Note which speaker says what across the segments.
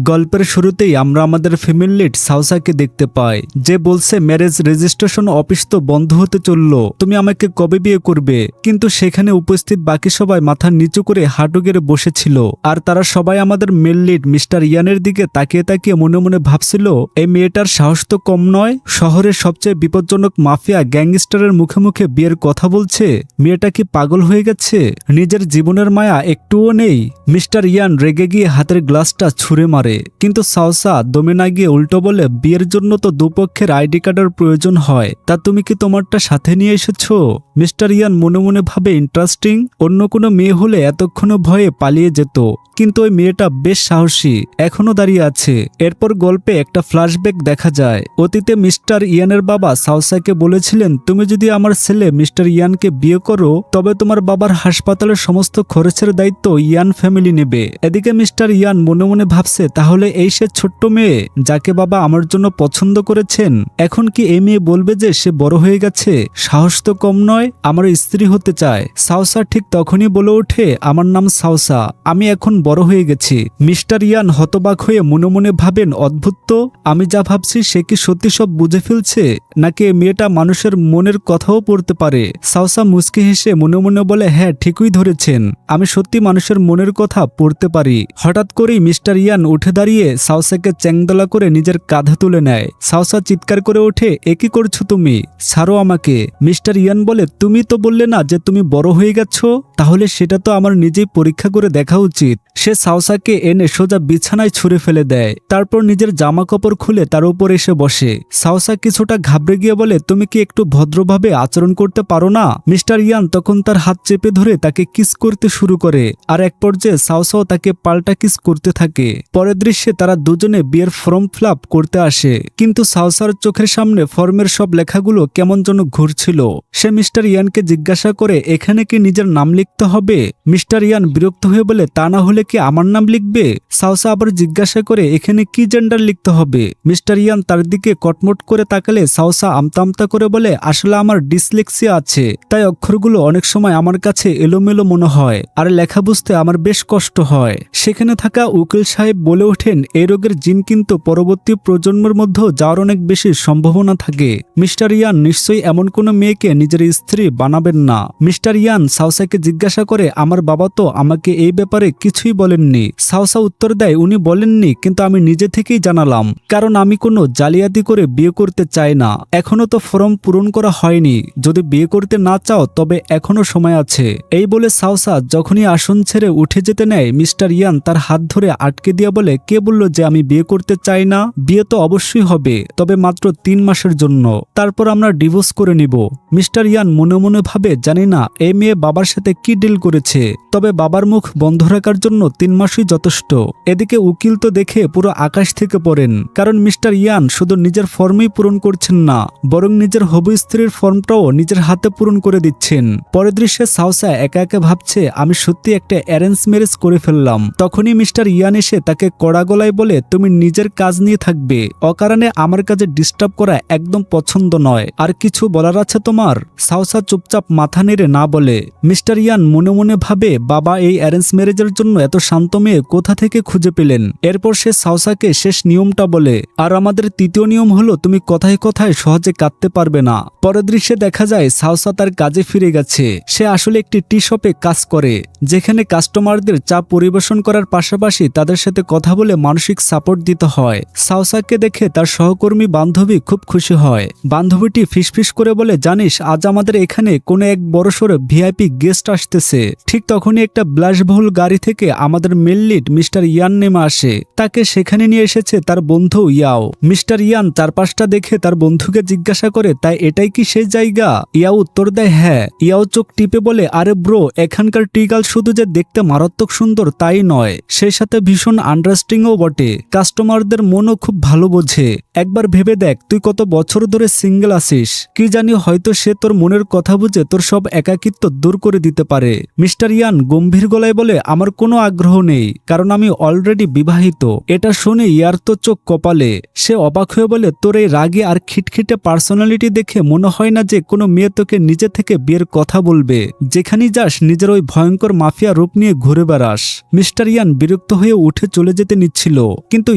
Speaker 1: গল্পের শুরুতেই আমরা আমাদের ফিমেল লিড সাউসাকে দেখতে পাই, যে বলছে ম্যারেজ রেজিস্ট্রেশন অফিস তো বন্ধ হতে চলল, তুমি আমাকে কবে বিয়ে করবে। কিন্তু সেখানে উপস্থিত বাকি সবাই মাথা নিচু করে হাঁটু গেড়ে বসেছিল, আর তারা সবাই আমাদের মেল লিড মিস্টার ইয়ানের দিকে তাকিয়ে তাকিয়ে মনে মনে ভাবছিল, এই মেয়েটার সাহস তো কম নয়, শহরের সবচেয়ে বিপজ্জনক মাফিয়া গ্যাংস্টারের মুখে মুখে বিয়ের কথা বলছে। মেয়েটা কি পাগল হয়ে গেছে? নিজের জীবনের মায়া একটুও নেই। মিস্টার ইয়ান রেগে গিয়ে হাতের গ্লাসটা ছুঁড়ে মারে, কিন্তু সাউসা দমে না গিয়ে উল্টো বলে, বিয়ের জন্য তো দুপক্ষের আইডি কার্ডের প্রয়োজন হয়, তা তুমি কি তোমারটা সাথে নিয়ে এসেছো? মিস্টার ইয়ান মনে মনে ভাবে, ইন্টারেস্টিং, অন্য কোনো মেয়ে হলে এতক্ষণও ভয়ে পালিয়ে যেত, কিন্তু ওই মেয়েটা বেশ সাহসী, এখনো দাঁড়িয়ে আছে। এরপর গল্পে একটা ফ্ল্যাশব্যাক দেখা যায়। অতীতে মিস্টার ইয়ানের বাবা সাউসাকে বলেছিলেন, তুমি যদি আমার ছেলে মিস্টার ইয়ানকে বিয়ে করো তবে তোমার বাবার হাসপাতালের সমস্ত খরচের দায়িত্ব ইয়ান ফ্যামিলি নেবে। এদিকে মিস্টার ইয়ান মনে মনে ভাবছে, তাহলে এই সে ছোট্ট মেয়ে যাকে বাবা আমার জন্য পছন্দ করেছেন, এখন কি এই মেয়ে বলবে যে সে বড় হয়ে গেছে? সাহস তো কম নয়, আমার স্ত্রী হতে চায়। সাউসা ঠিক তখনই বলে ওঠে, আমার নাম সাউসা, আমি এখন বড় হয়ে গেছি। মিস্টার ইয়ান হতবাক হয়ে মনে মনে ভাবেন, অদ্ভুত তো, আমি যা ভাবছি সে কি সত্যি সব বুঝে ফেলছে, নাকি মেয়েটা মানুষের মনের কথাও পড়তে পারে? সাউসা মুচকি হেসে মনে মনে বলে, হ্যাঁ ঠিকই ধরেছেন, আমি সত্যি মানুষের মনের কথা পড়তে পারি। হঠাৎ করেই মিস্টার ইয়ান উঠে দাঁড়িয়ে সাউসাকে চ্যাংদোলা করে নিজের কাঁধে তুলে নেয়। সাউসা চিৎকার করে ওঠে, এ কি করছো তুমি, ছাড়ো আমাকে। মিস্টার ইয়ান বলে, তুমি তো বললে না যে তুমি বড় হয়ে গেছো, তাহলে সেটা তো আমার নিজেই পরীক্ষা করে দেখা উচিত। সে সাউসাকে এনে সোজা বিছানায় ছুঁড়ে ফেলে দেয়, তারপর নিজের জামা কাপড় খুলে তার উপর এসে বসে। সাউসা কিছুটা ঘাবড়ে গিয়ে বলে, তুমি কি একটু ভদ্রভাবে আচরণ করতে পারো না? মিস্টার ইয়ান তখন তার হাত চেপে ধরে তাকে কিস করতে শুরু করে, আর এক পর্যায়ে সাউসাও তাকে পাল্টা কিস করতে থাকে। পরের দৃশ্যে তারা দুজনে বিয়ের ফর্ম ফিল আপ করতে আসে, কিন্তু সাউসার চোখের সামনে ফর্মের সব লেখাগুলো কেমন যেন ঘুরছিল। সে মিস্টার ইয়ানকে জিজ্ঞাসা করে, এখানে কি নিজের নাম লিখতে হবে? মিস্টার ইয়ান বিরক্ত হয়ে বলে, তা না হলে কি আমার নাম লিখবে? সাউসা আবার জিজ্ঞাসা করে, এখানে কি জেন্ডার লিখতে হবে? মিস্টার ইয়ান তার দিকে কটমট করে তাকালে সাউসা আমতা আমতা করে বলে, আসলে আমার ডিসলেক্সিয়া আছে, তাই অক্ষরগুলো অনেক সময় আমার কাছে এলোমেলো মনে হয়, আর লেখা বুঝতে আমার বেশ কষ্ট হয়। সেখানে থাকা উকিল সাহেব বলে ওঠেন, এই রোগের জিন কিন্তু পরবর্তী প্রজন্মের মধ্যেও যাওয়ার অনেক বেশি সম্ভাবনা থাকে। মিস্টার ইয়ান নিশ্চয়ই এমন কোনো মেয়েকে নিজের স্ত্রী বানাবেন না। মিস্টার ইয়ান সাউসাকে জিজ্ঞাসা করে, আমার বাবা তো আমাকে এই ব্যাপারে কিছুই বলেননি। সাউসা উত্তর দেয়, উনি বলেননি, কিন্তু আমি নিজে থেকেই জানালাম, কারণ আমি কোনো জালিয়াতি করে বিয়ে করতে চাই না। এখনো তো ফর্ম পূরণ করা হয়নি, যদি বিয়ে করতে না চাও তবে এখনো সময় আছে। এই বলে সাউসা যখনই আসন ছেড়ে উঠে যেতে নেয়, মিস্টার ইয়ান তার হাত ধরে আটকে দিয়ে বলে, কে বলল যে আমি বিয়ে করতে চাই না? বিয়ে তো অবশ্যই হবে, তবে মাত্র 3 মাসের জন্য, তারপর আমরা ডিভোর্স করে নিব। মিস্টার ইয়ান মনে মনে ভাবে, জানি না এই মেয়ে বাবার সাথে কি ডিল করেছে, তবে বাবার মুখ বন্ধ রাখার জন্য 3 মাসই যথেষ্ট। এদিকে উকিল তো দেখে পুরো আকাশ থেকে পড়েন, কারণ মিস্টার ইয়ান শুধু নিজের ফর্মই পূরণ করছেন না, বরং নিজের হবু স্ত্রীর ফর্মটাও নিজের হাতে পূরণ করে দিচ্ছেন। পরের দৃশ্যে সাউসা একা একা ভাবছে, আমি সত্যি একটা অ্যারেঞ্জ ম্যারেজ করে ফেললাম। তখনই মিস্টার ইয়ান এসে তাকে কড়া গলায় বলে, তুমি নিজের কাজ নিয়ে থাকবে, অকারণে আমার কাজে ডিস্টার্ব করা একদম পছন্দ নয়। আর কিছু বলার আছে তোমার? সাউসা চুপচাপ মাথা নেড়ে না বলে। মিস্টার ইয়ান মনে মনে ভাবে, বাবা এই অ্যারেঞ্জ ম্যারেজের জন্য এত শান্ত মেয়ে কোথা থেকে খুঁজে পেলেন? এরপর সে সাউসাকে শেষ নিয়মটা বলে, আর আমাদের তৃতীয় নিয়ম হলো, তুমি কথায় কথায় সহজে কাঁদতে পারবে না। পরের দৃশ্যে দেখা যায় সাউসা তার কাজে ফিরে গেছে। সে আসলে একটি টি শপে কাজ করে, যেখানে কাস্টমারদের চা পরিবেশন করার পাশাপাশি তাদের সাথে কথা বলে মানসিক সাপোর্ট দিতে হয়। সাউসাকে দেখে তার সহকর্মী বান্ধবী খুব খুশি হয়। বান্ধবীটি ফিসফিস করে বলে, জানিস আজ আমাদের এখানে কোনো এক বড়সড় ভিআইপি গেস্ট আসতেছে। ঠিক তখনই একটা বিলাসবহুল গাড়ি থেকে আমাদের মেল লিড মিস্টার ইয়ান নেমে আসে। তাকে সেখানে নিয়ে এসেছে তার বন্ধু ইয়াও। মিস্টার ইয়ান চারপাশটা দেখে তার বন্ধুকে জিজ্ঞাসা করে, তাই এটাই কি সেই জায়গা? ইয়াও উত্তর দেয়, হ্যাঁ। ইয়াও চোখ টিপে বলে, আরে ব্রো, এখানকার টিগাল শুধু যে দেখতে মারাত্মক সুন্দর তাই নয়, সেই সাথে ভীষণ আন্ডারস্ট্যান্ডিংও বটে, কাস্টমারদের মনও খুব ভালো বোঝে। একবার ভেবে দেখ, তুই কত বছর ধরে সিঙ্গেল আছিস, কি জানি হয়তো সে তোর মনের কথা বুঝে তোর সব একাকিত্ব দূর করে দিতে পারে। মিস্টার ইয়ান গম্ভীর গলায় বলে, আমার কোনো আগ্রহ নেই, কারণ আমি অলরেডি বিবাহিত। এটা শুনে ইয়ার তো চোখ কপালে। সে অবাক হয়ে বলে, তোর এই রাগে আর খিটখিটে পার্সোনালিটি দেখে মনে হয় না যে কোনো মেয়ে তোকে নিজে থেকে বিয়ের কথা বলবে। যেখানেই যাস নিজের ওই ভয়ঙ্কর মাফিয়া রূপ নিয়ে ঘুরে বেড়াস। মিস্টার ইয়ান বিরক্ত হয়ে উঠে চলে যেতে নিচ্ছিল, কিন্তু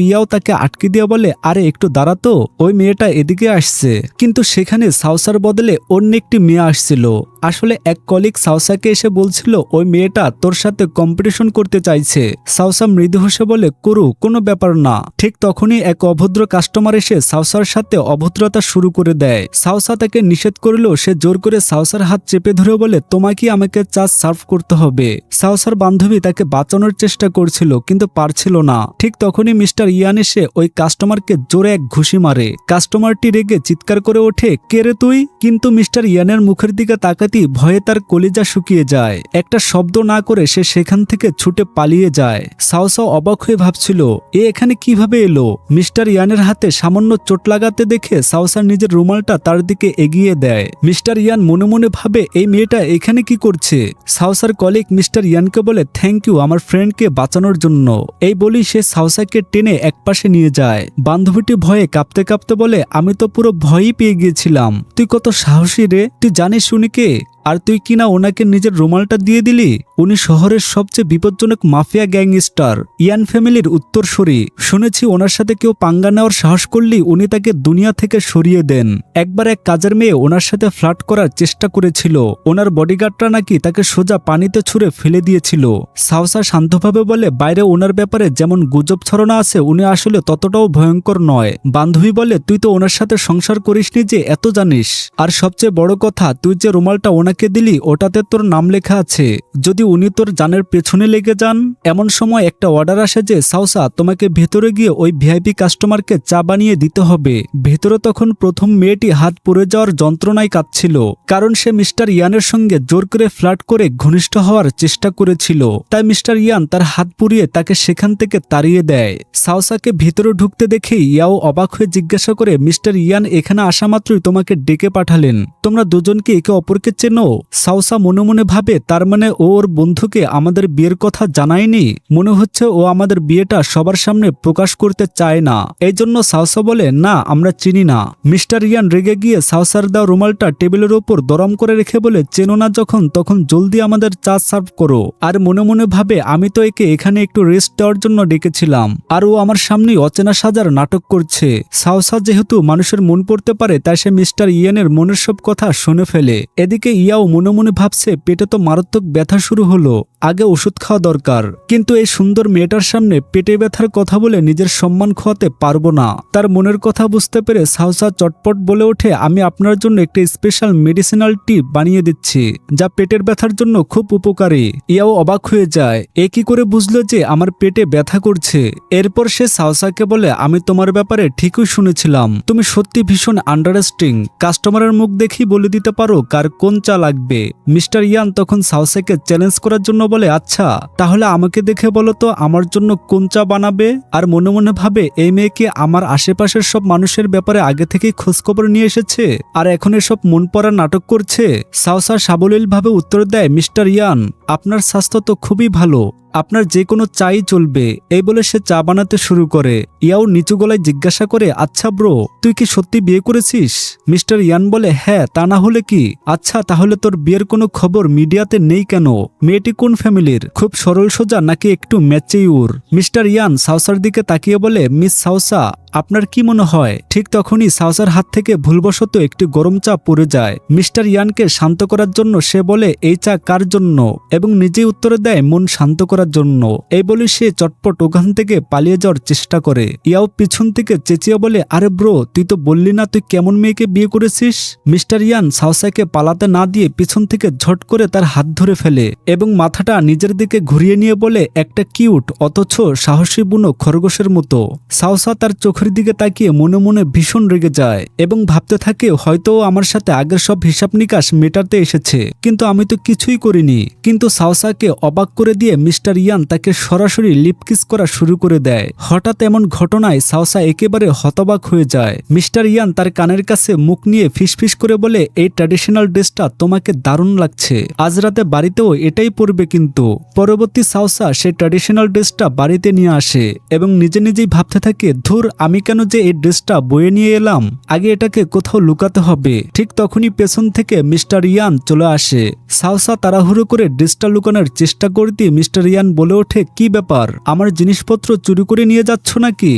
Speaker 1: ইয়াও তাকে আটকে দিয়ে বলে, আরে একটু দাঁড়াতো, ওই মেয়েটা এদিকে আসছে। কিন্তু সেখানে সাউসার বদলে অন্য একটি মেয়ে আসছিল। আসলে এক কলিগ সাউসাকে এসে বলছিল ওই মেয়েটা তোর সাথে কম্পিটিশন করতে চাইছে। সাউসা মৃদু হেসে বলে, করুক, কোনো ব্যাপার না। ঠিক তখনই এক অভদ্র কাস্টমার এসে সাউসার সাথে অভদ্রতা শুরু করে দেয়। সাউসা তাকে নিষেধ করলেও সে জোর করে সাউসার হাত চেপে ধরে বলে, তোমাকে আমাকে চা সার্ভ করতে হবে। সাউসার বান্ধবী তাকে বাঁচানোর চেষ্টা করছিল, কিন্তু পারছিল না। ঠিক তখনই মিস্টার ইয়ান এসে ওই কাস্টমারকে জোরে এক ঘুষি মারে। কাস্টমারটি রেগে চিৎকার করে ওঠে, কে রে তুই? কিন্তু মিস্টার ইয়ানের মুখের দিকে তাকাতেই ভয়ে তার কলিজা শুকিয়ে যায়। একটা শব্দ না করে সে সেখান থেকে ছুটে পালিয়ে যায়। সাউসা অবাক হয়ে ভাবছিল, এ এখানে কিভাবে এলো? মিস্টার ইয়ানের হাতে সামান্য চোট লাগাতে দেখে সাউসা নিজের রুমালটা তার দিকে এগিয়ে দেয়। মিস্টার ইয়ান মনে মনে ভাবে, এই মেয়েটা এখানে কি করছে? সাউসার কলিগ মিস্টার ইয়ানকে বলে, থ্যাংক ইউ আমার ফ্রেন্ডকে বাঁচানোর জন্য। এই বলি সে সাউসাকে টেনে একপাশে নিয়ে যায়। বান্ধবীটি ভয়ে কাঁপতে কাঁপতে বলে, আমি তো পুরো ভয়ই পেয়ে গিয়েছিলাম। তুই কত সাহসী রে, তুই জানিস উনি কে? আর তুই কিনা ওনাকে নিজের রুমালটা দিয়ে দিলি? উনি শহরের সবচেয়ে বিপজ্জনক মাফিয়া গ্যাংস্টার, ইয়ান ফ্যামিলির উত্তরসূরি। শুনেছি ওনার সাথে কেউ পাঙ্গা নেওয়ার সাহস করলেই উনি তাকে দুনিয়া থেকে সরিয়ে দেন। একবার এক কাজের মেয়ে ওনার সাথে ফ্লার্ট করার চেষ্টা করেছিল। ওনার বডিগার্ডরা নাকি তাকে সোজা পানিতে ছুঁড়ে ফেলে দিয়েছিল। সাউসা শান্তভাবে বলে, বাইরে ওনার ব্যাপারে যেমন গুজব ছড়ানো আছে উনি আসলে ততটাও ভয়ঙ্কর নয়। বান্ধবী বলে, তুই তো ওনার সাথে সংসার করিসনি যে এত জানিস। আর সবচেয়ে বড় কথা, তুই যে রুমালটা ওনাকে দিলি ওটাতে তোর নাম লেখা আছে। যদি উনি তোর জানের পেছনে লেগে যান। এমন সময় একটা অর্ডার আসে যে, সাউসা তোমাকে ভেতরে গিয়ে ওই ভিআইপি কাস্টমারকে চা বানিয়ে দিতে হবে। ভেতরে তখন প্রথম মেয়েটি হাত পড়ে যাওয়ার যন্ত্রণায় কাঁদছিল, কারণ সে মিস্টার ইয়ানের সঙ্গে জোর করে ফ্লার্ট করে ঘনিষ্ঠ হওয়ার চেষ্টা করেছিল। তাই মিস্টার ইয়ান তার হাত পুড়িয়ে তাকে সেখান থেকে তাড়িয়ে দেয়। সাউসাকে ভেতরে ঢুকতে দেখে ইয়াও অবাক হয়ে জিজ্ঞাসা করে, মিস্টার ইয়ান এখানে আসা মাত্রই তোমাকে ডেকে পাঠালেন, তোমরা দুজনকে একে অপরকে চেনো? সাউসা মনে মনে ভাবে, তার মানে ওর বন্ধুকে আমাদের বিয়ের কথা জানায়নি। মনে হচ্ছে ও আমাদের বিয়েটা সবার সামনে প্রকাশ করতে চায় না। এই জন্য সাউসা বলে, না আমরা চিনি না। মিস্টার ইয়ান রেগে গিয়ে সাউসার দেওয়া রুমালটা টেবিলের ওপর দরম করে রেখে বলে, চেনো না যখন তখন জলদি আমাদের চা সার্ভ করো। আর মনে মনে ভাবে, আমি তো একে এখানে একটু রেস্ট দেওয়ার জন্য ডেকেছিলাম, আর ও আমার সামনেই অচেনা সাজার নাটক করছে। সাউসা যেহেতু মানুষের মন পড়তে পারে, তাই সে মিস্টার ইয়ানের মনের সব কথা শুনে ফেলে। এদিকে ইয়াও মনে মনে ভাবছে, পেটে তো মারাত্মক ব্যথা শুরু হলো, আগে ওষুধ খাওয়া দরকার। কিন্তু এই সুন্দর মেয়েটার সামনে পেটে ব্যথার কথা বলে নিজের সম্মান খোয়াতে পারবো না। তার মনের কথা বুঝতে পেরে সাউসা চটপট বলে ওঠে, আমি আপনার জন্য একটি স্পেশাল মেডিসিনাল টি বানিয়ে দিচ্ছি, যা পেটের ব্যথার জন্য খুব উপকারী। ইয়াও অবাক হয়ে যায়, এ কি করে বুঝলো যে আমার পেটে ব্যথা করছে? এরপর সে সাউসাকে বলে, আমি তোমার ব্যাপারে ঠিকই শুনেছিলাম, তুমি সত্যি ভীষণ আন্ডারস্ট্যান্ডিং। কাস্টমারের মুখ দেখেই বলে দিতে পারো কার কোন চা লাগবে। মিস্টার ইয়ান তখন সাউসাকে চ্যালেঞ্জ করার জন্য বলে, আচ্ছা তাহলে আমাকে দেখে বলো তো আমার জন্য কোন চা বানাবে? আর মনে মনে ভাবে, এই মেয়ে কি আমার আশেপাশের সব মানুষের ব্যাপারে আগে থেকেই খোঁজখবর নিয়ে এসেছে আর এখন এসব মন পড়া নাটক করছে? সাউসা সাবলীলভাবে উত্তর দেয়, মিস্টার ইয়ান আপনার স্বাস্থ্য তো খুবই ভালো, আপনার যে কোনো চাই চলবে। এই বলে সে চা বানাতে শুরু করে। ইয়াও নিচু গলায় জিজ্ঞাসা করে, আচ্ছা ব্রো, তুই কি সত্যি বিয়ে করেছিস? মিস্টার ইয়ান বলে, হ্যাঁ, তা না হলে কি? আচ্ছা তাহলে তোর বিয়ের কোনো খবর মিডিয়াতে নেই কেন? মেয়েটি কোন ফ্যামিলির, খুব সরল সোজা নাকি একটু ম্যাচিউর? মিস্টার ইয়ান সাউসার দিকে তাকিয়ে বলে, মিস সাউসা আপনার কি মনে হয়? ঠিক তখনই সাউসার হাত থেকে ভুলবশত একটি গরম চা পড়ে যায়। মিস্টার ইয়ানকে শান্ত করার জন্য সে বলে, এই চা কার জন্য? এবং নিজেই উত্তরে দেয়, মন শান্ত করার জন্য। এই বলে সে চটপট ওখান থেকে পালিয়ে যাওয়ার চেষ্টা করে। ইয়াও পিছন থেকে চেঁচিয়ে বলে, আরে ব্রো, তুই তো বললি না তুই কেমন মেয়েকে বিয়ে করেছিস? মিস্টার ইয়ান সাউসাকে পালাতে না দিয়ে পিছন থেকে ঝট করে তার হাত ধরে ফেলে এবং মাথাটা নিজের দিকে ঘুরিয়ে নিয়ে বলে, একটা কিউট অথচ সাহসী বুনো খরগোশের মতো। সাউসা তার চোখের দিকে তাকিয়ে মনে মনে ভীষণ রেগে যায় এবং ভাবতে থাকে, হয়তো আমার সাথে আগের সব হিসাব নিকাশ মেটাতে এসেছে, কিন্তু আমি তো কিছুই করিনি। কিন্তু সাওসাকে অবাক করে দিয়ে মিস্টার ইয়ান তাকে সরাসরি লিপকিস করা শুরু করে দেয়। হঠাৎ এমন ঘটনায় সাওসা একেবারে হতবাক হয়ে যায়। মিস্টার ইয়ান তার কানের কাছে মুখ নিয়ে ফিসফিস করে বলে, এই ট্র্যাডিশনাল ড্রেসটা তোমাকে দারুণ লাগছে, আজ রাতে বাড়িতেও এটাই পরবে। কিন্তু পরবর্তী সাওসা সেই ট্র্যাডিশনাল ড্রেসটা বাড়িতে নিয়ে আসে এবং নিজে নিজেই ভাবতে থাকে, ধুর, আমি কেন যে এই ড্রেসটা বয়ে নিয়ে এলাম, আগে এটাকে কোথাও লুকাতে হবে। ঠিক তখনই পেছন থেকে মিস্টার ইয়ান চলে আসে। সাওসা তাড়াহুড়ো করে ড্রেসটা লুকানোর চেষ্টা করতে মিস্টার ইয়ান বলে ওঠে, কি ব্যাপার, আমার জিনিসপত্র চুরি করে নিয়ে যাচ্ছ নাকি?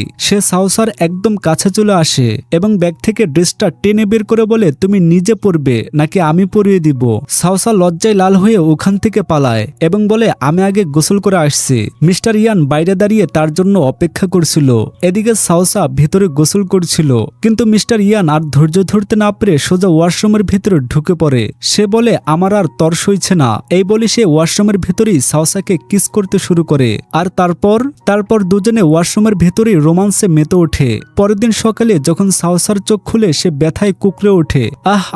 Speaker 1: সে সাওসার একদম কাছে চলে আসে এবং ব্যাগ থেকে ড্রেসটা টেনে বের করে বলে, তুমি নিজে পরবে নাকি আমি পরিয়ে দিব? সাওসা লজ্জায় লাল হয়ে ওখান থেকে পালায় এবং বলে, আমি আগে গোসল করে আসছি। মিস্টার ইয়ান বাইরে দাঁড়িয়ে তার জন্য অপেক্ষা করছিল। এদিকে সাওসা ভেতরে গোসল করছিল, কিন্তু মিস্টার ইয়ান আর ধৈর্য ধরতে না পেরে সোজা ওয়াশরুমের ভেতরে ঢুকে পড়ে। সে বলে, আমার আর তর সইছে না। এই বলে সে ওয়াশরুমের ভেতরেই সাওসাকে কিস করতে শুরু করে। আর তারপর দুজনে ওয়াশরুমের ভেতরেই রোমান্সে মেতে ওঠে। পরের দিন সকালে যখন সাওসার চোখ খুলে সে ব্যথায় কুকড়ে ওঠে।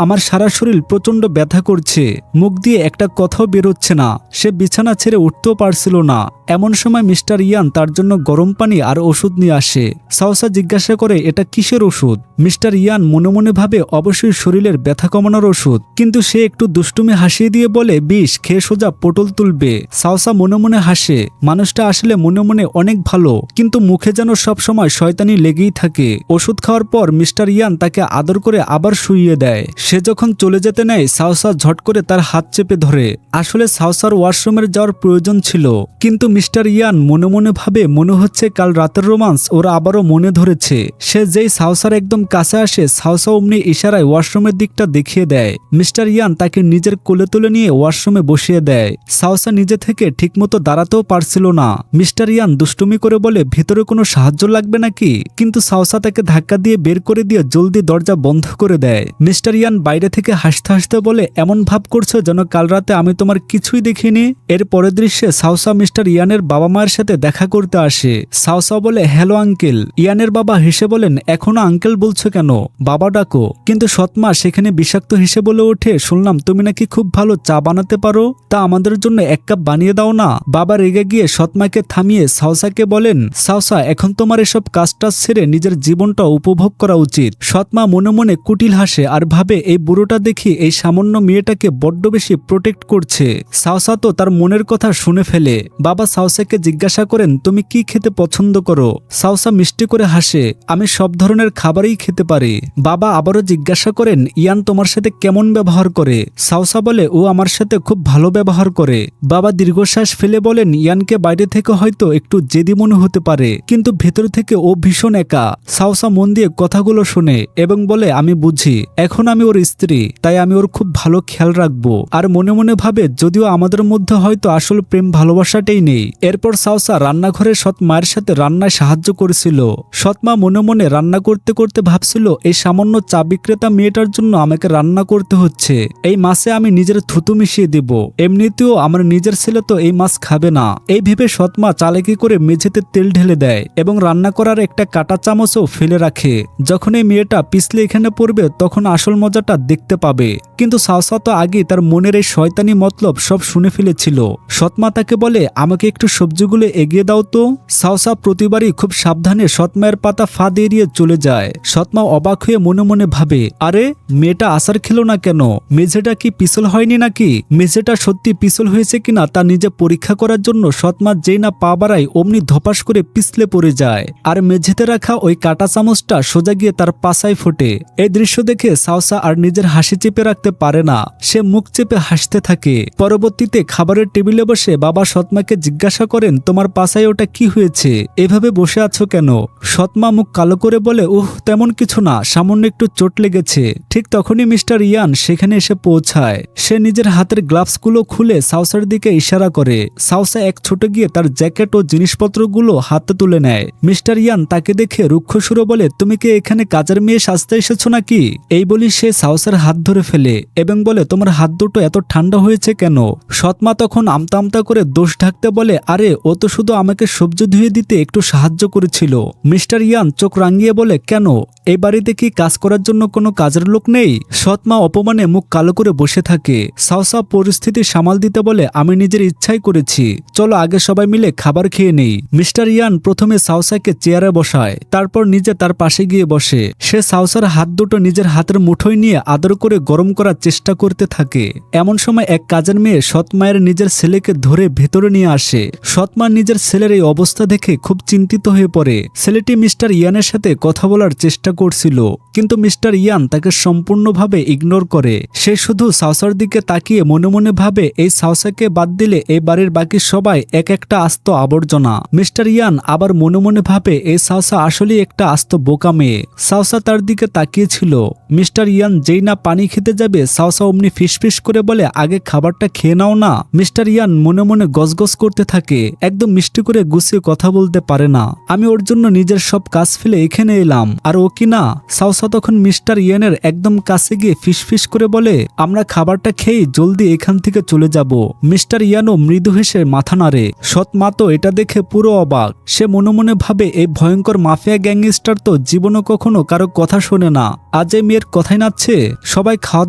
Speaker 1: আমার সারা শরীর প্রচন্ড ব্যথা করছে, মুখ দিয়ে একটা কথাও বেরোচ্ছে না। সে বিছানা ছেড়ে উঠতেও পারছিল না। এমন সময় মিস্টার ইয়ান তার জন্য গরম পানি আর ওষুধ নিয়ে আসে। সাওসা জিজ্ঞাসা করে, এটা কিসের ওষুধ? মিস্টার ইয়ান মনে মনে ভাবে, অবশ্যই শরীরের ব্যথা কমানোর ওষুধ। কিন্তু সে একটু দুষ্টুমি হাসিয়ে দিয়ে বলে, বিষ খেয়ে সোজা পটল তুলবে। সাওসা মনে মনে হাসে, মানুষটা আসলে মনে মনে অনেক ভালো, কিন্তু মুখে যেন সবসময় শয়তানি লেগেই থাকে। ওষুধ খাওয়ার পর মিস্টার ইয়ান তাকে আদর করে আবার শুইয়ে দেয়। সে যখন চলে যেতে নেয়, সাওসা ঝট করে তার হাত চেপে ধরে। আসলে সাওসার ওয়াশরুমের যাওয়ার প্রয়োজন ছিল, কিন্তু মিস্টার ইয়ান মনে মনে ভাবে, মনে হচ্ছে কাল রাতের রোমান্স ওরা আবারও মনে ধরেছে। সে যেই সাওসার একদম কাছে আসে, সাওসা অমনি ইশারায় ওয়াশরুমের দিকটা দেখিয়ে দেয়। মিস্টার ইয়ান তাকে নিজের কোলে তুলে নিয়ে ওয়াশরুমে বসিয়ে দেয়। সাওসা নিজে থেকে ঠিকমতো দাঁড়াতেও পারছিল না। মিস্টার ইয়ান দুষ্টুমি করে বলে, ভিতরে কোনো সাহায্য লাগবে নাকি? কিন্তু সাওসা তাকে ধাক্কা দিয়ে বের করে দিয়ে জলদি দরজা বন্ধ করে দেয়। মিস্টার ইয়ান বাইরে থেকে হাসতে হাসতে বলে, এমন ভাব করছো যেন কাল রাতে আমি তোমার কিছুই দেখিনি। এর পরের দৃশ্যে সাওসা মিস্টার ইয়ানের বাবা মায়ের সাথে দেখা করতে আসে। সাওসা বলে, হ্যালো আঙ্কেল। ইয়ানের বাবা হেসে বলেন, এখনো আঙ্কেল বলছো কেন, বাবা ডাকো। কিন্তু সৎমা সেখানে বিষাক্ত হেসে বলে ওঠে, শুনলাম তুমি নাকি খুব ভালো চা বানাতে পারো, তা আমাদের জন্য এক কাপ বানিয়ে দাও না। বাবা রেগে গিয়ে সৎমাকে থামিয়ে সাওসাকে বলেন, সাওসা, এখন তোমার এসব কাজটা ছেড়ে নিজের জীবনটা উপভোগ করা উচিত। সৎমা মনে মনে কুটিল হাসে আর ভাবে, এই বুড়োটা দেখি এই সামান্য মেয়েটাকে বড্ড বেশি প্রোটেক্ট করছে। সাওসা তো তার মনের কথা শুনে ফেলে। বাবা সাওসাকে জিজ্ঞাসা করেন, তুমি কি খেতে পছন্দ করো? সাওসা মিষ্টি করে হাসে, আমি সব ধরনের খাবারই খেতে পারি। বাবা আবারও জিজ্ঞাসা করেন, ইয়ান তোমার সাথে কেমন ব্যবহার করে? সাওসা বলে, ও আমার সাথে খুব ভালো ব্যবহার করে। বাবা দীর্ঘশ্বাস ফেলে বলেন, ইয়ানকে বাইরে থেকে হয়তো একটু জেদি মনে হতে পারে, কিন্তু ভেতর থেকে ও ভীষণ একা। সাওসা মন দিয়ে কথাগুলো শুনে এবং বলে, আমি বুঝি, এখন আমি ওর স্ত্রী, তাই আমি ওর খুব ভালো খেয়াল রাখবো। আর মনে মনে ভাবে, যদিও আমাদের মধ্যে হয়তো আসল প্রেম ভালোবাসাটাই নেই। এরপর সাওসা রান্নাঘরে সৎ মায়ের সাথে রান্নায় সাহায্য করেছিল। সৎমা মনে মনে রান্না করতে করতে ভাবছিল, এই সামান্য চা বিক্রেতা মেয়েটার জন্য আমাকে রান্না করতে হচ্ছে। এই মাছে আমি নিজের থুতু মিশিয়ে দেব, এমনিতেও আমার নিজের ছেলে তো এই মাছ খাবে না। এই ভেবে সৎমা চালাকি করে মেঝেতে তেল ঢেলে দেয় এবং রান্না করার একটা কাঁটা চামচও ফেলে রাখে। যখন এই মেয়েটা পিছলে এখানে পড়বে, তখন আসল মজাটা দেখতে পাবে। কিন্তু সাওসা তো আগে তার মনের এই শয়তানি মতলব সব শুনে ফেলেছিল। সৎমা তাকে বলে, আমাকে একটু সবজিগুলো এগিয়ে দাও তো। সাওসা প্রতিবারই খুব সাবধানে সৎমায়ের পাতা ফাঁদ এড়িয়ে চলে যায়। সৎমা অবাক হয়ে মনে মনে ভাবে, আরে মেয়েটা আসার খেলো না কেন? মেঝেটা কি পিছল হয়নি নাকি? মেঝেটা সত্যি পিছল হয়েছে কিনা তা নিজে পরীক্ষা করার জন্য সৎমা যেই না পা বাড়ায়, অমনি ধপাস করে পিছলে পড়ে যায় আর মেঝেতে রাখা ওই কাঁটা চামচটা সোজা গিয়ে তার পাছায় ফোটে। এই দৃশ্য দেখে সাওসা আর নিজের হাসি চেপে রাখতে পারে না। সে মুখ চেপে হাসতে থাকে। পরবর্তীতে খাবারের টেবিলে বসে বাবা সৎমাকে জিজ্ঞাসা করেন, তোমার পাছায় ওটা কি হয়েছে? এভাবে বসে আছো কেন? সৎমা মুখ কালো করে বলে, তেমন কিছু না, সামান্য একটু চোট লেগেছে। ঠিক তখনই মিস্টার ইয়ান সেখানে এসে পৌঁছায়। সে নিজের হাতের গ্লাভসগুলো খুলে সাওসার দিকে ইশারা করে। সাওসা এক ছুটে গিয়ে তার জ্যাকেট ও জিনিসপত্রগুলো হাতে তুলে নেয়। মিস্টার ইয়ান তাকে দেখে রুক্ষ সুরে বলে, তুমি কি এখানে কাজের মেয়ে সাজতে এসেছো নাকি? এই বলি সে সাওসার হাত ধরে ফেলে এবং বলে, তোমার হাত দুটো এত ঠান্ডা হয়েছে কেন? সৎমা তখন আমতা আমতা করে দোষ ঢাকতে বলে, আরে ও তো শুধু আমাকে সবজি ধুয়ে দিতে একটু সাহায্য করেছিল। মিস্টার ইয়ান চোখ রাঙিয়ে বলে, কেন? এই বাড়িতে কি কাজ করার জন্য কোনো কাজের লোক নেই? সৎ মা অপমানে মুখ কালো করে বসে থাকে। সাওসা পরিস্থিতি সামাল দিতে বলে, আমি নিজের ইচ্ছাই করেছি, চলো আগে সবাই মিলে খাবার খেয়ে নেই। মিস্টার ইয়ান প্রথমে সাওসাকে চেয়ারে বসায়, তারপর নিজে তার পাশে গিয়ে বসে। সে সাওসার হাত দুটো নিজের হাতের মুঠোয় নিয়ে আদর করে গরম করার চেষ্টা করতে থাকে। এমন সময় এক কাজের মেয়ে সৎ মায়ের নিজের ছেলেকে ধরে ভেতরে নিয়ে আসে। সৎ মা নিজের ছেলের এই অবস্থা দেখে খুব চিন্তিত হয়ে পড়ে। ছেলেটি মিস্টার ইয়ানের সাথে কথা বলার চেষ্টা করছিল, কিন্তু মিস্টার ইয়ান তাকে সম্পূর্ণভাবে ইগনোর করে। সে শুধু সাওসার দিকে তাকিয়ে মনে মনে ভাবে, এই সাওসাকে বাদ দিলে এই বাড়ির বাকি সবাই এক একটা আস্ত আবর্জনা। মিস্টার ইয়ান আবার মনে মনে ভাবে, এই সাওসা আসলেই একটা আস্ত বোকা মেয়ে। সাওসা তার দিকে তাকিয়েছিল। মিস্টার ইয়ান যেই না পানি খেতে যাবে, সাওসা অমনি ফিসফিস করে বলে, আগে খাবারটা খেয়ে নাও না। মিস্টার ইয়ান মনে মনে গজগজ করতে থাকে, একদম মিষ্টি করে গুছিয়ে কথা বলতে পারে না। আমি ওর জন্য নিজের সব কাজ ফেলে এখানে এলাম, আর ও কি না। সাওসা তখন মিস্টার ইয়ানের একদম কাছে গিয়ে ফিসফিস করে বলে, আমরা খাবারটা খেয়ে জলদি এখান থেকে চলে যাব। মিস্টার ইয়ানও মৃদু হেসে মাথা নাড়ে। সৎ মা তো এটা দেখে পুরো অবাক। সে মনে মনে ভাবে, এই ভয়ঙ্কর মাফিয়া গ্যাংস্টার তো জীবনও কখনো কারো কথা শোনে না, আজ এই মেয়ের কথাই নাচ্ছে। সবাই খাওয়া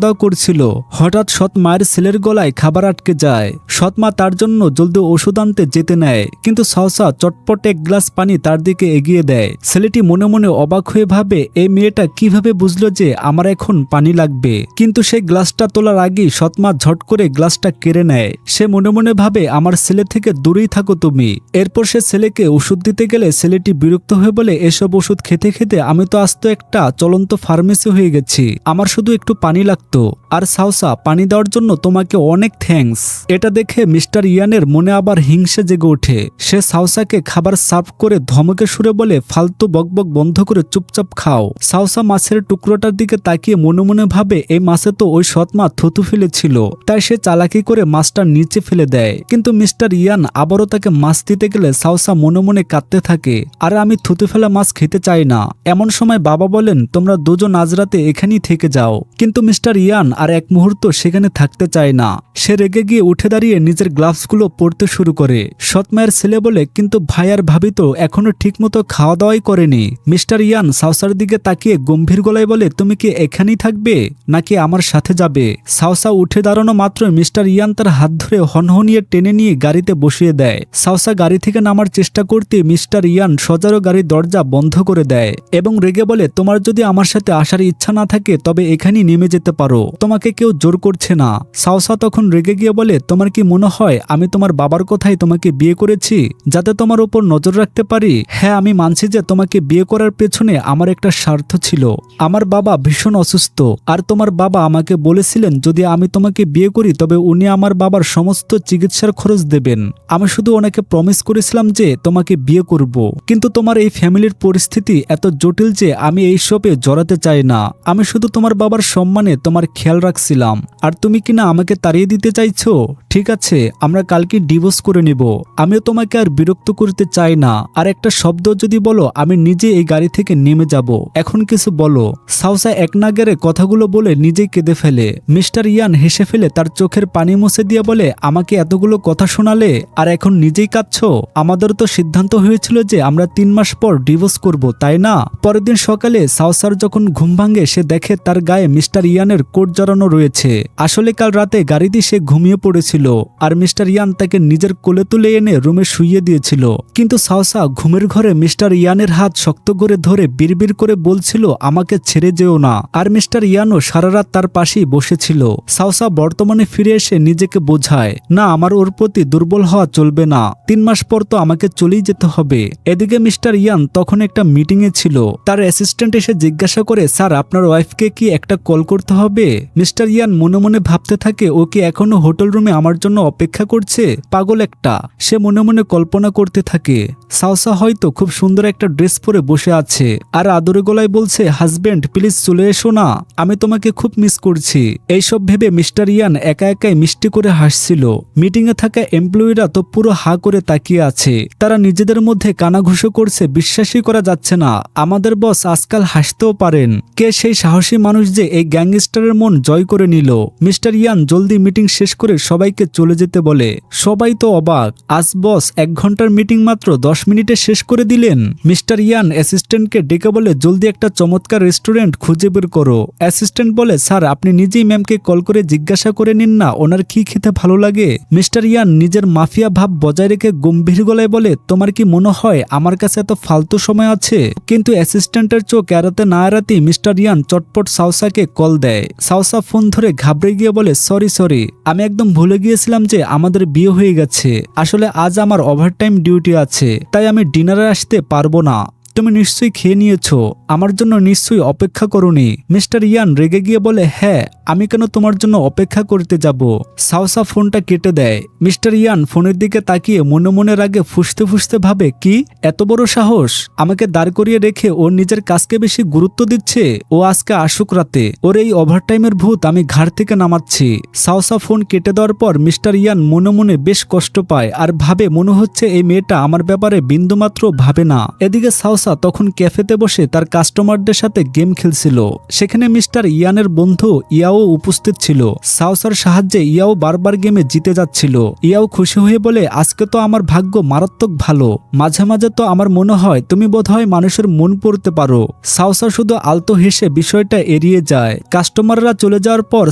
Speaker 1: দাওয়া করছিল, হঠাৎ সৎ মায়ের ছেলের গলায় খাবার আটকে যায়। সৎ মা তার জন্য জলদি ওষুধ আনতে যেতে নেয়, কিন্তু সাওসা চটপট এক গ্লাস পানি তার দিকে এগিয়ে দেয়। ছেলেটি মনে মনে অবাক হয়ে ভাবে, এই মেয়েটা কিভাবে বুঝলো যে আমার এখন পানি লাগবে। কিন্তু সেই গ্লাসটা তোলার আগেই সৎ মা ঝট করে গ্লাসটা কেড়ে নেয়। সে মনে মনে ভাবে, আমার ছেলে থেকে দূরেই থাকো তুমি। এরপর সে ছেলেকে ওষুধ দিতে গেলে ছেলেটি বিরক্ত হয়ে বলে, এসব ওষুধ খেতে খেতে আমি তো আস্ত একটা চলন্ত ফার্মেসি হয়ে গেছি, আমার শুধু একটু পানি লাগতো। আর সাওসা, পানি দেওয়ার জন্য তোমাকে অনেক থ্যাঙ্কস। এটা দেখে মিস্টার ইয়ানের মনে আবার হিংসে জেগে ওঠে। সে সাওসাকে খাবার সার্ভ করে ধমকে সুরে বলে, ফালতু বকবক বন্ধ করে চুপচাপ খাও। সাওসা মাছের টুকরোটার দিকে তাকিয়ে মনে মনে ভাবে, এই মাছে তো ওই সৎ মা থুতু ফেলেছিল, তাই সে চালাকি করে মাছটা নিচে ফেলে দেয়। কিন্তু মিস্টার ইয়ান আবারও তাকে মাছ দিতে গেলে সাওসা মনে মনে কাঁদতে থাকে, আর আমি থুতু ফেলা মাছ খেতে চাই না। এমন সময় বাবা বলেন, তোমরা দুজন আজ রাতে এখানেই থেকে যাও। কিন্তু মিস্টার ইয়ান আর এক মুহূর্ত সেখানে থাকতে চায় না। সে রেগে গিয়ে উঠে দাঁড়িয়ে নিজের গ্লাভসগুলো পরতে শুরু করে। সৎ মায়ের ছেলে বলে, কিন্তু ভাই আর ভাবি তো এখনো ঠিকমতো খাওয়া দাওয়াই করেনি। মিস্টার ইয়ান সাওসার দিকে তাকিয়ে গম্ভীর গলায় বলে, তুমি কি এখানেই থাকবে নাকি আমার সাথে যাবে? সাওসা উঠে দাঁড়ানো মাত্র মিস্টার ইয়ান তার হাত ধরে হনহনিয়ে টেনে নিয়ে গাড়িতে বসিয়ে দেয়। সাওসা গাড়ি থেকে নামার চেষ্টা করতে মিস্টার ইয়ান সজারো গাড়ির দরজা বন্ধ করে দেয় এবং রেগে বলে, তোমার যদি আমার সাথে আসার ইচ্ছা না থাকে তবে এখানেই নেমে যেতে পারো, তোমাকে কেউ জোর করছে না। সাওসা তখন রেগে গিয়ে বলে, তোমার কি মনে হয় আমি তোমার বাবার কথাই তোমাকে বিয়ে করেছি যাতে তোমার উপর নজর রাখতে পারি? হ্যাঁ, আমি মানছি যে তোমাকে বিয়ে করার পেছনে আমার একটা স্বার্থ ছিল। আমার বাবা ভীষণ অসুস্থ, আর তোমার বাবা আমাকে বলেছিলেন যদি আমি তোমাকে বিয়ে করি তবে উনি আমার বাবার সমস্ত চিকিৎসার খরচ দেবেন। আমি শুধু ওনাকে প্রমিস করেছিলাম যে তোমাকে বিয়ে করব। কিন্তু তোমার এই ফ্যামিলির পরিস্থিতি এত জটিল যে আমি এই সবে জড়াতে চাই না। আমি শুধু তোমার বাবার সম্মানে তোমার খেয়াল রাখছিলাম, আর তুমি কিনা আমাকে তাড়িয়ে দিতে চাইছো। ঠিক আছে, আমরা কালকে ডিভোর্স করে নিব। আমিও তোমাকে আর বিরক্ত করতে চাই না। আর একটা শব্দ যদি বলো আমি নিজে এই গাড়ি থেকে নেমে যাব। এখন কিছু বলো। সাওসা এক নাগারে কথাগুলো বলে নিজেই কেঁদে ফেলে। মিস্টার ইয়ান হেসে ফেলে তার চোখের পানি মুছে দিয়ে বলে, আমাকে এতগুলো কথা শোনালে আর এখন নিজেই কাঁদছো? আমাদের তো সিদ্ধান্ত হয়েছিল যে আমরা 3 মাস পর ডিভোর্স করব, তাই না? পরের দিন সকালে সাওসার যখন ঘুম ভাঙে সে দেখে তার গায়ে মিস্টার ইয়ানের কোট জড়ানো রয়েছে। আসলে কাল রাতে গাড়িতে সে ঘুমিয়ে পড়েছিল, আর মিস্টার ইয়ান তাকে নিজের কোলে তুলে এনে রুমে শুইয়ে দিয়েছিল। কিন্তু সাওসা ঘুমের ঘরে মিস্টার ইয়ানের হাত শক্ত করে ধরে বিড়বিড় করে বলছিল, আমাকে ছেড়ে যেও না। আর মিস্টার ইয়ানও সারা রাত তার পাশেই বসেছিল। সাওসা বর্তমানে ফিরে এসে নিজেকে বোঝায়, না, আমার ওর প্রতি দুর্বল হওয়া চলবে না। 3 মাস পর তো আমাকে চলেই যেতে হবে। এদিকে মিস্টার ইয়ান তখন একটা মিটিংয়ে ছিল। তার অ্যাসিস্ট্যান্ট এসে জিজ্ঞাসা করে, স্যার আপনার ওয়াইফকে কি একটা কল করতে হবে? মিস্টার ইয়ান মনে মনে ভাবতে থাকে, ও কি এখনো হোটেল রুমে আমার জন্য অপেক্ষা করছে? পাগল একটা। সে মনে মনে কল্পনা করতে থাকে সাওসা হয়তো খুব সুন্দর একটা ড্রেস পরে বসে আছে আর আদরে গলায় বলছে, হাজবেন্ড প্লিজ চলে এসো না, আমি তোমাকে খুব মিস করছি। এইসব ভেবে মিস্টার ইয়ান একা একাই মিষ্টি করে হাসছিল। মিটিংয়ে থাকা এমপ্লয়িরা তো পুরো হা করে তাকিয়ে আছে। তারা নিজেদের মধ্যে কানাঘুষো করছে, বিশ্বাসই করা যাচ্ছে না আমাদের বস আজকাল হাসতেও পারেন। কে সেই সাহসী মানুষ যে এই গ্যাংস্টারের মন জয় করে নিল? মিস্টার ইয়ান জলদি মিটিং শেষ করে সবাইকে চলে যেতে বলে। সবাই তো অবাক, আজ বস 1 ঘন্টার মিটিং মাত্র 10 মিনিটে শেষ করে দিলেন। মিস্টার ইয়ান অ্যাসিস্ট্যান্টকে ডেকে বলে, জলদি একটা চমৎকার রেস্টুরেন্ট খুঁজে বের করো। অ্যাসিস্ট্যান্ট বলে, স্যার আপনি নিজেই ম্যামকে কল করে জিজ্ঞাসা করে নিন না ওনার কি খেতে ভালো লাগে। মিস্টার ইয়ান নিজের মাফিয়া ভাব বজায় রেখে গম্ভীর গলায় বলে, তোমার কি মনে হয় আমার কাছে এত ফালতু সময় আছে? কিন্তু অ্যাসিস্ট্যান্টের চোখ এড়াতে না এড়াতেই মিস্টার ইয়ান চটপট সাউসাকে কল দেয়। সাউসা ফোন ধরে ঘাবড়ে গিয়ে বলে, সরি আমি একদম ভুলে গিয়েছিলাম যে আমাদের বিয়ে হয়ে গেছে। আসলে আজ আমার ওভারটাইম ডিউটি আছে, তাই আমি ডিনারে আসতে পারবো না। তুমি নিশ্চয়ই খেয়ে নিয়েছো, আমার জন্য নিশ্চয়ই অপেক্ষা করোনি। মিস্টার ইয়ান রেগে গিয়ে বলে, হ্যাঁ আমি কেন তোমার জন্য অপেক্ষা করতে যাব। সাউসা ফোনটা কেটে দেয়। মিস্টার ইয়ান ফোনের দিকে তাকিয়ে মনে মনে রাগে ফুঁসতে ফুঁসতে ভাবে, কি এত বড় সাহস, আমাকে দাঁড় করিয়ে রেখে ওর নিজের কাজকে বেশি গুরুত্ব দিচ্ছে। ও আজকে আসুক রাতে, ওর এই ওভারটাইমের ভূত আমি ঘাড় থেকে নামাচ্ছি। সাউসা ফোন কেটে দেওয়ার পর মিস্টার ইয়ান মনে মনে বেশ কষ্ট পায় আর ভাবে মনে হচ্ছে এই মেয়েটা আমার ব্যাপারে বিন্দুমাত্র ভাবে না। এদিকে সাউসা তখন ক্যাফেতে বসে তার কাস্টমারদের সাথে গেম খেলছিল। সেখানে মিস্টার ইয়ানের বন্ধু ইয়াও উপস্থিত ছিল। সাউসার সাহায্যে ইয়াও বারবার গেমে জিতে যাচ্ছিল। ইয়াও খুশি হয়ে বলে, আজকে তো আমার ভাগ্য মারাত্মক ভালো। মাঝে মাঝে তো আমার মনে হয় তুমি বোধহয় মানুষের মন পড়তে পারো। সাউসা শুধু আলতো হেসে বিষয়টা এড়িয়ে যায়। কাস্টমাররা চলে যাওয়ার পর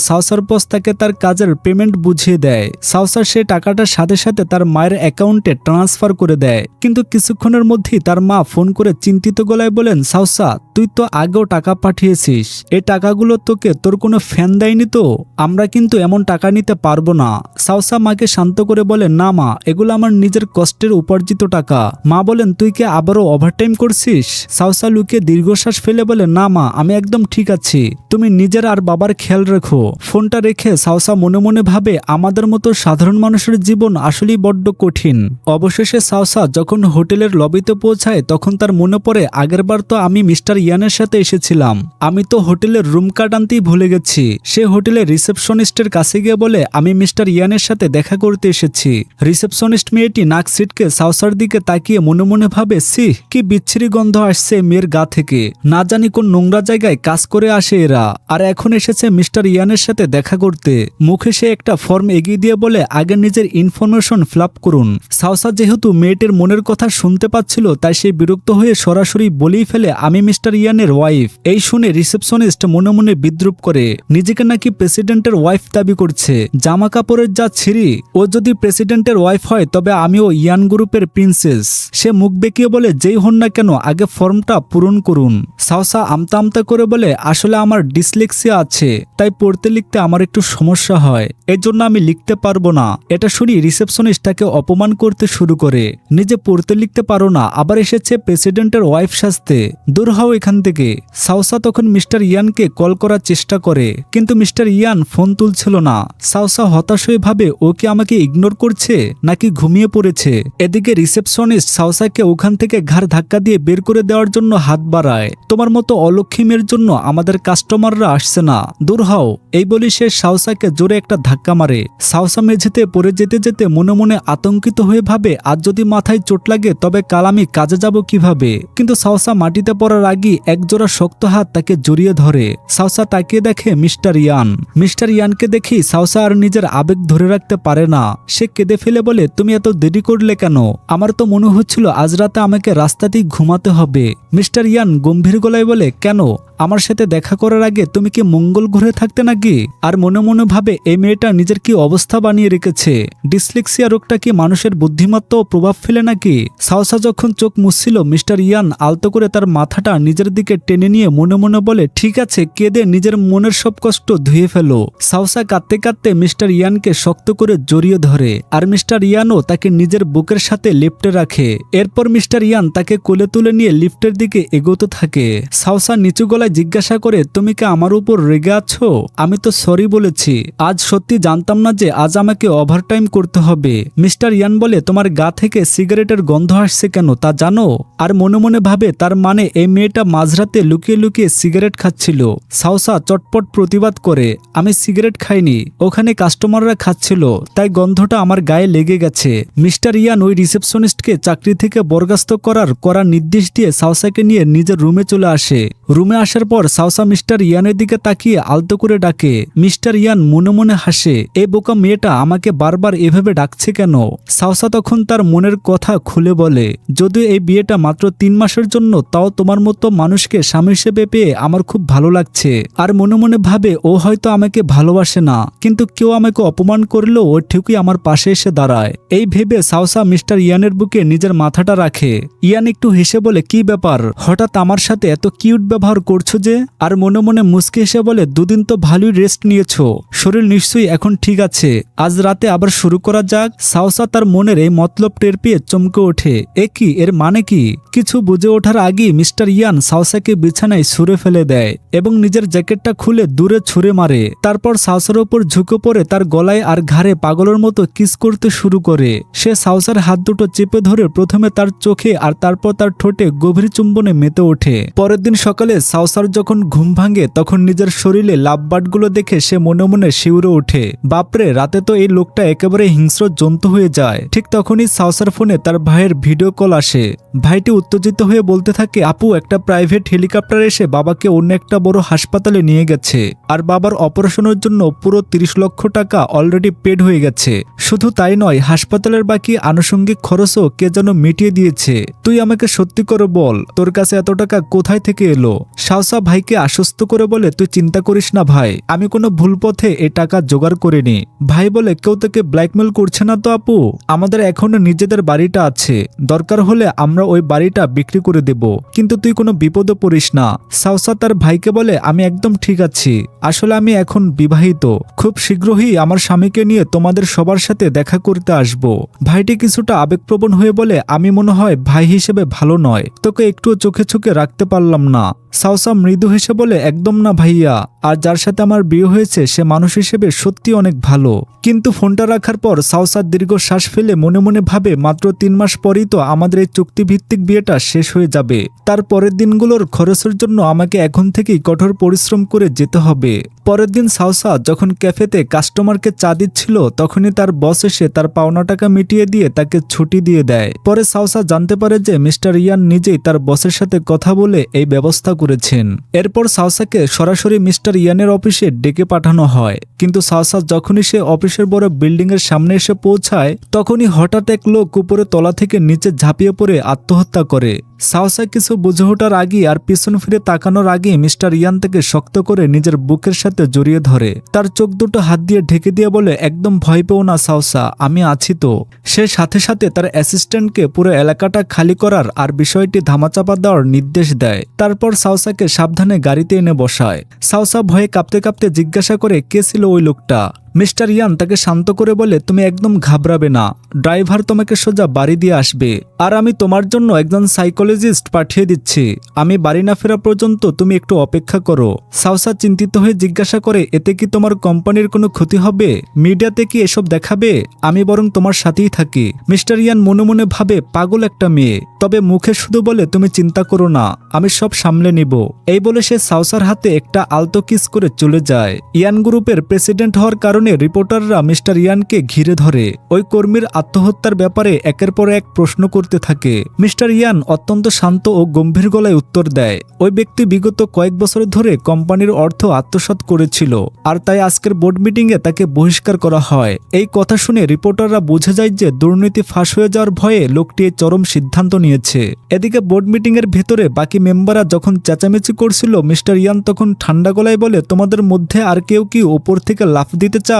Speaker 1: সাউসার বস তাকে তার কাজের পেমেন্ট বুঝিয়ে দেয়। সাউসা সে টাকাটার সাথে সাথে তার মায়ের অ্যাকাউন্টে ট্রান্সফার করে দেয়। কিন্তু কিছুক্ষণের মধ্যেই তার মা ফোন করে চিন্তিত গলায় বলেন, সাউসা তুই তো আগেও টাকা পাঠিয়েছিস, এই টাকাগুলো তোকে তোর কোনো ফ্যান দেয়নি তো? আমরা কিন্তু এমন টাকা নিতে পারবো না। সাউসা মাকে শান্ত করে বলে, না মা, এগুলো আমার নিজের কষ্টের উপার্জিত টাকা। মা বলেন, তুই কি আবারও ওভারটাইম করছিস? সাউসা লুকিয়ে দীর্ঘশ্বাস ফেলে বলে, না মা, আমি একদম ঠিক আছি, তুমি নিজের আর বাবার খেয়াল রেখো। ফোনটা রেখে সাউসা মনে মনে ভাবে, আমাদের মতো সাধারণ মানুষের জীবন আসলেই বড্ড কঠিন। অবশেষে সাউসা যখন হোটেলের লবিতে পৌঁছায় তখন তার মনে পড়ে, আগেরবার তো আমি মিস্টার ইয়ানের সাথে এসেছিলাম, আমি তো হোটেলের রুম কার্ড আনতেই ভুলে গেছি। সে হোটেলের রিসেপশনিস্টের কাছে গিয়ে বলে, আমি মিস্টার ইয়ানের সাথে দেখা করতে এসেছি। রিসেপশনিস্ট মেয়েটি নাক সিটকে সাউসার দিকে তাকিয়ে মনে মনে ভাবে, সি কি বিচ্ছিরি গন্ধ আসছে মেয়ের গা থেকে, না জানি কোন নোংরা জায়গায় কাজ করে আসে এরা, আর এখন এসেছে মিস্টার ইয়ানের সাথে দেখা করতে। মুখে সে একটা ফর্ম এগিয়ে দিয়ে বলে, আগে নিজের ইনফরমেশন ফিল আপ করুন। সাউসা যেহেতু মেয়েটির মনের কথা শুনতে পাচ্ছিল তাই সে বিরক্ত হয়ে সরাসরি বলেই ফেলে, আমি মিস্টার ইয়ানের ওয়াইফ। এই শুনে রিসেপশনিস্ট মনে মনে বিদ্রুপ করে, নিজেকে নাকি প্রেসিডেন্টের ওয়াইফ দাবি করছে, জামা কাপড়ের যা ছিঁড়ি, ও যদি প্রেসিডেন্টের ওয়াইফ হয় তবে আমিও ইয়ান গ্রুপের প্রিন্সেস। সে মুখ বেঁকিয়ে বলে, যেই হন না কেন আগে ফর্মটা পূরণ করুন। সাউসা আমতা আমতা করে বলে, আসলে আমার ডিসলেক্সিয়া আছে, তাই পড়তে লিখতে আমার একটু সমস্যা হয়, এর জন্য আমি লিখতে পারবো না। এটা শুনি রিসেপশনিস্ট তাকে অপমান করতে শুরু করে, নিজে পড়তে লিখতে পারো না, আবার এসেছে প্রেসিডেন্টের ওয়াইফ সাজতে, দূর হও এখান থেকে। সাউসা তখন মিস্টার ইয়ানকে কল করার চেষ্টা করে কিন্তু মিস্টার ইয়ান ফোন তুলছিল না। সাউসা হতাশ হয়ে ভাবে, ও কি আমাকে ইগনোর করছে নাকি ঘুমিয়ে পড়েছে। এদিকে রিসেপশনিস্ট সাউসাকে ওখান থেকে ঘাড় ধাক্কা দিয়ে বের করে দেওয়ার জন্য হাত বাড়ায়, তোমার মতো অলক্ষীমের জন্য আমাদের কাস্টমাররা আসছে না, দূর হও। এই বলি সে সাউসাকে জোরে একটা ধাক্কা মারে। সাউসা মেঝেতে পড়ে যেতে যেতে মনে মনে আতঙ্কিত হয়ে ভাবে, আজ যদি মাথায় চোট লাগে তবে কাল আমি কাজে যাব কিভাবে। কিন্তু সাউসা মাটিতে পড়ার আগে একজোড়া শক্ত হাত তাকে জড়িয়ে ধরে। সাউসা তাকিয়ে দেখে মিস্টার ইয়ান। মিস্টার ইয়ানকে দেখি সাউসা আর নিজের আবেগ ধরে রাখতে পারে না। সে কেঁদে ফেলে বলে, তুমি এত দেরি করলে কেন? আমার তো মনে হচ্ছিল আজ রাতে আমাকে রাস্তাতেই ঘুমাতে হবে। মিস্টার ইয়ান গম্ভীর গলায় বলে, কেন? আমার সাথে দেখা করার আগে তুমি কি মঙ্গল গ্রহে থাকতে নাকি? আর মনে মনে ভাবে, এই মেয়েটা নিজের কি অবস্থা বানিয়ে রেখেছে। ডিসলেক্সিয়া রোগটা কি মানুষের বুদ্ধিমত্তাও প্রভাব ফেলে নাকি? সাউসা যখন চোখ মুছছিল মিস্টার ইয়ান আলতো করে তার মাথাটা নিজের দিকে টেনে নিয়ে মনে মনে বলে, ঠিক আছে, কেঁদে নিজের মনের সব কষ্ট ধুয়ে ফেলো। সাউসা কাঁদতে কাঁদতে মিস্টার ইয়ানকে শক্ত করে জড়িয়ে ধরে আর মিস্টার ইয়ানও তাকে নিজের বুকের সাথে লিফটে রাখে। এরপর মিস্টার ইয়ান তাকে কোলে তুলে নিয়ে লিফটের দিকে এগোতে থাকে। সাউসা নিচু গলায় জিজ্ঞাসা করে, তুমি কি আমার উপর রেগে আছো? আমি তো সরি বলেছি, আজ সত্যি জানতাম না যে আজ আমাকে ওভারটাইম করতে হবে। মিস্টার ইয়ান বলে, তোমার গা থেকে সিগারেটের গন্ধ আসছে কেন তা জানো? আর মনে মনে ভাবে, তার মানে এই মেয়েটা মাঝরাতে লুকিয়ে লুকিয়ে সিগারেট খাচ্ছিল। সাউসা চটপট প্রতিবাদ করে, আমি সিগারেট খাইনি, ওখানে কাস্টমাররা খাচ্ছিল, তাই গন্ধটা আমার গায়ে লেগে গেছে। মিস্টার ইয়ান ওই রিসেপশনিস্টকে চাকরি থেকে বরখাস্ত করার কড়া নির্দেশ দিয়ে সাউসাকে নিয়ে নিজের রুমে চলে আসে। রুমে আসার আসার পর সাউসা মিস্টার ইয়ানের দিকে তাকিয়ে আলতো করে ডাকে। মিস্টার ইয়ান মনে মনে হাসে, এই বোকা মেয়েটা আমাকে বারবার এভাবে ডাকছে কেন। সাউসা তখন তার মনের কথা খুলে বলে, যদিও এই বিয়েটা মাত্র 3 মাসের জন্য, তাও তোমার মতো মানুষকে স্বামী হিসেবে পেয়ে আমার খুব ভালো লাগছে। আর মনে মনে ভাবে ও হয়তো আমাকে ভালোবাসে না, কিন্তু কেউ আমাকে অপমান করলেও ও ঠিকই আমার পাশে এসে দাঁড়ায়। এই ভেবে সাউসা মিস্টার ইয়ানের বুকে নিজের মাথাটা রাখে। ইয়ান একটু হেসে বলে, কি ব্যাপার, হঠাৎ আমার সাথে এত কিউট ব্যবহার করছো যে? আর মনে মনে মুচকি হেসে বলে, দুদিন তো ভালোই রেস্ট নিয়েছো, শরীর নিশ্চয়ই এখন ঠিক আছে, আজ রাতে আবার শুরু করা যাক। সাউসা তার মনের এই মতলব টের পেয়ে চমকে ওঠে। কি এর মানে কি? কিছু বুঝে ওঠার আগেই মিস্টার ইয়ান সাউসাকে বিছানায় ছুঁড়ে ফেলে দেয় এবং নিজের জ্যাকেটটা খুলে দূরে ছুঁড়ে মারে। তারপর সাউসার উপর ঝুঁকে পড়ে তার গলায় আর ঘাড়ে পাগলের মতো কিস করতে শুরু করে। সে সাউসার হাত দুটো চেপে ধরে প্রথমে তার চোখে আর তারপর তার ঠোঁটে গভীর চুম্বনে মেতে ওঠে। পরের দিন সকালে সাউসার যখন ঘুম ভাঙে তখন নিজের শরীরে লাভবাটগুলো দেখে সে মনে মনে শিউরে ওঠে। বাপরে, রাতে তো এই লোকটা একেবারে হিংস্র জন্তু হয়ে যায়। ঠিক তখনই সাউসার ফোনে তার ভাইয়ের ভিডিও কল আসে। ভাইটি উত্তেজিত হয়ে বলতে থাকে, আপু, একটা প্রাইভেট হেলিকপ্টার এসে বাবাকে অন্য একটা বড় হাসপাতালে নিয়ে গেছে, আর বাবার অপারেশনের জন্য পুরো 30 লক্ষ টাকা অলরেডি পেড হয়ে গেছে। শুধু তাই নয়, হাসপাতালের বাকি আনুষঙ্গিক খরচও কে যেন মিটিয়ে দিয়েছে। তুই আমাকে সত্যি করে বল, তোর কাছে এত টাকা কোথায় থেকে এলো? সাউসা ভাইকে আশ্বস্ত করে বলে, তুই চিন্তা করিস না ভাই, আমি কোনো ভুল পথে এই টাকা জোগাড় করিনি। ভাই বলে, কেউ তোকে ব্ল্যাকমেল করছে না তো আপু? আমাদের এখনো নিজেদের বাড়িটা আছে, দরকার হলে আমরা ওই বাড়িটা বিক্রি করে দেব, কিন্তু তুই কোনো বিপদে পড়িস না। সাউসা তার ভাইকে বলে, আমি একদম ঠিক আছি, আসলে আমি এখন বিবাহিত, খুব শীঘ্রই আমার স্বামীকে নিয়ে তোমাদের সবার সাথে দেখা করতে আসব। ভাইটি কিছুটা আবেগপ্রবণ হয়ে বলে, আমি মনে হয় ভাই হিসেবে ভালো নয়, তোকে একটু চোখে চোখে রাখতে পারলাম না। সাউসা মৃদু হেসে বলে, একদম না ভাইয়া, আর যার সাথে আমার বিয়ে হয়েছে সে মানুষ হিসেবে সত্যি অনেক ভালো। কিন্তু ফোনটা রাখার পর সাউসা দীর্ঘ শ্বাস ফেলে মনে মনে ভাবে, মাত্র 3 মাস পরেই তো আমাদের এই চুক্তিভিত্তিক বিয়েটা শেষ হয়ে যাবে। তার পরের দিনগুলোর খরচের জন্য আমাকে এখন থেকেই কঠোর পরিশ্রম করে যেতে হবে। পরের দিন সাউসা যখন ক্যাফেতে কাস্টমারকে চা দিচ্ছিল তখনই তার বস এসে তার পাওনা টাকা মিটিয়ে দিয়ে তাকে ছুটি দিয়ে দেয়। পরে সাউসা জানতে পারে যে মিস্টার ইয়ান নিজেই তার বসের সাথে কথা বলে এই ব্যবস্থা করেছেন। এরপর সাউসাকে সরাসরি মিস্টার ইয়ানের অফিসে ডেকে পাঠানো হয়, কিন্তু সাউসা যখনই সে অফিসের বড় বিল্ডিং এর সামনে এসে পৌঁছায় তখনই হঠাৎ এক লোক উপরে তলা থেকে নিচে ঝাঁপিয়ে পড়ে আত্মহত্যা করে। সাউসা কিছু বুঝে ওঠার আগে আর পিছন ফিরে তাকানোর আগে মিস্টার ইয়ান তাকে শক্ত করে নিজের বুকের সাথে জড়িয়ে ধরে, তার চোখ দুটো হাত দিয়ে ঢেকে দিয়ে বলে, একদম ভয় পেও না সাউসা, আমি আছি তো। সে সাথে সাথে তার অ্যাসিস্ট্যান্টকে পুরো এলাকাটা খালি করার আর বিষয়টি ধামাচাপা দেওয়ার নির্দেশ দেয়। তারপর সাউসাকে সাবধানে গাড়িতে এনে বসায়। সাউসা ভয়ে কাঁপতে কাঁপতে জিজ্ঞাসা করে, কে ছিল ওই লোকটা? মিস্টার ইয়ান তাকে শান্ত করে বলে, তুমি একদম ঘাবড়াবে না, ড্রাইভার তোমাকে সোজা বাড়ি দিয়ে আসবে, আর আমি তোমার জন্য একজন সাইকোলজিস্ট পাঠিয়ে দিচ্ছি। আমি বাড়ি না ফেরা পর্যন্ত তুমি একটু অপেক্ষা করো। সাউসা চিন্তিত হয়ে জিজ্ঞাসা করে, এতে কি তোমার কোম্পানির কোনো ক্ষতি হবে? মিডিয়াতে কি এসব দেখাবে? আমি বরং তোমার সাথেই থাকি। মিস্টার ইয়ান মনে মনে ভাবে, পাগল একটা মেয়ে, তবে মুখে শুধু বলে, তুমি চিন্তা করো না, আমি সব সামলে নিব। এই বলে সে সাউসার হাতে একটা আলতো কিস করে চলে যায়। ইয়ান গ্রুপের প্রেসিডেন্ট হওয়ার কারণে রিপোর্টাররা মিস্টার ইয়ানকে ঘিরে ধরে ওই কর্মীর আত্মহত্যার ব্যাপারে একের পর এক প্রশ্ন করতে থাকে। মিস্টার ইয়ান অত্যন্ত শান্ত ও গম্ভীর গলায় উত্তর দেয়, ওই ব্যক্তি বিগত কয়েক বছর ধরে কোম্পানির অর্থ আত্মসাৎ করেছিল, আর তাই আজকের বোর্ড মিটিংয়ে তাকে বহিষ্কার করা হয়। এই কথা শুনে রিপোর্টাররা বুঝে যায় যে দুর্নীতি ফাঁস হয়ে যাওয়ার ভয়ে লোকটি চরম সিদ্ধান্ত নিয়েছে। এদিকে বোর্ড মিটিং এর ভেতরে বাকি মেম্বাররা যখন চেঁচামেচি করছিল, মিস্টার ইয়ান তখন ঠান্ডা গলায় বলে, তোমাদের মধ্যে আর কেউ কি উপর থেকে লাফ দিতে চাও?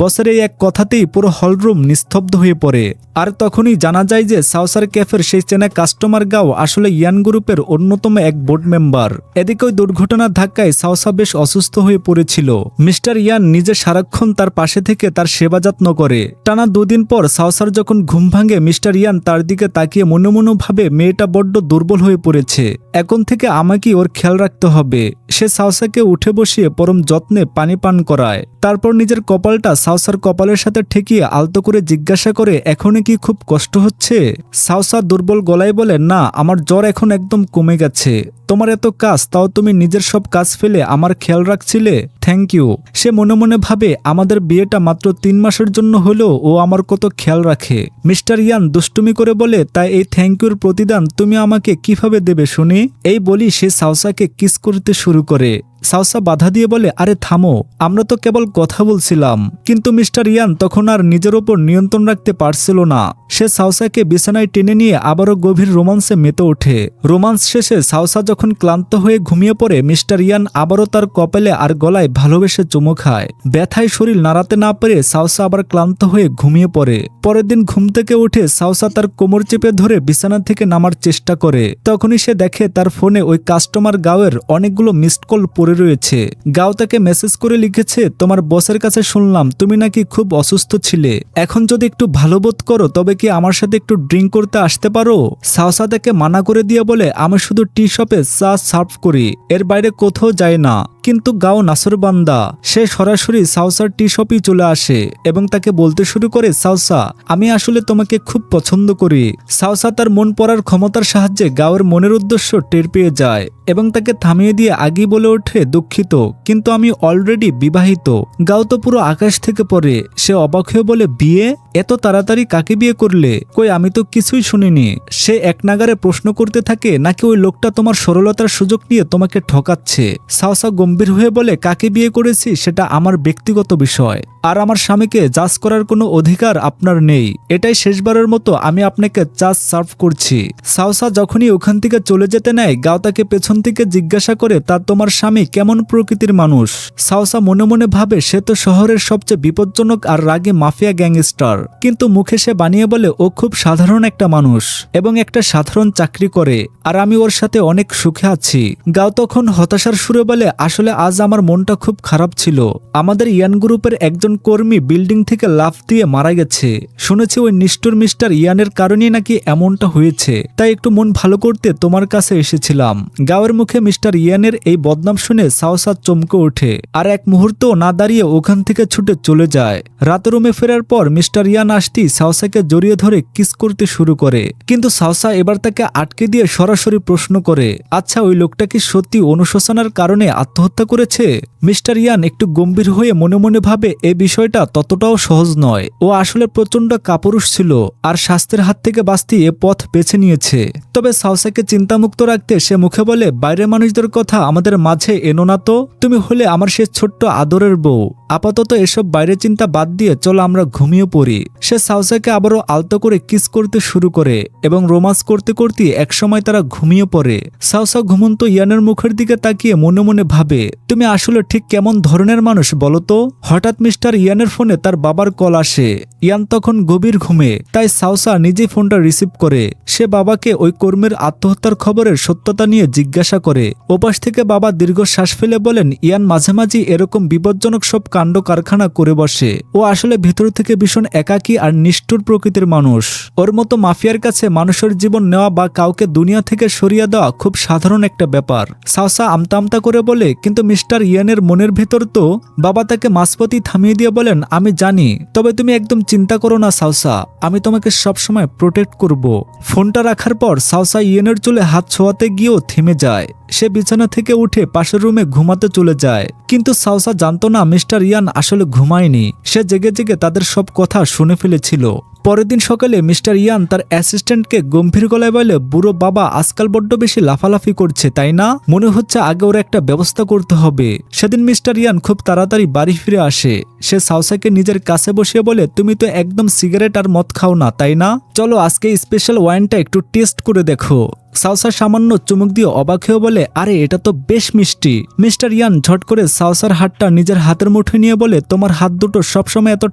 Speaker 1: বসের এই এক কথাতেই পুরো হলরুম নিস্তব্ধ হয়ে পড়ে। আর তখনই জানা যায় যে সাউসার ক্যাফের সেই চেনা কাস্টমার গাও আসলে ইয়ান গ্রুপের অন্যতম এক বোর্ড মেম্বার। এদিকে ওই দুর্ঘটনার ধাক্কায় সাউসা বেশ অসুস্থ হয়ে পড়েছিল। মিস্টার ইয়ান নিজে সারাক্ষণ তার পাশে থেকে তার সেবা যত্ন করে। টানা 2 দিন পর সাউসার যখন ঘুম ভাঙে, মিস্টার ইয়ান তার দিকে তাকিয়ে মনে মনে ভাবে, মেয়েটা বড্ড দুর্বল হয়ে পড়েছে, এখন থেকে আমাকে ওর খেয়াল রাখতে হবে। সে সাউসাকে উঠে বসিয়ে পরম যত্নে পানি পান করায়, তারপর নিজের কপালটা সাউসার কপালের সাথে ঠেকিয়ে আলতো করে জিজ্ঞাসা করে এখনই কি খুব কষ্ট হচ্ছে? সাউসা দুর্বল গলায় বলে, না, আমার জ্বর এখন একদম কমে গেছে। তোমার এত কাজ, তাও তুমি নিজের সব কাজ ফেলে আমার খেয়াল রাখছিলে, থ্যাংক ইউ। সে মনে মনে ভাবে আমাদের বিয়েটা মাত্র 3 মাসের জন্য হলেও ও আমার কত খেয়াল রাখে। মিস্টার ইয়ান দুষ্টুমি করে বলে, তাই এই থ্যাংক ইউর প্রতিদান তুমি আমাকে কিভাবে দেবে শুনি? এই বলি সে সাউসাকে কিস করতে শুরু করে। সাউসা বাধা দিয়ে বলে, আরে থামো, আমরা তো কেবল কথা বলছিলাম। কিন্তু মিস্টার ইয়ান তখন আর নিজের ওপর নিয়ন্ত্রণ রাখতে পারছিল না। সে সাউসাকে বিছানায় টেনে নিয়ে আবারও গভীর রোমান্সে মেতে ওঠে। রোমান্স শেষে সাউসা যখন ক্লান্ত হয়ে ঘুমিয়ে পড়ে, মিস্টার ইয়ান আবারও তার কপালে আর গলায় ভালোবেসে চুমু খায়। ব্যথায় শরীর নাড়াতে না পেরে সাউসা আবার ক্লান্ত হয়ে ঘুমিয়ে পড়ে। পরের দিন ঘুম থেকে উঠে সাউসা তার কোমর চেপে ধরে বিছানা থেকে নামার চেষ্টা করে। তখনই সে দেখে তার ফোনে ওই কাস্টমার গাওয়ের অনেকগুলো মিসড কল পড়ে রয়েছে। গাও তাকে মেসেজ করে লিখেছে, তোমার বসের কাছে শুনলাম তুমি নাকি খুব অসুস্থ ছিলে। এখন যদি একটু ভালো বোধ করো তবে কি আমার সাথে একটু ড্রিঙ্ক করতে আসতে পারো? সাউসা তাকে মানা করে দিয়ে বলে, আমি শুধু টি শপে চা সার্ভ করি, এর বাইরে কোথাও যায় না। কিন্তু গাও নাসরবান্দা, সে সরাসরি সাউসার টি শপেই চলে আসে এবং তাকে বলতে শুরু করে, সাউসা, আমি আসলে তোমাকে খুব পছন্দ করি। সাউসা তার মন পড়ার ক্ষমতার সাহায্যে গাওয়ের মনের উদ্দেশ্য টের পেয়ে যায় এবং তাকে থামিয়ে দিয়ে আগেই বলে ওঠে, দুঃখিত, কিন্তু আমি অলরেডি বিবাহিত। গাও তো পুরো আকাশ থেকে পড়ে। সে অবাক হয়ে বলে, বিয়ে? এত তাড়াতাড়ি কাকে বিয়ে করলে? কই, আমি তো কিছুই শুনিনি। সে এক নাগারে প্রশ্ন করতে থাকে, নাকি ওই লোকটা তোমার সরলতার সুযোগ নিয়ে তোমাকে ঠকাচ্ছে? সাউসা গম্ভীর হয়ে বলে, কাকে বিয়ে করেছি সেটা আমার ব্যক্তিগত বিষয়, আর আমার স্বামীকে জাজ করার কোনো অধিকার আপনার নেই। এটাই শেষবারের মতো আমি আপনাকে চা সার্ভ করছি। সাউসা যখনই ওখান থেকে চলে যেতে নেয়, গাও তাকে পেছন থেকে জিজ্ঞাসা করে, তা তোমার স্বামী কেমন প্রকৃতির মানুষ? সাউসা মনে মনে ভাবে সে তো শহরের সবচেয়ে বিপজ্জনক আর রাগী মাফিয়া গ্যাংস্টার, কিন্তু মুখে সে বানিয়ে বলে ও খুব সাধারণ একটা মানুষ এবং একটা সাধারণ চাকরি করে, আর আমি ওর সাথে অনেক সুখে আছি। গাও তখন হতাশার সুরে বলে, আসলে আজ আমার মনটা খুব খারাপ ছিল। আমাদের ইয়ান গ্রুপের একজন কর্মী বিল্ডিং থেকে লাফ দিয়ে মারা গেছে। শুনেছি ওই নিষ্ঠুর মিস্টার ইয়ানের কারণেই নাকি এমনটা হয়েছে, তাই একটু মন ভালো করতে তোমার কাছে এসেছিলাম। গাওয়ের মুখে মিস্টার ইয়ানের এই বদনাম শুনে সাউসা চমকে ওঠে আর এক মুহূর্ত না দাঁড়িয়ে ওখান থেকে ছুটে চলে যায়। রাতে রুমে ফেরার পর মিস্টার ইয়ান আসতেই সাউসাকে জড়িয়ে ধরে কিস করতে শুরু করে, কিন্তু সাউসা এবার তাকে আটকে দিয়ে সরাসরি প্রশ্ন করে, আচ্ছা ওই লোকটা কি সত্যি অনুশোচনার কারণে আত্মহত্যা করেছে? মিস্টার ইয়ান একটু গম্ভীর হয়ে মনে মনে ভাবে এই বিষয়টা ততটাও সহজ নয়। ও আসলে প্রচন্ড কাপুরুষ ছিল আর স্বাস্থ্যের হাত থেকে বাঁচতে এ পথ বেছে নিয়েছে। তবে সাউসাকে চিন্তামুক্ত রাখতে সে মুখে বলে, বাইরের মানুষদের কথা আমাদের মাঝে এনো না তো, তুমি হলে আমার সে ছোট্ট আদরের বউ। আপাতত এসব বাইরের চিন্তা বাদ দিয়ে চলো আমরা ঘুমিয়ে পড়ি। সে সাউসাকে আবারও আলতো করে কিস করতে শুরু করে এবং রোমান্স করতে করতে একসময় তারা ঘুমিয়ে পড়ে। সাউসা ঘুমন্ত ইয়ানের মুখের দিকে তাকিয়ে মনে মনে ভাবে, তুমি আসলে ঠিক কেমন ধরনের মানুষ বলো তো? হঠাৎ মিস্টার ইয়ানের ফোনে তার বাবার কল আসে। ইয়ান তখন গভীর ঘুমে, তাই সাউসা নিজে ফোনটা রিসিভ করে সে বাবাকে ওই কর্মীর আত্মহত্যার খবরের সত্যতা নিয়ে জিজ্ঞাসা করে। ওপাশ থেকে বাবা দীর্ঘ শ্বাস ফেলে বলেন, ইয়ান মাঝে মাঝে এরকম বিপজ্জনক সব কাণ্ড কারখানা করে বসে। ও আসলে ভেতর থেকে ভীষণ একাকী আর নিষ্ঠুর প্রকৃতির মানুষ। ওর মতো মাফিয়ার কাছে মানুষের জীবন নেওয়া বা কাউকে দুনিয়া থেকে সরিয়ে দেওয়া খুব সাধারণ একটা ব্যাপার। সাউসা আমতা আমতা করে বলে, কিন্তু মিস্টার ইয়ানের মনের ভেতর তো। বাবা তাকে মাঝপথই থামিয়ে দিয়ে বলেন, আমি জানি, তবে তুমি একদম চিন্তা করো না সাউসা, আমি তোমাকে সবসময় প্রোটেক্ট করব। ফোনটা রাখার পর সাউসা ইয়ানের চুলে হাত ছোঁয়াতে গিয়েও থেমে যায়। সে বিছানা থেকে উঠে পাশের রুমে ঘুমাতে চলে যায়, কিন্তু সাউসা জানতো না মিস্টার ইয়ান আসলে ঘুমায়নি। সে জেগে জেগে তাদের সব কথা শুনে ফেলেছিল। পরের দিন সকালে মিস্টার ইয়ান তার অ্যাসিস্ট্যান্টকে গম্ভীর গলায় বলে, বুড়ো বাবা আজকাল বড্ড বেশি লাফালাফি করছে, তাই না? মনে হচ্ছে আগে ওর একটা ব্যবস্থা করতে হবে। সেদিন মিস্টার ইয়ান খুব তাড়াতাড়ি বাড়ি ফিরে আসে। সে সাউসাকে নিজের কাছে বসিয়ে বলে, তুমি তো একদম সিগারেট আর মদ খাও না, তাই না? চলো আজকে স্পেশাল ওয়াইনটা একটু টেস্ট করে দেখো। সাউসা সামান্য চুমুক দিয়ে অবাক হয়ে বলে, আরে এটা তো বেশ মিষ্টি। মিস্টার ইয়ান ঝট করে সাউসার হাতটা নিজের হাতের মুঠোয় নিয়ে বলে, তোমার হাত দুটো সবসময় এত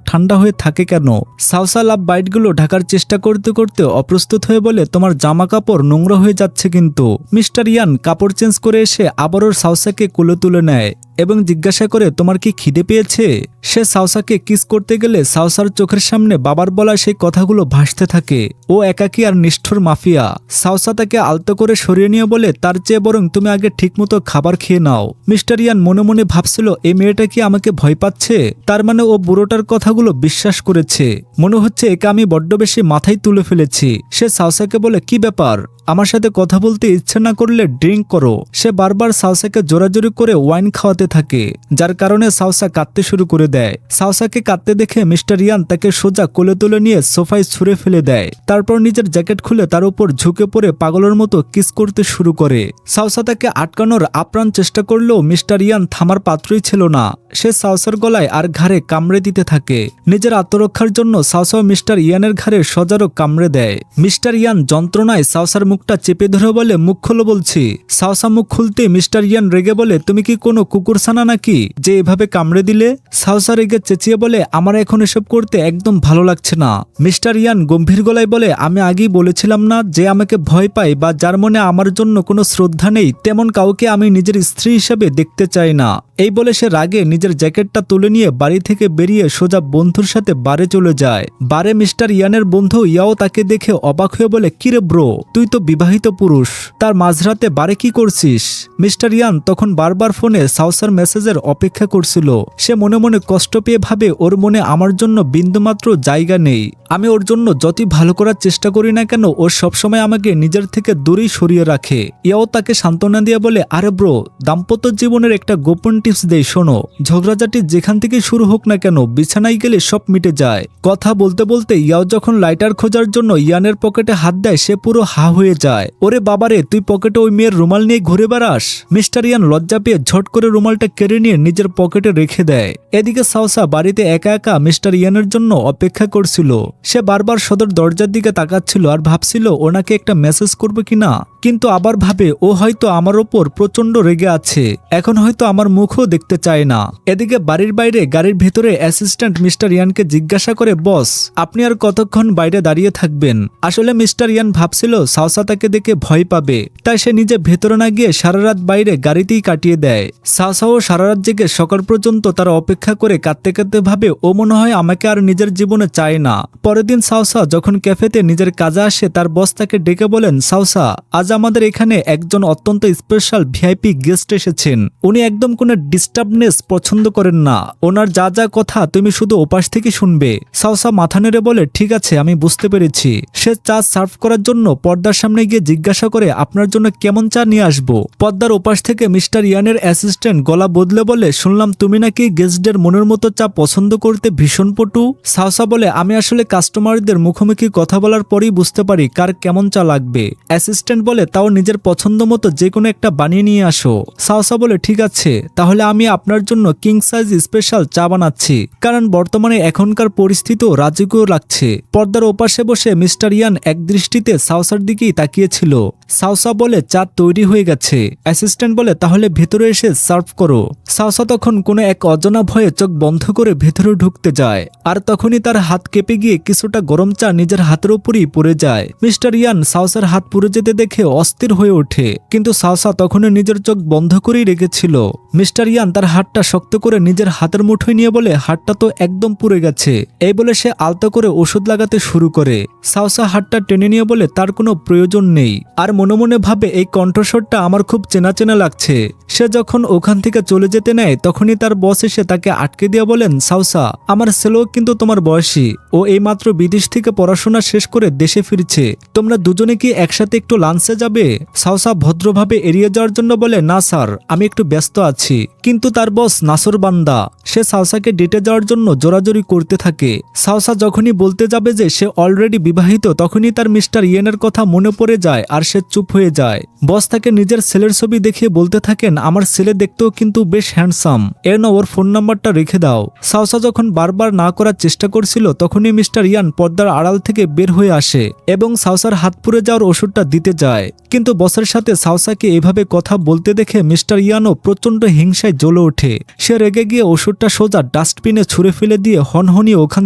Speaker 1: ঠান্ডা হয়ে থাকে কেন? সাউসা লাভ বাইটগুলো ঢাকার চেষ্টা করতে করতে অপ্রস্তুত হয়ে বলে, তোমার জামা কাপড় নোংরা হয়ে যাচ্ছে কিন্তু। মিস্টার ইয়ান কাপড় চেঞ্জ করে এসে আবারও সাউসাকে কোলে তুলে নেয় এবং জিজ্ঞাসা করে তোমার কি খিদে পেয়েছে। সে সাউসাকে কিস করতে গেলে সাউসার চোখের সামনে বাবার বলা সেই কথাগুলো ভাসতে থাকে। ও একাকী আর নিষ্ঠুর মাফিয়া। সাউসা তাকে আলতো করে সরিয়ে নিয়ে বলে তার চেয়ে বরং তুমি আগে ঠিকমতো খাবার খেয়ে নাও। মিস্টার ইয়ান মনে মনে ভাবছিল এই মেয়েটা কি আমাকে ভয় পাচ্ছে, তার মানে ও বুড়োটার কথাগুলো বিশ্বাস করেছে। মনে হচ্ছে একে আমি বড্ড বেশি মাথায় তুলে ফেলেছি। সে সাউসাকে বলে কি ব্যাপার, আমার সাথে কথা বলতে ইচ্ছে না করলে ড্রিঙ্ক করো। সে বারবার সাউসাকে জোরাজোরি করে ওয়াইন খাওয়াতে থাকে, যার কারণে সাউসা কাঁদতে শুরু করে দেয়। সাউসাকে কাঁদতে দেখে মিস্টার ইয়ান তাকে সোজা কোলে তুলে নিয়ে সোফায় ছুঁড়ে ফেলে দেয়। তারপর নিজের জ্যাকেট খুলে তার উপর ঝুঁকে পড়ে পাগলের মতো কিস করতে শুরু করে। সাউসা তাকে আটকানোর আপ্রাণ চেষ্টা করলেও মিস্টার ইয়ান থামার পাত্রই ছিল না। সে সাউসার গলায় আর ঘাড়ে কামড়ে দিতে থাকে। নিজের আত্মরক্ষার জন্য সাউসাও মিস্টার ইয়ানের ঘাড়ে সজারও কামড়ে দেয়। মিস্টার ইয়ান যন্ত্রণায় সাউসার মুখটা চেপে ধরে বলে মুখ খোলো বলছি। সাউসা মুখ খুলতে মিস্টার ইয়ান রেগে বলে তুমি কি কোনো কুকুরছানা নাকি যে এভাবে কামড়ে দিলে। সাউসা রেগে চেঁচিয়ে বলে আমার এখন এসব করতে একদম ভালো লাগছে না। মিস্টার ইয়ান গম্ভীর গলায় বলে আমি আগেই বলেছিলাম না যে আমাকে ভয় পায় বা যার মনে আমার জন্য কোনো শ্রদ্ধা নেই তেমন কাউকে আমি নিজের স্ত্রী হিসেবে দেখতে চাই না। এই বলে সে রাগে নিজের জ্যাকেটটা তুলে নিয়ে বাড়ি থেকে বেরিয়ে সোজা বন্ধুর সাথে বারে চলে যায়। বারে মিস্টার ইয়ানের বন্ধু ইয়াও তাকে দেখে অবাক হয়ে বলে কিরে ব্রো, তুই তো বিবাহিত পুরুষ, তার মাঝরাতে বারে কি করছিস। মিস্টার ইয়ান তখন বারবার ফোনে সাউসার মেসেজের অপেক্ষা করছিল। সে মনে মনে কষ্ট পেয়ে ভাবে ওর মনে আমার জন্য বিন্দুমাত্র জায়গা নেই। আমি ওর জন্য যতই ভালো করার চেষ্টা করি না কেন ও সবসময় আমাকে নিজের থেকে দূরেই সরিয়ে রাখে। ইয়াও তাকে সান্ত্বনা দিয়ে বলে আরে ব্রো, দাম্পত্য জীবনের একটা গোপন টিপস দেই শোনো, ঝগড়াঝাটি যেখান থেকে শুরু হোক না কেন বিছানায় গেলে সব মিটে যায়। কথা বলতে বলতে ইয়াও যখন লাইটার খোঁজার জন্য ইয়ানের পকেটে হাত দেয় সে পুরো হা হয়ে যায়। ওরে বাবারে, তুই পকেটে ওই মেয়ের রুমাল নিয়ে ঘুরে বেড়াস। মিস্টার ইয়ান লজ্জা পেয়ে ঝট করে রুমালটা কেড়ে নিয়ে নিজের পকেটে রেখে দেয়। এদিকে সাউসা বাড়িতে একা একা মিস্টার ইয়ানের জন্য অপেক্ষা করছিল। সে বারবার সদর দরজার দিকে তাকাচ্ছিল আর ভাবছিল ওনাকে একটা মেসেজ করবে কিনা, কিন্তু আবার ভাবে ও হয়তো আমার ওপর প্রচন্ড রেগে আছে, এখন হয়তো আমার মুখও দেখতে চায় না। এদিকে বাড়ির বাইরে গাড়ির ভেতরে অ্যাসিস্ট্যান্ট মিস্টার ইয়ানকে জিজ্ঞাসা করে বস আপনি আর কতক্ষণ বাইরে দাঁড়িয়ে থাকবেন। আসলে মিস্টার ইয়ান ভাবছিল সাউসা তাকে দেখে ভয় পাবে, তাই সে নিজে ভেতরে না গিয়ে সারা রাত বাইরে গাড়িতেই কাটিয়ে দেয়। সাউসাও সারা রাত জেগে সকাল পর্যন্ত তারা অপেক্ষা করে কাঁদতে কাঁদতে ভাবে ও মনে হয় আমাকে আর নিজের জীবনে চায় না। পরের দিন সাউসা যখন ক্যাফেতে নিজের কাজে আসে তার বস তাকে ডেকে বলেন সাউসা আজ আমাদের এখানে একজন অত্যন্ত স্পেশাল ভিআইপি গেস্ট এসেছেন। উনি একদম কোনো ডিস্টার্বনেস পছন্দ করেন না, ওনার যা যা কথা তুমি শুধু ওপাশ থেকে শুনবে। সাউসা মাথা নেড়ে বলে ঠিক আছে আমি বুঝতে পেরেছি। সে চা সার্ভ করার জন্য পর্দার সামনে গিয়ে জিজ্ঞাসা করে আপনার জন্য কেমন চা নিয়ে আসবো। পর্দার ওপাশ থেকে মিস্টার ইয়ানের অ্যাসিস্ট্যান্ট গলা বদলে বলে শুনলাম তুমি নাকি গেস্টদের মনের মতো চা পছন্দ করতে ভীষণ পটু। সাউসা বলে আমি আসলে কাস্টমারদের মুখোমুখি কথা বলার পরেই বুঝতে পারি কার কেমন চা লাগবে। অ্যাসিস্ট্যান্ট বলে তাও নিজের পছন্দ মতো যে কোনো একটা বানিয়ে নিয়ে আসো। সাউসা বলে ঠিক আছে তাহলে আমি আপনার জন্য কিং সাইজ স্পেশাল চা বানাচ্ছি, কারণ বর্তমানে এখনকার পরিস্থিতিও রাজকীয় লাগছে। পর্দার ওপাশে বসে মিস্টার ইয়ান এক দৃষ্টিতে সাউসার দিকেই তাকিয়েছিল। সাউসা বলে চা তৈরি হয়ে গেছে। অ্যাসিস্ট্যান্ট বলে তাহলে ভেতরে এসে সার্ভ করো। সাউসা তখন কোনো এক অজানা ভয়ে চোখ বন্ধ করে ভেতরে ঢুকতে যায়, আর তখনই তার হাত কেঁপে গিয়ে কিছুটা গরম চা নিজের হাতের উপরই পড়ে যায়। মিস্টার ইয়ান সাউসার হাত পুড়ে যেতে দেখে অস্থির হয়ে ওঠে, কিন্তু সাউসা তখনই নিজের চোখ বন্ধ করেই রেখেছিল। মিস্টার ইয়ান তার হাতটা শক্ত করে নিজের হাতের মুঠোয় নিয়ে বলে হাতটা তো একদম পুড়ে গেছে। এই বলে সে আলতো করে ওষুধ লাগাতে শুরু করে। সাউসা হাতটা টেনে নিয়ে বলে তার কোনো প্রয়োজন নেই, আর মনে মনে ভাবে এই কণ্ঠস্বরটা আমার খুব চেনা চেনা লাগছে। সে যখন ওখান থেকে চলে যেতে নেয় তখনই তার বস এসে তাকে আটকে দিয়ে বলেন সাউসা আমার ছেলেও কিন্তু তোমার বয়সী, ও এইমাত্র বিদেশ থেকে পড়াশোনা শেষ করে দেশে ফিরছে, তোমরা দুজনে কি একসাথে একটু লাঞ্চে যাবে। সাউসা ভদ্রভাবে এড়িয়ে যাওয়ার জন্য বলে না স্যার আমি একটু ব্যস্ত আছি, কিন্তু তার বস নাসর বান্দা সে সাউসাকে ডেটে যাওয়ার জন্য জোরাজোরি করতে থাকে। সাউসা যখনই বলতে যাবে যে সে অলরেডি বিবাহিত তখনই তার মিস্টার ইয়েনের কথা মনে পড়ে যায় আর সে চুপ হয়ে যায়। বস তাকে নিজের ছেলের ছবি দেখিয়ে বলতে থাকেন আমার ছেলে দেখতেও কিন্তু বেশ হ্যান্ডসাম, এর না ওর ফোন নাম্বারটা রেখে দাও। সাউসা যখন বারবার না করার চেষ্টা করছিল তখনই মিস্টার ইয়ান পর্দার আড়াল থেকে বের হয়ে আসে এবং সাউসার হাত পুড়ে যাওয়ার ওষুধটা দিতে যায়, কিন্তু বসের সাথে সাউসাকে এভাবে কথা বলতে দেখে মিস্টার ইয়ানও প্রচন্ড হিংসায় জ্বলে ওঠে। সে রেগে গিয়ে ওষুধটা সোজা ডাস্টবিনে ছুঁড়ে ফেলে দিয়ে হনহনিয়ে ওখান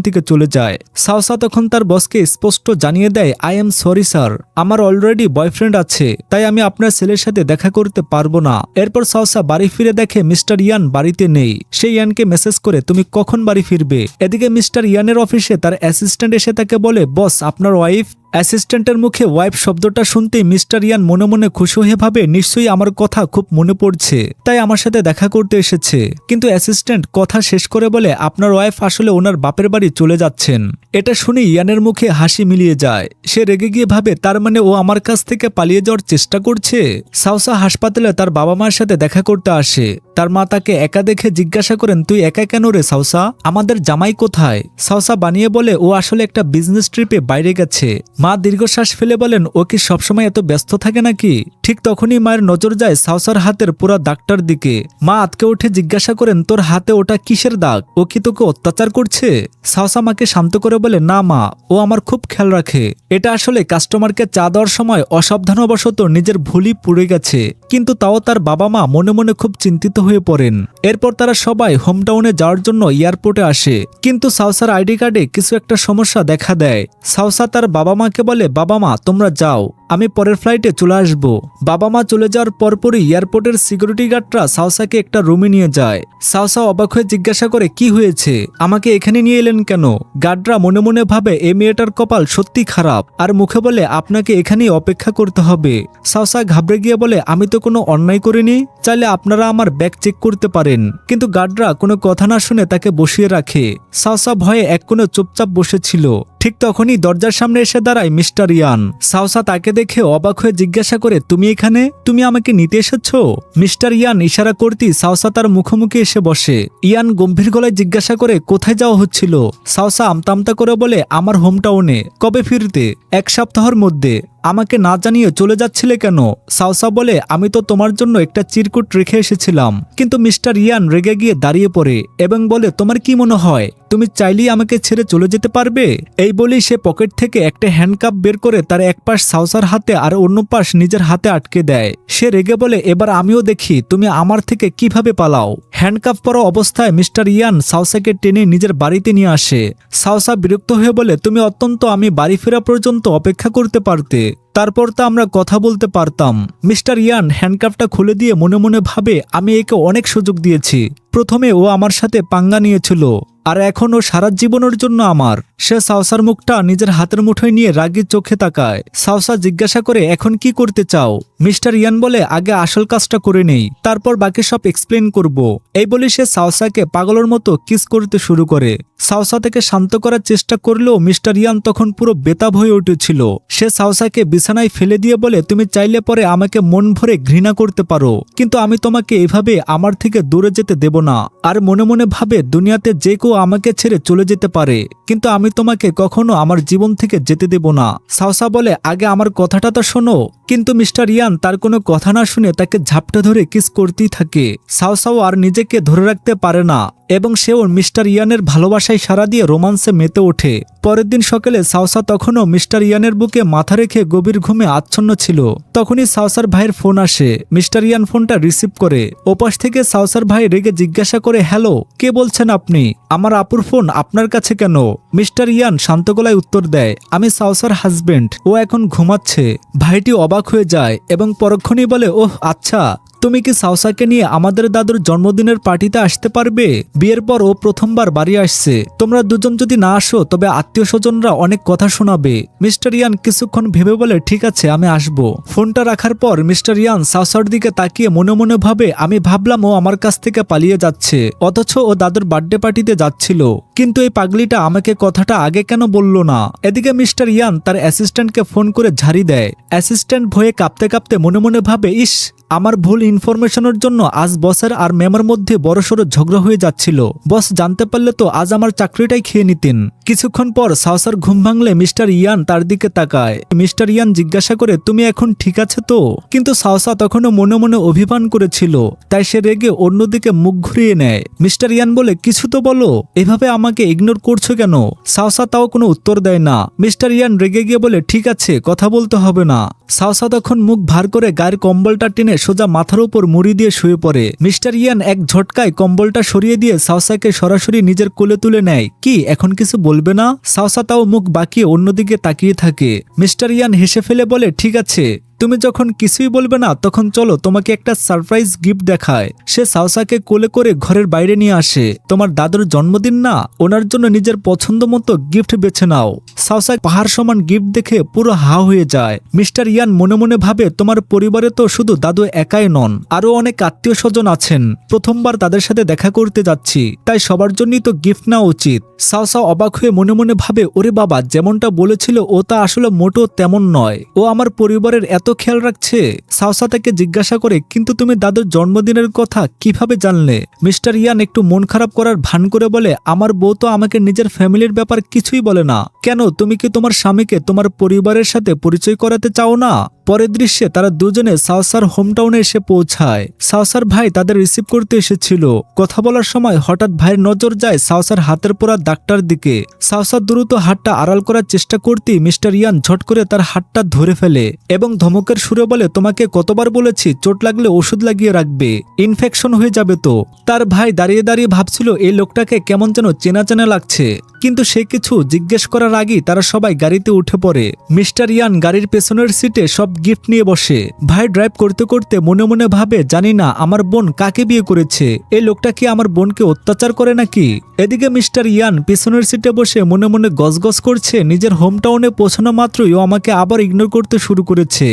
Speaker 1: থেকে চলে যায়। সাউসা তখন তার বসকে স্পষ্ট জানিয়ে দেয় আই এম সরি স্যার, আমার অলরেডি বয়ফ্রেন্ড এঙ্গেজমেন্ট আছে, তাই আমি আপনার ছেলের সাথে দেখা করতে পারবো না। এরপর সাউসা বাড়ি ফিরে দেখে মিস্টার ইয়ান বাড়িতে নেই। সে ইয়ানকে মেসেজ করে তুমি কখন বাড়ি ফিরবে। এদিকে মিস্টার ইয়ানের অফিসে তার অ্যাসিস্ট্যান্ট এসে তাকে বলে বস আপনার ওয়াইফ। অ্যাসিস্ট্যান্টের মুখে ওয়াইফ শব্দটা শুনতেই মিস্টার ইয়ান মনে মনে খুশি হয়ে ভাবে নিশ্চয়ই আমার কথা খুব মনে পড়ছে, তাই আমার সাথে দেখা করতে এসেছে। কিন্তু অ্যাসিস্ট্যান্ট কথা শেষ করে বলে আপনার ওয়াইফ আসলে ওনার বাপের বাড়ি চলে যাচ্ছেন। এটা শুনে ইয়ানের মুখে হাসি মিলিয়ে যায়। সে রেগে গিয়ে ভাবে তার মানে ও আমার কাছ থেকে পালিয়ে যাওয়ার চেষ্টা করছে। সাউসা হাসপাতালে তার বাবা মায়ের সাথে দেখা করতে আসে। তার মা তাকে একা দেখে জিজ্ঞাসা করেন তুই একা কেন রে সাউসা, আমাদের জামাই কোথায়। সাউসা বানিয়ে বলে ও আসলে একটা বিজনেস ট্রিপে বাইরে গেছে। মা দীর্ঘশ্বাস ফেলে বলেন ও কি সবসময় এত ব্যস্ত থাকে নাকি। ঠিক তখনই মায়ের নজর যায় সাউসার হাতের পুরা দাগটার দিকে। মা আতকে উঠে জিজ্ঞাসা করেন তোর হাতে ওটা কিসের দাগ, ও কি তোকে অত্যাচার করছে। সাউসা মাকে শান্ত করে বলে না মা, ও আমার খুব খেয়াল রাখে। এটা আসলে কাস্টমারকে চা দেওয়ার সময় অসাবধানবশত নিজের ভুলই পুড়ে গেছে। কিন্তু তাও তার বাবা মা মনে মনে খুব চিন্তিত হয়ে পড়েন। এরপর তারা সবাই হোমটাউনে যাওয়ার জন্য এয়ারপোর্টে আসে। কিন্তু সাউসার আইডি কার্ডে কিছু একটা সমস্যা দেখা দেয়। সাউসা তার বাবা মাকে বলে বাবা মা তোমরা যাও, আমি পরের ফ্লাইটে চলে আসব। বাবা মা চলে যাওয়ার পরপরই এয়ারপোর্টের সিকিউরিটি গার্ডরা সাউসাকে একটা রুমে নিয়ে যায়। সাউসা অবাক হয়ে জিজ্ঞাসা করে কি হয়েছে, আমাকে এখানে নিয়ে এলেন কেন। গার্ডরা মনে মনে ভাবে এই মেয়েটার কপাল সত্যি খারাপ, আর মুখে বলে আপনাকে এখানেই অপেক্ষা করতে হবে। সাউসা ঘাবড়ে গিয়ে বলে আমি তো কোনো অন্যায় করিনি, চাইলে আপনারা আমার ব্যাগ চেক করতে পারেন। কিন্তু গার্ডরা কোনো কথা না শুনে তাকে বসিয়ে রাখে। সাউসা ভয়ে এক কোণে চুপচাপ বসেছিল। ঠিক তখনই দরজার সামনে এসে দাঁড়ায় মিস্টার ইয়ান। সাউসা তাকে দেখে অবাক হয়ে জিজ্ঞাসা করে তুমি এখানে, তুমি আমাকে নিতে এসেছো। মিস্টার ইয়ান ইশারা করতেই সাউসা তার মুখোমুখি এসে বসে। ইয়ান গম্ভীর গলায় জিজ্ঞাসা করে কোথায় যাওয়া হচ্ছিল। সাউসা আমতা আমতা করে বলে আমার হোমটাউনে। কবে ফিরতে। 1 সপ্তাহের মধ্যে। আমাকে না জানিয়ে চলে যাচ্ছিলে কেন। সাউসা বলে আমি তো তোমার জন্য একটা চিরকুট রেখে এসেছিলাম। কিন্তু মিস্টার ইয়ান রেগে গিয়ে দাঁড়িয়ে পড়ে এবং বলে তোমার কি মনে হয় তুমি চাইলেই আমাকে ছেড়ে চলে যেতে পারবে। এই বলেই সে পকেট থেকে একটা হ্যান্ডকাপ বের করে তার এক পাশ সাউসার হাতে আর অন্য পাশ নিজের হাতে আটকে দেয়। সে রেগে বলে এবার আমিও দেখি তুমি আমার থেকে কিভাবে পালাও। হ্যান্ডকাপ পরা অবস্থায় মিস্টার ইয়ান সাউসাকে টেনে নিজের বাড়িতে নিয়ে আসে। সাউসা বিরক্ত হয়ে বলে তুমি অত্যন্ত আমি বাড়ি ফেরা পর্যন্ত অপেক্ষা করতে পারতে, তারপর তো আমরা কথা বলতে পারতাম। মিস্টার ইয়ান হ্যান্ডকাপটা খুলে দিয়ে মনে মনে ভাবে আমি একে অনেক সুযোগ দিয়েছি। প্রথমে ও আমার সাথে পাঙ্গা নিয়েছিল, আর এখন ও সারা জীবনের জন্য আমার। সে সাউসার মুখটা নিজের হাতের মুঠোয় নিয়ে রাগী চোখে তাকায়। সাউসা জিজ্ঞাসা করে এখন কি করতে চাও। মিস্টার ইয়ান বলে আগে আসল কাজটা করে নেই, তারপর বাকি সব এক্সপ্লেন করব। এই বলে সে সাউসাকে পাগলের মতো কিস করতে শুরু করে। সাউসা থেকে শান্ত করার চেষ্টা করলেও মিস্টার ইয়ান তখন পুরো বেতাব হয়ে উঠেছিল। সে সাউসাকে বিছানায় ফেলে দিয়ে বলে তুমি চাইলে পরে আমাকে মন ভরে ঘৃণা করতে পারো, কিন্তু আমি তোমাকে এভাবে আমার থেকে দূরে যেতে দেব না। আর মনে মনে ভাবে দুনিয়াতে যে কেউ আমাকে ছেড়ে চলে যেতে পারে, কিন্তু আমি তোমাকে কখনো আমার জীবন থেকে যেতে দেব না। সাউসা বলে আগে আমার কথাটা তো শোনো। কিন্তু মিস্টার ইয়ান তার কোনো কথা না শুনে তাকে ঝাপটা ধরে কিস করতেই থাকে। সাউসাও আর নিজেকে ধরে রাখতে পারে না এবং সেও মিস্টার ইয়ানের ভালোবাসায় সাড়া দিয়ে রোমান্সে মেতে ওঠে। পরের দিন সকালে সাউসা তখনও মিস্টার ইয়ানের বুকে মাথা রেখে গভীর ঘুমে আচ্ছন্ন ছিল। তখনই সাউসার ভাইয়ের ফোন আসে। মিস্টার ইয়ান ফোনটা রিসিভ করে। ওপাশ থেকে সাউসার ভাই রেগে জিজ্ঞাসা করে হ্যালো, কে বলছেন আপনি? আমার আপুর ফোন আপনার কাছে কেন? মিস্টার ইয়ান শান্ত গলায় উত্তর দেয় আমি সাউসার হাজবেন্ড, ও এখন ঘুমাচ্ছে। ভাইটি অবাক হয়ে যায় এবং পরক্ষণেই বলে ওহ আচ্ছা, তুমি কি সাউসাকে নিয়ে আমাদের দাদুর জন্মদিনের পার্টিতে আসতে পারবে? বিয়ের পর ও প্রথমবার বাড়ি আসছে। তোমরা দুজন যদি না আসো তবে আত্মীয় স্বজনরা অনেক কথা শোনাবে। মিস্টার ইয়ান কিছুক্ষণ ভেবে বলে ঠিক আছে আমি আসবো। ফোনটা রাখার পর মিস্টার ইয়ান সাউসার দিকে তাকিয়ে মনে মনে ভাবে আমি ভাবলাম ও আমার কাছ থেকে পালিয়ে যাচ্ছে, অথচ ও দাদুর বার্থডে পার্টিতে যাচ্ছিল। কিন্তু এই পাগলিটা আমাকে কথাটা আগে কেন বলল না। এদিকে মিস্টার ইয়ান তার অ্যাসিস্ট্যান্টকে ফোন করে ঝাড়ি দেয়। অ্যাসিস্ট্যান্ট ভয়ে কাঁপতে কাঁপতে মনে মনে ভাবে ইস, আমার ভুল ইনফরমেশনের জন্য আজ বসের আর ম্যামের মধ্যে বড়সড় ঝগড়া হয়ে যাচ্ছিল। বস জানতে পারলে তো আজ আমার চাকরিটাই খেয়ে নিতেন। কিছুক্ষণ পর সাউসার ঘুম ভাঙলে মিস্টার ইয়ান তার দিকে তাকায়। মিস্টার ইয়ান জিজ্ঞাসা করে তুমি এখন ঠিক আছে তো? কিন্তু সাউসা তখনও মনে মনে অভিমান করেছিল, তাই সে রেগে অন্যদিকে মুখ ঘুরিয়ে নেয়। মিস্টার ইয়ান বলে কিছু তো বলো, এভাবে আমাকে ইগনোর করছো কেন? সাউসা তাও কোনো উত্তর দেয় না। মিস্টার ইয়ান রেগে গিয়ে বলে ঠিক আছে, কথা বলতে হবে না। সাউসা তখন মুখ ভার করে গায়ের কম্বলটা টেনে সোজা মাথার উপর মুড়ি দিয়ে শুয়ে পড়ে। মিস্টার ইয়ান এক ঝটকায় কম্বলটা সরিয়ে দিয়ে সাউসাকে সরাসরি নিজের কোলে তুলে নেয়। কি এখন কিছু বলবে না? সাউসা তাও মুখ বাঁকিয়ে অন্যদিকে তাকিয়ে থাকে। মিস্টার ইয়ান হেসে ফেলে বলে ঠিক আছে, তুমি যখন কিছুই বলবে না তখন চলো তোমাকে একটা সারপ্রাইজ গিফট দেখায়। সে সাওসাকে কোলে করে ঘরের বাইরে নিয়ে আসে। তোমার দাদুর জন্মদিন না, ওনার জন্য নিজের পছন্দ মতো গিফট বেছে নাও। সাওসা পাহাড় সমান গিফট দেখে পুরো হা হয়ে যায়। মিস্টার ইয়ান মনে মনে ভাবে তোমার পরিবারে তো শুধু দাদু একাই নন, আরো অনেক আত্মীয় স্বজন আছেন। প্রথমবার তাদের সাথে দেখা করতে যাচ্ছি, তাই সবার জন্যই তো গিফট নেওয়া উচিত। সাওসা অবাক হয়ে মনে মনে ভাবে ওরে বাবা, যেমনটা বলেছিল ও তা আসলে মোটো তেমন নয়। ও আমার পরিবারের এত খেয়াল রাখছে। সাওসা তাকে জিজ্ঞাসা করে কিন্তু তুমি দাদুর জন্মদিনের কথা কিভাবে জানলে? মিস্টার ইয়ান একটু মন খারাপ করার ভান করে বলে আমার বউ তো আমাকে নিজের ফ্যামিলির ব্যাপার কিছুই বলে না। কেন, তুমি কি তোমার স্বামীকে তোমার পরিবারের সাথে পরিচয় করাতে চাও না? পরের দৃশ্যে তারা দুজনে সাওসার হোমটাউনে এসে পৌঁছায়। সাওসার ভাই তাদের রিসিভ করতে এসেছিল। কথা বলার সময় হঠাৎ ভাইয়ের নজর যায় সাওসার হাতের পরা দাগটার দিকে। সাওসা দ্রুত হাতটা আড়াল করার চেষ্টা করতেই মিস্টার ইয়ান ঝট করে তার হাতটা ধরে ফেলে এবং ধমকের সুরে বলে তোমাকে কতবার বলেছি চোট লাগলে ওষুধ লাগিয়ে রাখবে, ইনফেকশন হয়ে যাবে তো। তার ভাই দাঁড়িয়ে দাঁড়িয়ে ভাবছিল এই লোকটাকে কেমন যেন চেনা চেনা লাগছে, কিন্তু সে কিছু জিজ্ঞেস করার আগেই তারা সবাই গাড়িতে উঠে পড়ে। মিস্টার ইয়ান গাড়ির পেছনের সিটে সব গিফট নিয়ে বসে। ভাই ড্রাইভ করতে করতে মনে মনে ভাবে জানি না আমার বোন কাকে বিয়ে করেছে, এই লোকটা কি আমার বোনকে অত্যাচার করে নাকি? এদিকে মিস্টার ইয়ান পেছনের সিটে বসে মনে মনে গজগজ করছে নিজের হোমটাউনে পৌঁছানো মাত্রই ও আমাকে আবার ইগনোর করতে শুরু করেছে।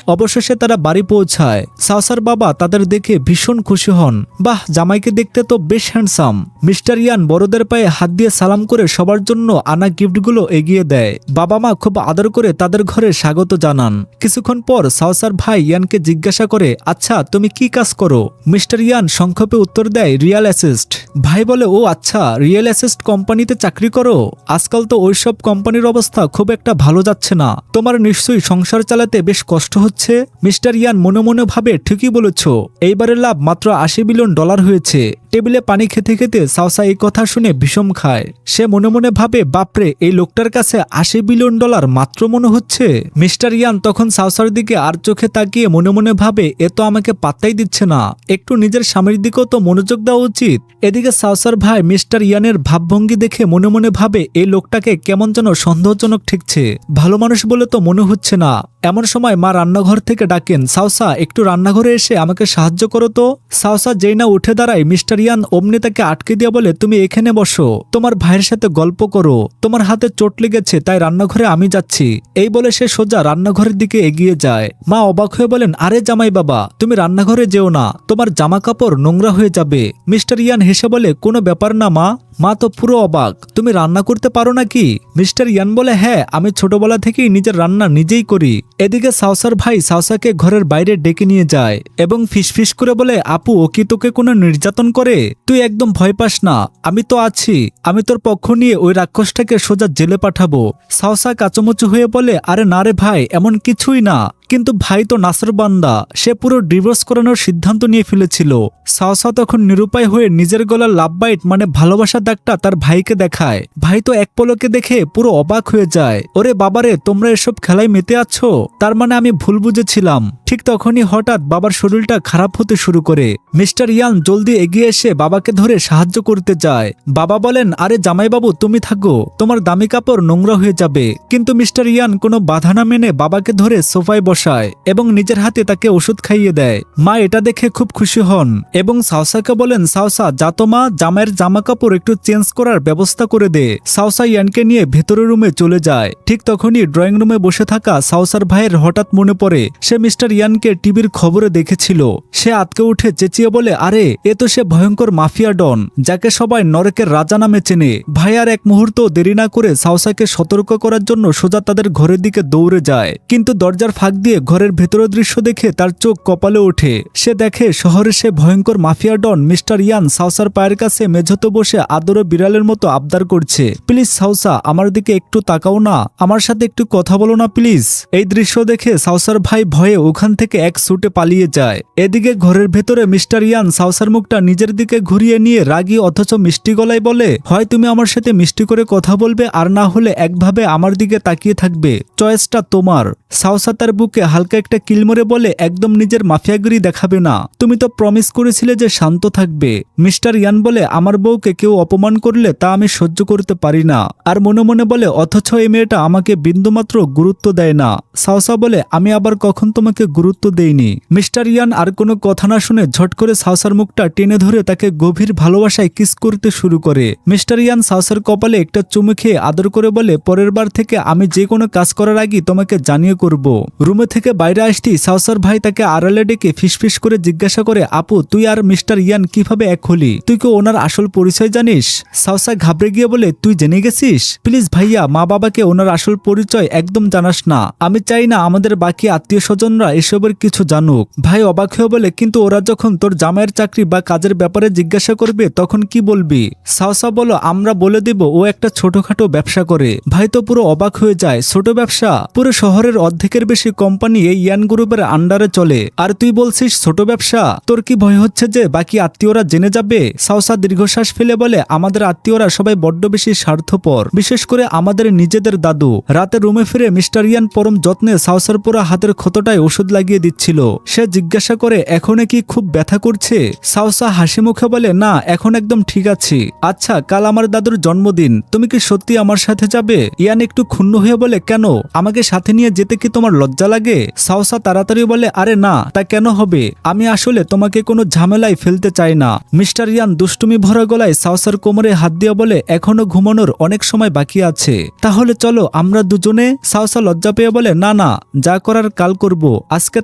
Speaker 1: অবশেষে তারা বাড়ি পৌঁছায়। সাওসার বাবা তাদের দেখে ভীষণ খুশি হন। বাহ, জামাইকে দেখতে তো বেশ হ্যান্ডসাম। মিস্টার ইয়ান বড়দের পায়ে হাত দিয়ে সালাম করে সবার জন্য আনা গিফটগুলো এগিয়ে দেয়। বাবা মা খুব আদর করে তাদের ঘরে স্বাগত জানান। কিছুক্ষণ পর সাওসার ভাই ইয়ানকে জিজ্ঞাসা করে আচ্ছা তুমি কি কাজ করো? মিস্টার ইয়ান সংক্ষেপে উত্তর দেয় রিয়েল অ্যাসিস্ট। ভাই বলে ও আচ্ছা, রিয়েল অ্যাসিস্ট কোম্পানিতে চাকরি করো? আজকাল তো ওইসব কোম্পানির অবস্থা খুব একটা ভালো যাচ্ছে না, তোমার নিশ্চয়ই সংসার চালাতে বেশ কষ্ট হচ্ছে। মিস্টার ইয়ান মনে মনে ভাবে ঠিকই বলেছ, এইবারের লাভ মাত্র $80 বিলিয়ন হয়েছে। টেবিলে পানি খেতে খেতে সাওসা এই কথা শুনে ভীষণ খায়। সে মনে মনে ভাবে বাপরে, এই লোকটার কাছে $80 বিলিয়ন মাত্র মনে হচ্ছে। মিস্টার ইয়ান তখন সাওসার দিকে আর চোখে তাকিয়ে মনে মনে ভাবে এ তো আমাকে পাত্তাই দিচ্ছে না, একটু নিজের স্বামীর দিকেও তো মনোযোগ দেওয়া উচিত। এদিকে সাওসার ভাই মিস্টার ইয়ানের ভাবভঙ্গি দেখে মনে মনে ভাবে এই লোকটাকে কেমন যেন সন্দেহজনক ঠেকছে, ভালো মানুষ বলে তো মনে হচ্ছে না। এমন সময় মা রান্নাঘর থেকে ডাকেন সাওসা একটু রান্নাঘরে এসে আমাকে সাহায্য করো তো। সাওসা যেই না উঠে দাঁড়ায় মিস্টার ইয়ান অমনি তাকে আটকে দিয়ে বলে তুমি এখানে বসো, তোমার ভাইয়ের সাথে গল্প করো, তোমার হাতে চোট লেগেছে তাই রান্নাঘরে আমি যাচ্ছি। এই বলে সে সোজা রান্নাঘরের দিকে এগিয়ে যায়। মা অবাক হয়ে বলেন আরে জামাই বাবা, তুমি রান্নাঘরে যেও না, তোমার জামা কাপড় নোংরা হয়ে যাবে। মিস্টার ইয়ান হেসে বলে কোনো ব্যাপার না মা। মা তো পুরো অবাক, তুমি রান্না করতে পারো নাকি? মিস্টার ইয়ান বলে হ্যাঁ, আমি ছোটবেলা থেকেই নিজের রান্না নিজেই করি। এদিকে সাওসার ভাই সাওসাকে ঘরের বাইরে ডেকে নিয়ে যায় এবং ফিসফিস করে বলে আপু ও কি তোকে কোনো নির্যাতন করে? তুই একদম ভয় পাস না, আমি তো আছি, আমি তোর পক্ষ নিয়ে ওই রাক্ষসটাকে সোজা জেলে পাঠাবো। সাওসা কাচুমুচু হয়ে বলে আরে না রে ভাই, এমন কিছুই না। কিন্তু ভাই তো নাসরবান্দা, সে পুরো ডিভোর্স করানোর সিদ্ধান্ত নিয়ে ফেলেছিল। সাওসা তখন নিরুপায় হয়ে নিজের গলার লাভ বাইট মানে ভালোবাসা দাগটা তার ভাইকে দেখায়। ভাই তো এক পলকে দেখে পুরো অবাক হয়ে যায়। ওরে বাবারে, তোমরা এসব খেলায় মেতে আছো, তার মানে আমি ভুল বুঝেছিলাম। ঠিক তখনই হঠাৎ বাবার শরীরটা খারাপ হতে শুরু করে। মিস্টার ইয়ান জলদি এগিয়ে এসে বাবাকে ধরে সাহায্য করতে যায়। বাবা বলেন আরে জামাইবাবু তুমি থাকো, তোমার দামি কাপড় নোংরা হয়ে যাবে। কিন্তু মিস্টার ইয়ান কোনো বাধা না মেনে বাবাকে ধরে সোফায় বসায় এবং নিজের হাতে তাকে ওষুধ খাইয়ে দেয়। মা এটা দেখে খুব খুশি হন এবং সাওসাকে বলেন সাওসা যা তো মা, জামাইয়ের জামা কাপড় একটু চেঞ্জ করার ব্যবস্থা করে দে। সাওসা ইয়ানকে নিয়ে ভেতরের রুমে চলে যায়। ঠিক তখনই ড্রয়িং রুমে বসে থাকা সাওসার ভাইয়ের হঠাৎ মনে পড়ে সে মিস্টার ইয়ানকে টিভির খবরে দেখেছিল। সে আতকে উঠে চেঁচিয়ে বলে আরে এ তো সে ভয়ঙ্কর মাফিয়া ডন, যাকে সবাই নরকের রাজা নামে চেনে। ভাই আর এক মুহূর্ত দেরি না করে সাওসাকে সতর্ক করার জন্য সোজা তাদের ঘরের দিকে দৌড়ে যায়। কিন্তু দরজার ফাঁক দিয়ে ঘরের ভেতরের দৃশ্য দেখে তার চোখ কপালে ওঠে। সে দেখে শহরে সে ভয়ঙ্কর মাফিয়া ডন মিস্টার ইয়ান সাওসার পায়ের কাছে মেঝেতে বসে আদরে বিড়ালের মতো আবদার করছে প্লিজ সাওসা আমার দিকে একটু তাকাও না, আমার সাথে একটু কথা বলো না প্লিজ। এই দৃশ্য দেখে সাওসার ভাই ভয়ে ওখান থেকে এক ছুটে পালিয়ে যায়। এদিকে ঘরের ভেতরে মিস্টার ইয়ান সাওসার মুখটা নিজের দিকে ঘুরিয়ে নিয়ে রাগী অথচ মিষ্টি গলায় বলে হয় তুমি আমার সাথে মিষ্টি করে কথা বলবে আর না হলে একভাবে আমার দিকে তাকিয়ে থাকবে, চয়েসটা তোমার। সাউসা তার বুকে হালকা একটা কিলমরে বলে, একদম নিজের মাফিয়াগিরি দেখাবে না। তুমি তো প্রমিস করেছিলে যে শান্ত থাকবে। মিস্টার ইয়ান বলে, আমার বউকে কেউ অপমান করলে তা আমি সহ্য করতে পারি না। আর মনে মনে বলে, অথচ এই মেয়েটা আমাকে বিন্দুমাত্র গুরুত্ব দেয় না। সাউসা বলে, আমি আবার কখন তোমাকে গুরুত্ব দেইনি? মিস্টার ইয়ান আর কোনো কথা না শুনে ঝট করে সাউসার মুখটা টেনে ধরে তাকে গভীর ভালোবাসায় কিস করতে শুরু করে। মিস্টার ইয়ান সাউসার কপালে একটা চুমু খেয়ে আদর করে বলে, পরের বার থেকে আমি যে কোনো কাজ করার আগে তোমাকে জানিয়ে করব। রুমে থেকে বাইরে আসতেই সাউসার ভাই তাকে আড়ালে ডেকে ফিসফিস করে জিজ্ঞাসা করে, আপু তুই আর মিস্টার ইয়ান কিভাবে এক হলি? তুই কি ওনার আসল পরিচয় জানিস? সাউসা ঘাবড়ে গিয়ে বলে, তুই জেনে গেছিস? প্লিজ ভাইয়া, মা বাবাকে ওনার আসল পরিচয় একদম জানাস না। আমি চাই না আমাদের বাকি আত্মীয় স্বজনরা এসবের কিছু জানুক। ভাই অবাক হয়ে বলে, কিন্তু ওরা যখন তোর জামাইয়ের চাকরি বা কাজের ব্যাপারে জিজ্ঞাসা করবে তখন কি বলবি? সাউসা বলো, আমরা বলে দেব ও একটা ছোটখাটো ব্যবসা করে। ভাই তো পুরো অবাক হয়ে যায়, ছোট ব্যবসা? পুরো শহরের অর্ধেকের বেশি কোম্পানি এই ইয়ান গ্রুপের আন্ডারে চলে, আর তুই বলছিস ছোট ব্যবসা? তোর কি ভয় হচ্ছে যে বাকি আত্মীয়রা জেনে যাবে? সাউসা দীর্ঘশ্বাস ফেলে বলে, আমাদের আত্মীয়রা সবাই বড্ড বেশি স্বার্থপর, বিশেষ করে আমাদের নিজেদের দাদু। রাতে রুমে ফিরে মিস্টার ইয়ান পরম যত্নে সাউসার পুরো হাতের ক্ষতটায় ওষুধ লাগিয়ে দিচ্ছিল। সে জিজ্ঞাসা করে, এখনে কি খুব ব্যথা করছে? সাউসা হাসি মুখে বলে, না এখন একদম ঠিক আছি। আচ্ছা, কাল আমার দাদুর জন্মদিন, তুমি কি সত্যি আমার সাথে যাবে? ইয়ান একটু ক্ষুণ্ণ হয়ে বলে, কেন? আমাকে সাথে নিয়ে যেতে কি তোমার লজ্জা লাগে? সাউসা তাড়াতাড়ি বলে, আরে না, তা কেন হবে? আমি আসলে তোমাকে কোনো ঝামেলায় ফেলতে চাই না। মিস্টার ইয়ান দুষ্টুমি ভরা গলায় সাউসার কোমরে হাত দিয়ে বলে, এখনো ঘুমানোর অনেক সময় বাকি আছে, তাহলে চলো আমরা দুজনে। সাউসা লজ্জা পেয়ে বলে, না না, যা করার কাল করব, আজকে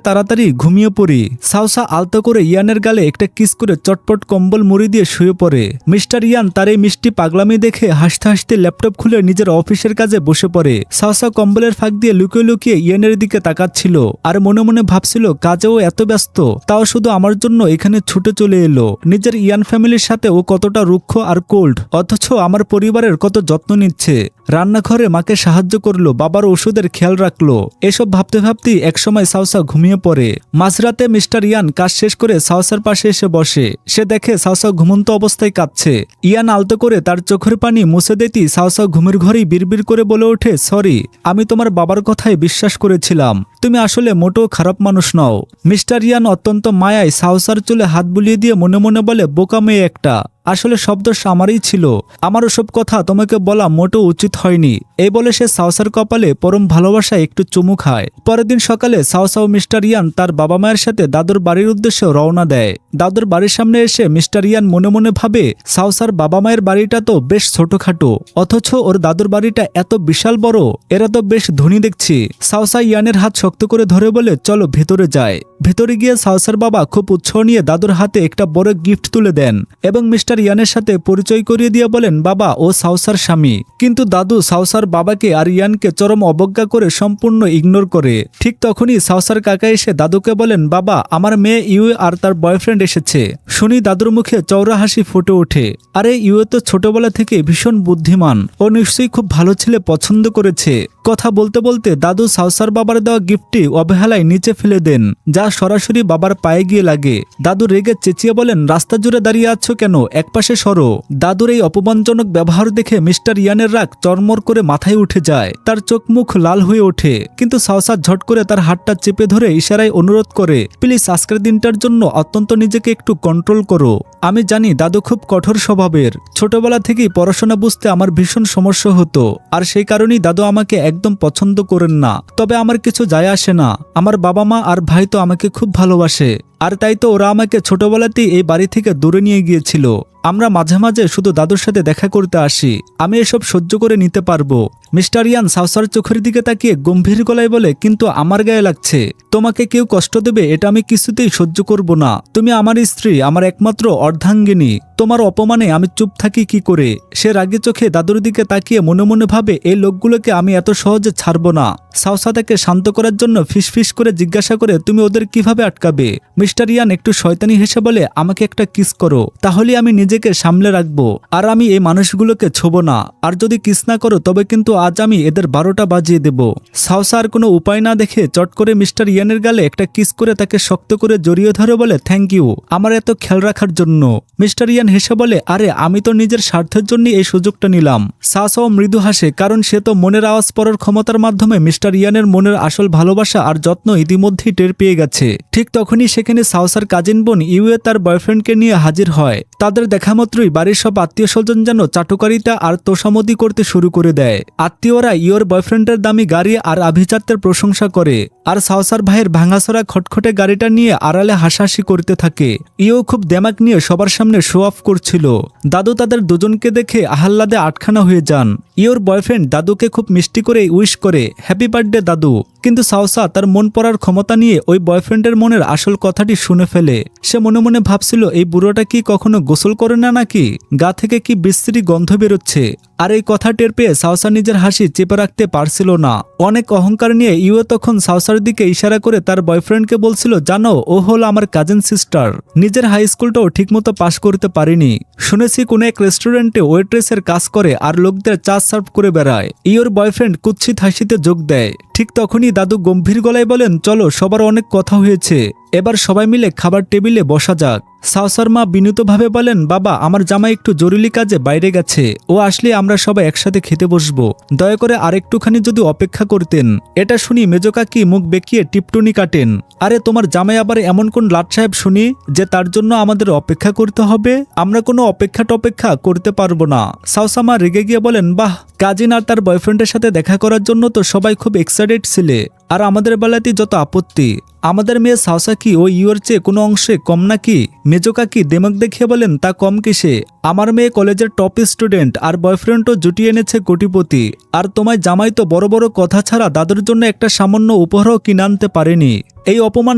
Speaker 1: তাড়াতাড়ি ঘুমিয়ে পড়ি। সাউসা আলতো করে ইয়ানের গালে একটা কিস করে চটপট কম্বল মুড়ি দিয়ে শুয়ে পড়ে। মিস্টার ইয়ান তার এই মিষ্টি পাগলামি দেখে হাসতে হাসতে ল্যাপটপ খুলে নিজের অফিসের কাজে বসে পড়ে। সাউসা কম্বলের ফাঁক দিয়ে লুকিয়ে লুকিয়ে ইয়ানের দিকে তাকাচ্ছিল আর মনে মনে ভাবছিল, কাজেও এত ব্যস্ত, তাও শুধু আমার জন্য এখানে ছুটে চলে এলো। নিজের ইয়ান ফ্যামিলির সাথে ও কতটা রুক্ষ আর কোল্ড, অথচ আমার পরিবারের কত যত্ন নিচ্ছে। রান্নাঘরে মাকে সাহায্য করলো, বাবার ওষুধের খেয়াল রাখলো। এসব ভাবতে ভাবতেই একসময় সাউসা ঘুমিয়ে পড়ে। মাঝরাতে মিস্টার ইয়ান কাজ শেষ করে সাউসার পাশে এসে বসে। সে দেখে সাউসা ঘুমন্ত অবস্থায় কাঁদছে। ইয়ান আলতো করে তার চোখের পানি মুছে দিতেই সাউসা ঘুমের ঘরেই বিড়বিড় করে বলে ওঠে, সরি, আমি তোমার বাবার কথায় বিশ্বাস করেছিলাম, তুমি আসলে মোটেও খারাপ মানুষ নও। মিস্টার ইয়ান অত্যন্ত মায়ায় সাউসার চুলে হাত বুলিয়ে দিয়ে মনে মনে বলে, বোকা মেয়ে একটা, আসলে শব্দ আমারই ছিল, আমার ওসব কথা তোমাকে বলা মোটেও উচিত হয়নি। এই বলে সে সাউসার কপালে পরম ভালোবাসায় একটু চুমু খায়। পরের দিন সকালে সাউসা ও মিস্টার ইয়ান তার বাবা মায়ের সাথে দাদুর বাড়ির উদ্দেশ্যে রওনা দেয়। দাদুর বাড়ির সামনে এসে মিস্টার ইয়ান মনে মনে ভাবে, সাউসার বাবা মায়ের বাড়িটা তো বেশ ছোটখাটো, অথচ ওর দাদুর বাড়িটা এত বিশাল বড়, এরা তো বেশ ধনী দেখছি। সাউসা ইয়ানের হাত শক্ত করে ধরে বলে, চলো ভেতরে যায়। ভেতরে গিয়ে সাউসার বাবা খুব উৎসাহ নিয়ে দাদুর হাতে একটা বড় গিফট তুলে দেন এবং মিস্টার ইয়ানের সাথে পরিচয় করিয়ে দিয়ে বলেন, বাবা ও সাউসার স্বামী। কিন্তু দাদু সাউসার বাবাকে আর ইয়ানকে চরম অবজ্ঞা করে সম্পূর্ণ ইগনোর করে। ঠিক তখনই সাউসার কাকা এসে দাদুকে বলেন, বাবা আমার মেয়ে ইউএ আর তার বয়ফ্রেন্ড এসেছে। শুনি দাদুর মুখে চওড়া হাসি ফুটে ওঠে। আরে ইউএ তো ছোটবেলা থেকে ভীষণ বুদ্ধিমান, ও নিশ্চয়ই খুব ভালো ছেলে পছন্দ করেছে। কথা বলতে বলতে দাদু সাউসার বাবার দেওয়া গিফটটি অবহেলায় নিচে ফেলে দেন, যা সরাসরি বাবার পায়ে গিয়ে লাগে। দাদু রেগে চেঁচিয়ে বলেন, রাস্তা জুড়ে দাঁড়িয়ে আছো কেন, একপাশে সরো। দাদুর এই অপমানজনক ব্যবহার দেখে মিস্টার ইয়ানের রাগ চরমর করে মাথায় উঠে যায়। তার চোখ মুখ লাল হয়ে ওঠে, কিন্তু সাউসা ঝট করে তার হাতটা চেপে ধরে ইশারায় অনুরোধ করে, প্লিজ আজকের দিনটার জন্য অত্যন্ত নিজেকে একটু কন্ট্রোল করো। আমি জানি দাদু খুব কঠোর স্বভাবের, ছোটবেলা থেকেই পড়াশোনা বুঝতে আমার ভীষণ সমস্যা হতো, আর সেই কারণেই দাদু আমাকে একদম পছন্দ করেন না। তবে আমার কিছু যায় আসে না, আমার বাবা মা আর ভাই তো আমাকে খুব ভালোবাসে, আর তাই তো ওরা আমাকে ছোটবেলাতেই এই বাড়ি থেকে দূরে নিয়ে গিয়েছিল। আমরা মাঝে মাঝে শুধু দাদুর সাথে দেখা করতে আসি, আমি এসব সহ্য করে নিতে পারবো। মিস্টার ইয়ান সাউসার চোখের দিকে তাকিয়ে গম্ভীর গলায় বলে, কিন্তু আমার গায়ে লাগছে, তোমাকে কেউ কষ্ট দেবে এটা আমি কিছুতেই সহ্য করব না। তুমি আমার স্ত্রী, আমার একমাত্র অর্ধাঙ্গিনী, তোমার অপমানে আমি চুপ থাকি কি করে? সে রাগী চোখে দাদুর দিকে তাকিয়ে মনে মনে ভাবে, এই লোকগুলোকে আমি এত সহজে ছাড়বো না। সাউসা তাকে শান্ত করার জন্য ফিসফিস করে জিজ্ঞাসা করে, তুমি ওদের কিভাবে আটকাবে? মিস্টার ইয়ান একটু শয়তানি হেসে বলে, আমাকে একটা কিস করো, তাহলে আমি নিজেকে সামলে রাখবো, আর আমি এই মানুষগুলোকে ছোবো না। আর যদি কিস না করো তবে কিন্তু আজ আমি এদের 12টা বাজিয়ে দেব। সাওসা আর কোনো উপায় না দেখে চট করে মিস্টার ইয়ানের গালে একটা কিস করে তাকে শক্ত করে জড়িয়ে ধরে বলে, থ্যাংক ইউ আমার এত খেয়াল রাখার জন্য। মিস্টার ইয়ান হেসে বলে, আরে আমি তো নিজের স্বার্থের জন্য এই সুযোগটা নিলাম। সাওসাও মৃদু হাসে, কারণ সে তো মনের আওয়াজ পড়ার ক্ষমতার মাধ্যমে মিস্টার ইয়ানের মনের আসল ভালোবাসা আর যত্ন ইতিমধ্যেই টের পেয়ে গেছে। ঠিক তখনই সেখানে সাওসার কাজিন বোন ইউয়ে তার বয়ফ্রেন্ডকে নিয়ে হাজির হয়। তাদের দেখা মাত্রই বাড়ির সব আত্মীয় স্বজন যেন চাটুকারিতা আর তোষামদি করতে শুরু করে দেয়। আত্মীয়রা ইয়োর বয়ফ্রেন্ডের দামি গাড়ি আর আভিজাত্যের প্রশংসা করে, আর সাওসার ভাইয়ের ভাঙাচোরা খটখটে গাড়িটা নিয়ে আড়ালে হাসাহাসি করতে থাকে। ইও খুব দেমাক নিয়ে সবার সামনে শো অফ করছিল। দাদু তাদের দুজনকে দেখে আহ্লাদে আটখানা হয়ে যান। ইয়োর বয়ফ্রেন্ড দাদুকে খুব মিষ্টি করে উইশ করে, হ্যাপি বার্থডে দাদু। কিন্তু সাওসা তার মন পড়ার ক্ষমতা নিয়ে ওই বয়ফ্রেন্ডের মনের আসল কথাটি শুনে ফেলে। সে মনে মনে ভাবছিল, এই বুড়োটা কি কখনো গোসল করে না নাকি, গা থেকে কি বিশ্রী গন্ধ বেরোচ্ছে। আর এই কথা টের পেয়ে সাওসা নিজের হাসি চেপে রাখতে পারছিল না। অনেক অহংকার নিয়ে ইউ তখন সাওসার দিকে ইশারা করে তার বয়ফ্রেন্ডকে বলছিল, জানো ও হলো আমার কাজিন সিস্টার, নিজের হাই স্কুলটাও ঠিকমতো পাশ করতে পারেনি। শুনেছি কোন এক রেস্টুরেন্টে ওয়েট্রেসের কাজ করে আর লোকদের চা সার্ভ করে বেড়ায়। ইওর বয়ফ্রেন্ড কুৎসিত হাসিতে যোগ দেয়। ঠিক তখনই দাদু গম্ভীর গলায় বলেন, চলো সবার অনেক কথা হয়েছে, এবার সবাই মিলে খাবার টেবিলে বসা যাক। সাওসার মা বিনীতভাবে বলেন, বাবা আমার জামাই একটু জরুরি কাজে বাইরে গেছে, ও আসলে আমরা সবাই একসাথে খেতে বসবো, দয়া করে আরেকটুখানি যদি অপেক্ষা করতেন। এটা শুনি মেজো কাকি মুখ বেঁকিয়ে টিপটুনি কাটেন। আরে তোমার জামাই আবার এমন কোন লাট সাহেব শুনি যে তার জন্য আমাদের অপেক্ষা করতে হবে? আমরা কোনো অপেক্ষা টপেক্ষা করতে পারবো না। সাওসা মা রেগে গিয়ে বলেন, বাহ, কাজিন আর তার বয়ফ্রেন্ডের সাথে দেখা করার জন্য তো সবাই খুব এক্সাইটেড ছিলে, আর আমাদের বেলাতেই যত আপত্তি। আমাদের মেয়ে সাওসা কি ও ইউর চেয়ে কোনো অংশে কম নাকি? মেজো কাকি দেমক দেখিয়ে বলেন, তা কম কিসে? আমার মেয়ে কলেজের টপ স্টুডেন্ট আর বয়ফ্রেন্ডও জুটিয়ে এনেছে কোটিপতি, আর তোমায় জামাই তো বড় বড় কথা ছাড়া দাদুর জন্য একটা সামান্য উপহারও কিনে আনতে পারেনি। এই অপমান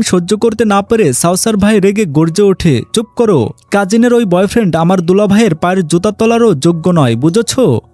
Speaker 1: সহ্য করতে না পেরে সাওসার ভাই রেগে গর্জে ওঠে, চুপ করো, কাজিনের ওই বয়ফ্রেন্ড আমার দুলাভাইয়ের পায়ের জুতা তলারও যোগ্য নয়, বুঝেছ?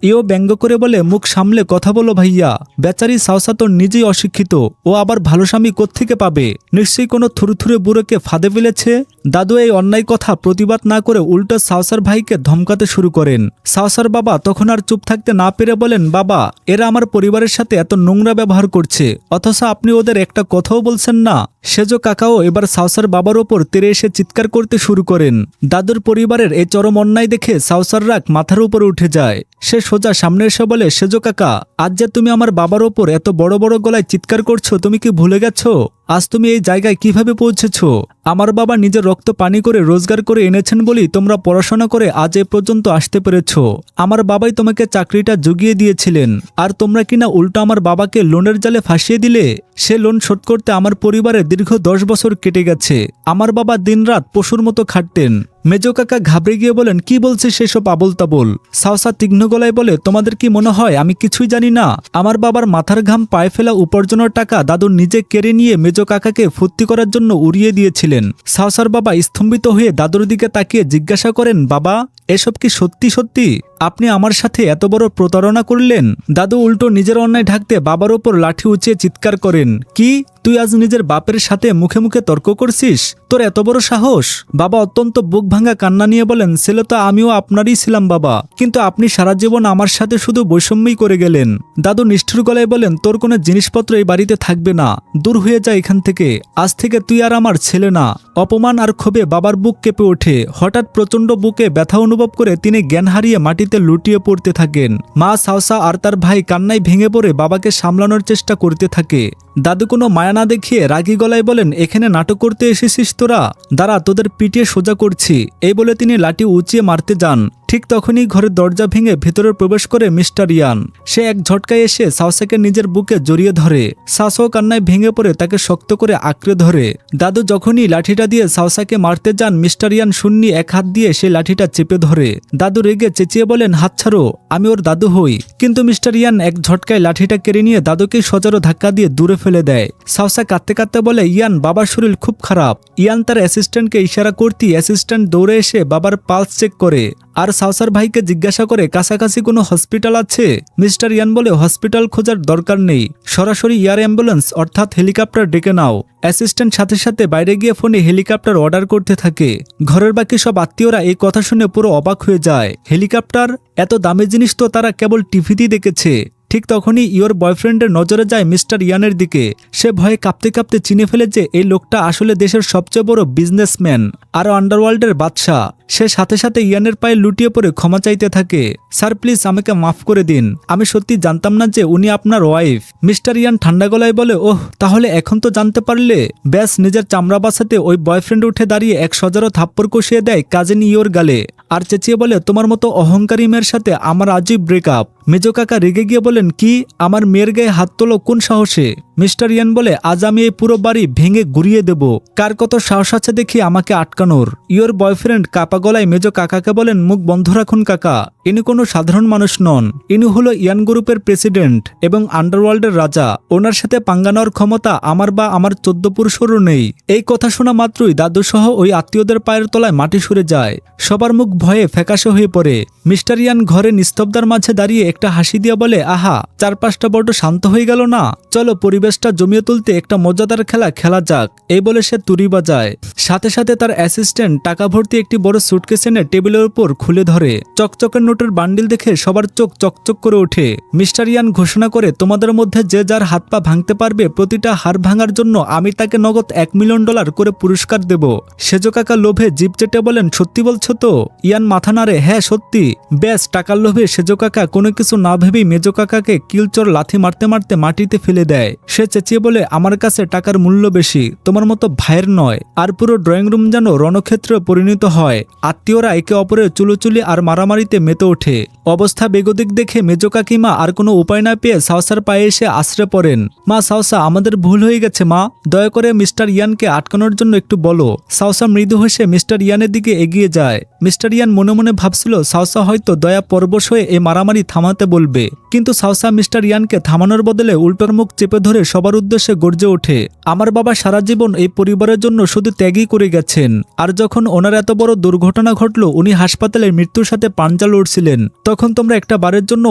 Speaker 1: ইও ব্যঙ্গ করে বলে, মুখ সামলে কথা বলো ভাইয়া, বেচারি সাওসা তো নিজেই অশিক্ষিত, ও আবার ভালো স্বামী কোত্থেকে পাবে? নিশ্চয়ই কোনো থুরথুরে বুড়োকে ফাঁদে ফেলেছে। দাদু এই অন্যায় কথা প্রতিবাদ না করে উল্টো সাওসার ভাইকে ধমকাতে শুরু করেন। সাওসার বাবা তখন আর চুপ থাকতে না পেরে বলেন, বাবা এরা আমার পরিবারের সাথে এত নোংরা ব্যবহার করছে, অথচ আপনি ওদের একটা কথাও বলছেন না। সেজো কাকাও এবার সাওসার বাবার ওপর তেরে এসে চিৎকার করতে শুরু করেন। দাদুর পরিবারের এই চরম অন্যায় দেখে সাওসার রাগ মাথার উপরে উঠে যায়। সে সোজা সামনে এসে বলে, সেজো কাকা, আজ যে তুমি আমার বাবার ওপর এত বড় বড় গলায় চিৎকার করছো, তুমি কি ভুলে গেছো আজ তুমি এই জায়গায় কিভাবে পৌঁছেছো? আমার বাবা নিজের রক্ত পানি করে রোজগার করে এনেছেন বলেই তোমরা পড়াশোনা করে আজ এ পর্যন্ত আসতে পেরেছো। আমার বাবাই তোমাকে চাকরিটা জুগিয়ে দিয়েছিলেন, আর তোমরা কিনা উল্টো আমার বাবাকে লোনের জালে ফাঁসিয়ে দিলে। সে লোন শোধ করতে আমার পরিবারে দীর্ঘ 10 বছর কেটে গেছে। আমার বাবা দিনরাত পশুর মতো খাটতেন। মেজো কাকা ঘাবড়ে গিয়ে বলেন, কি বলছে সেসব আবল তাবল? সাওসা তীক্ষ্ণ গলায় বলে, তোমাদের কি মনে হয় আমি কিছুই জানি না? আমার বাবার মাথার ঘাম পায়ে ফেলা উপার্জনের টাকা দাদু নিজে কেড়ে নিয়ে মেজো কাকাকে ফুর্তি করার জন্য উড়িয়ে দিয়েছিলেন। সাওসার বাবা স্তম্ভিত হয়ে দাদুর দিকে তাকিয়ে জিজ্ঞাসা করেন, বাবা এসব কি সত্যি সত্যি? আপনি আমার সাথে এত বড় প্রতারণা করলেন? দাদু উল্টো নিজের অন্যায় ঢাকতে বাবার ওপর লাঠি উঁচিয়ে চিৎকার করেন, কি তুই আজ নিজের বাপের সাথে মুখে মুখে তর্ক করছিস? তোর এত বড় সাহস? বাবা অত্যন্ত বুক ভাঙা কান্না নিয়ে বলেন, ছেলে তো আমিও আপনারই ছিলাম বাবা, কিন্তু আপনি সারা জীবন আমার সাথে শুধু বৈষম্যই করে গেলেন। দাদু নিষ্ঠুর গলায় বলেন, তোর কোনো জিনিসপত্র এই বাড়িতে থাকবে না, দূর হয়ে যায় এখান থেকে। আজ থেকে তুই আর আমার ছেলে না। অপমান আর ক্ষোভে বাবার বুক কেঁপে ওঠে। হঠাৎ প্রচন্ড বুকে ব্যথা অনুভব করে তিনি জ্ঞান হারিয়ে মাটিতে লুটিয়ে পড়তে থাকেন। মা সাওসা আর তার ভাই কান্নায় ভেঙে পড়ে বাবাকে সামলানোর চেষ্টা করতে থাকে। দাদু কোনো মায়া না দেখিয়ে রাগী গলায় বলেন, এখানে নাটক করতে এসেছিস তোরা? দাঁড়া, তোদের পিটিয়ে সোজা করছি। এই বলে তিনি লাঠি উঁচিয়ে মারতে যান। ঠিক তখনই ঘরের দরজা ভেঙে ভেতরে প্রবেশ করে মিস্টার ইয়ান। সে এক ঝটকায় এসে সাওসাকে নিজের বুকে জড়িয়ে ধরে। সাওসাও কান্নায় ভেঙে পড়ে তাকে শক্ত করে আঁকড়ে ধরে। দাদু যখনই লাঠিটা দিয়ে সাওসাকে মারতে যান, মিস্টার ইয়ান শূন্যে এক হাত দিয়ে সে লাঠিটা চেপে ধরে। দাদু রেগে চেঁচিয়ে বলেন, হাত ছাড়ো, আমি ওর দাদু হই। কিন্তু মিস্টার ইয়ান এক ঝটকায় লাঠিটা কেড়ে নিয়ে দাদুকে সজোরে ধাক্কা দিয়ে দূরে ফেলে দেয়। সাওসা কাঁদতে কাঁদতে বলে, ইয়ান বাবার শরীর খুব খারাপ। ইয়ান তার অ্যাসিস্ট্যান্টকে ইশারা করতেই অ্যাসিস্ট্যান্ট দৌড়ে এসে বাবার পালস চেক করে। আর সাউসার ভাইকে জিজ্ঞাসা করে কাছাকাছি কোনো হসপিটাল আছে। মিস্টার ইয়ান বলে হসপিটাল খোঁজার দরকার নেই, সরাসরি এয়ার অ্যাম্বুলেন্স অর্থাৎ হেলিকপ্টার ডেকে নাও। অ্যাসিস্ট্যান্ট সাথে সাথে বাইরে গিয়ে ফোনে হেলিকপ্টার অর্ডার করতে থাকে। ঘরের বাকি সব আত্মীয়রা এই কথা শুনে পুরো অবাক হয়ে যায়। হেলিকপ্টার, এত দামি জিনিস তো তারা কেবল টিভিতেই দেখেছে। ঠিক তখনই ইয়োর বয়ফ্রেন্ডের নজরে যায় মিস্টার ইয়ানের দিকে। সে ভয়ে কাঁপতে কাঁপতে চিনে ফেলে যে এই লোকটা আসলে দেশের সবচেয়ে বড় বিজনেসম্যান আর আন্ডারওয়ার্ল্ডের বাদশা। সে সাথে সাথে ইয়ানের পায়ে লুটিয়ে পড়ে ক্ষমা চাইতে থাকে। স্যার প্লিজ আমাকে মাফ করে দিন, আমি সত্যি জানতাম না যে উনি আপনার ওয়াইফ। মিস্টার ইয়ান ঠান্ডা গলায় বলে, ওহ তাহলে এখন তো জানতে পারলে। ব্যাস নিজের চামড়া বাঁচাতে ওই বয়ফ্রেন্ড উঠে দাঁড়িয়ে এক সজারো থাপ্পড় কষিয়ে দেয় কাজিন ইয়োর গালে আর চেঁচিয়ে বলে, তোমার মতো অহংকারী মেয়ের সাথে আমার আজই ব্রেকআপ। মেজো কাকা রেগে গিয়ে বলেন, কি আমার মেয়ের গায়ে হাত তোলো কোন সাহসে? মিস্টার ইয়ান বলে, আজ আমি এই পুরো বাড়ি ভেঙে গুড়িয়ে দেব, কার কত সাহস আছে দেখি আমাকে আটকানোর। ইয়োর বয়ফ্রেন্ড কাপা গলায় মেজো কাকাকে বলেন, মুখ বন্ধ রাখুন কাকা, ইনি কোনো সাধারণ মানুষ নন, ইনি হলো ইয়ান গ্রুপের প্রেসিডেন্ট এবং আন্ডারওয়ার্ল্ডের রাজা। ওনার সাথে পাঙ্গা নেওয়ার ক্ষমতা আমার বা আমার 14 পুরুষেরও নেই। এই কথা শোনা মাত্রই দাদু সহ ওই আত্মীয়দের পায়ের তলায় মাটি সরে যায়। সবার মুখ ভয়ে ফ্যাকাশে হয়ে পড়ে। মিস্টার ইয়ান ঘরে নিস্তব্ধার মাঝে দাঁড়িয়ে একটা হাসি দিয়ে বলে, আহা চারপাশটা বড্ড শান্ত হয়ে গেল না, চলো পরিবেশটা জমিয়ে তুলতে একটা মজাদার খেলা যাক। এই বলে সে তুড়ি বাজায়। সাথে সাথে তার অ্যাসিস্ট্যান্ট টাকা ভর্তি একটি বড় সুটকেস এনে টেবিলের উপর খুলে ধরে। চকচকের নোটের বান্ডিল দেখে সবার চোখ চকচক করে ওঠে। মিস্টার ইয়ান ঘোষণা করে, তোমাদের মধ্যে যে যার হাত পা ভাঙতে পারবে প্রতিটা হাড় ভাঙার জন্য আমি তাকে নগদ $1 মিলিয়ন করে পুরস্কার দেব। সেজো কাকা লোভে জিভ চেটে বলেন, সত্যি বলছো তো? ইয়ান মাথা নাড়ে, হ্যাঁ সত্যি। ব্যাস টাকার লোভে সেজো কাকা কোনো কিছু না ভেবেই মেজো কাকাকে কিলচর লাথি মারতে মারতে মাটিতে ফেলে দেয়। সে চেঁচিয়ে বলে, আমার কাছে টাকার মূল্য বেশি, তোমার মতো ভাইয়ের নয়। আর পুরো ড্রয়িং রুম যেন রণক্ষেত্রে পরিণত হয়। আত্মীয়রা একে অপরের চুলোচুলি আর মারামারিতে মেতে ওঠে। অবস্থা বেগতিক দেখে মেজো কাকিমা আর কোনো উপায় না পেয়ে সাউসার পায়ে এসে আশ্রয় পড়েন। মা সাউসা, আমাদের ভুল হয়ে গেছে মা, দয়া করে মিস্টার ইয়ানকে আটকানোর জন্য একটু বলো। সাউসা মৃদু হেসে মিস্টার ইয়ানের দিকে এগিয়ে যায়। মিস্টার ইয়ান মনে মনে ভাবছিল সাউসা হয়তো দয়া পরবশ হয়ে এই মারামারি থামাতে বলবে, কিন্তু সাউসা মিস্টার ইয়ানকে থামানোর বদলে উল্টোর মুখ চেপে ধরে সবার উদ্দেশ্যে গর্জে ওঠে, আমার বাবা সারা জীবন এই পরিবারের জন্য শুধু ত্যাগই করে গেছেন, আর যখন ওনার এত বড় দুর্ঘটনা ঘটলো উনি হাসপাতালে মৃত্যুর সাথে পাঞ্জা লড়ছিলেন, তখন তোমরা একটা বারের জন্য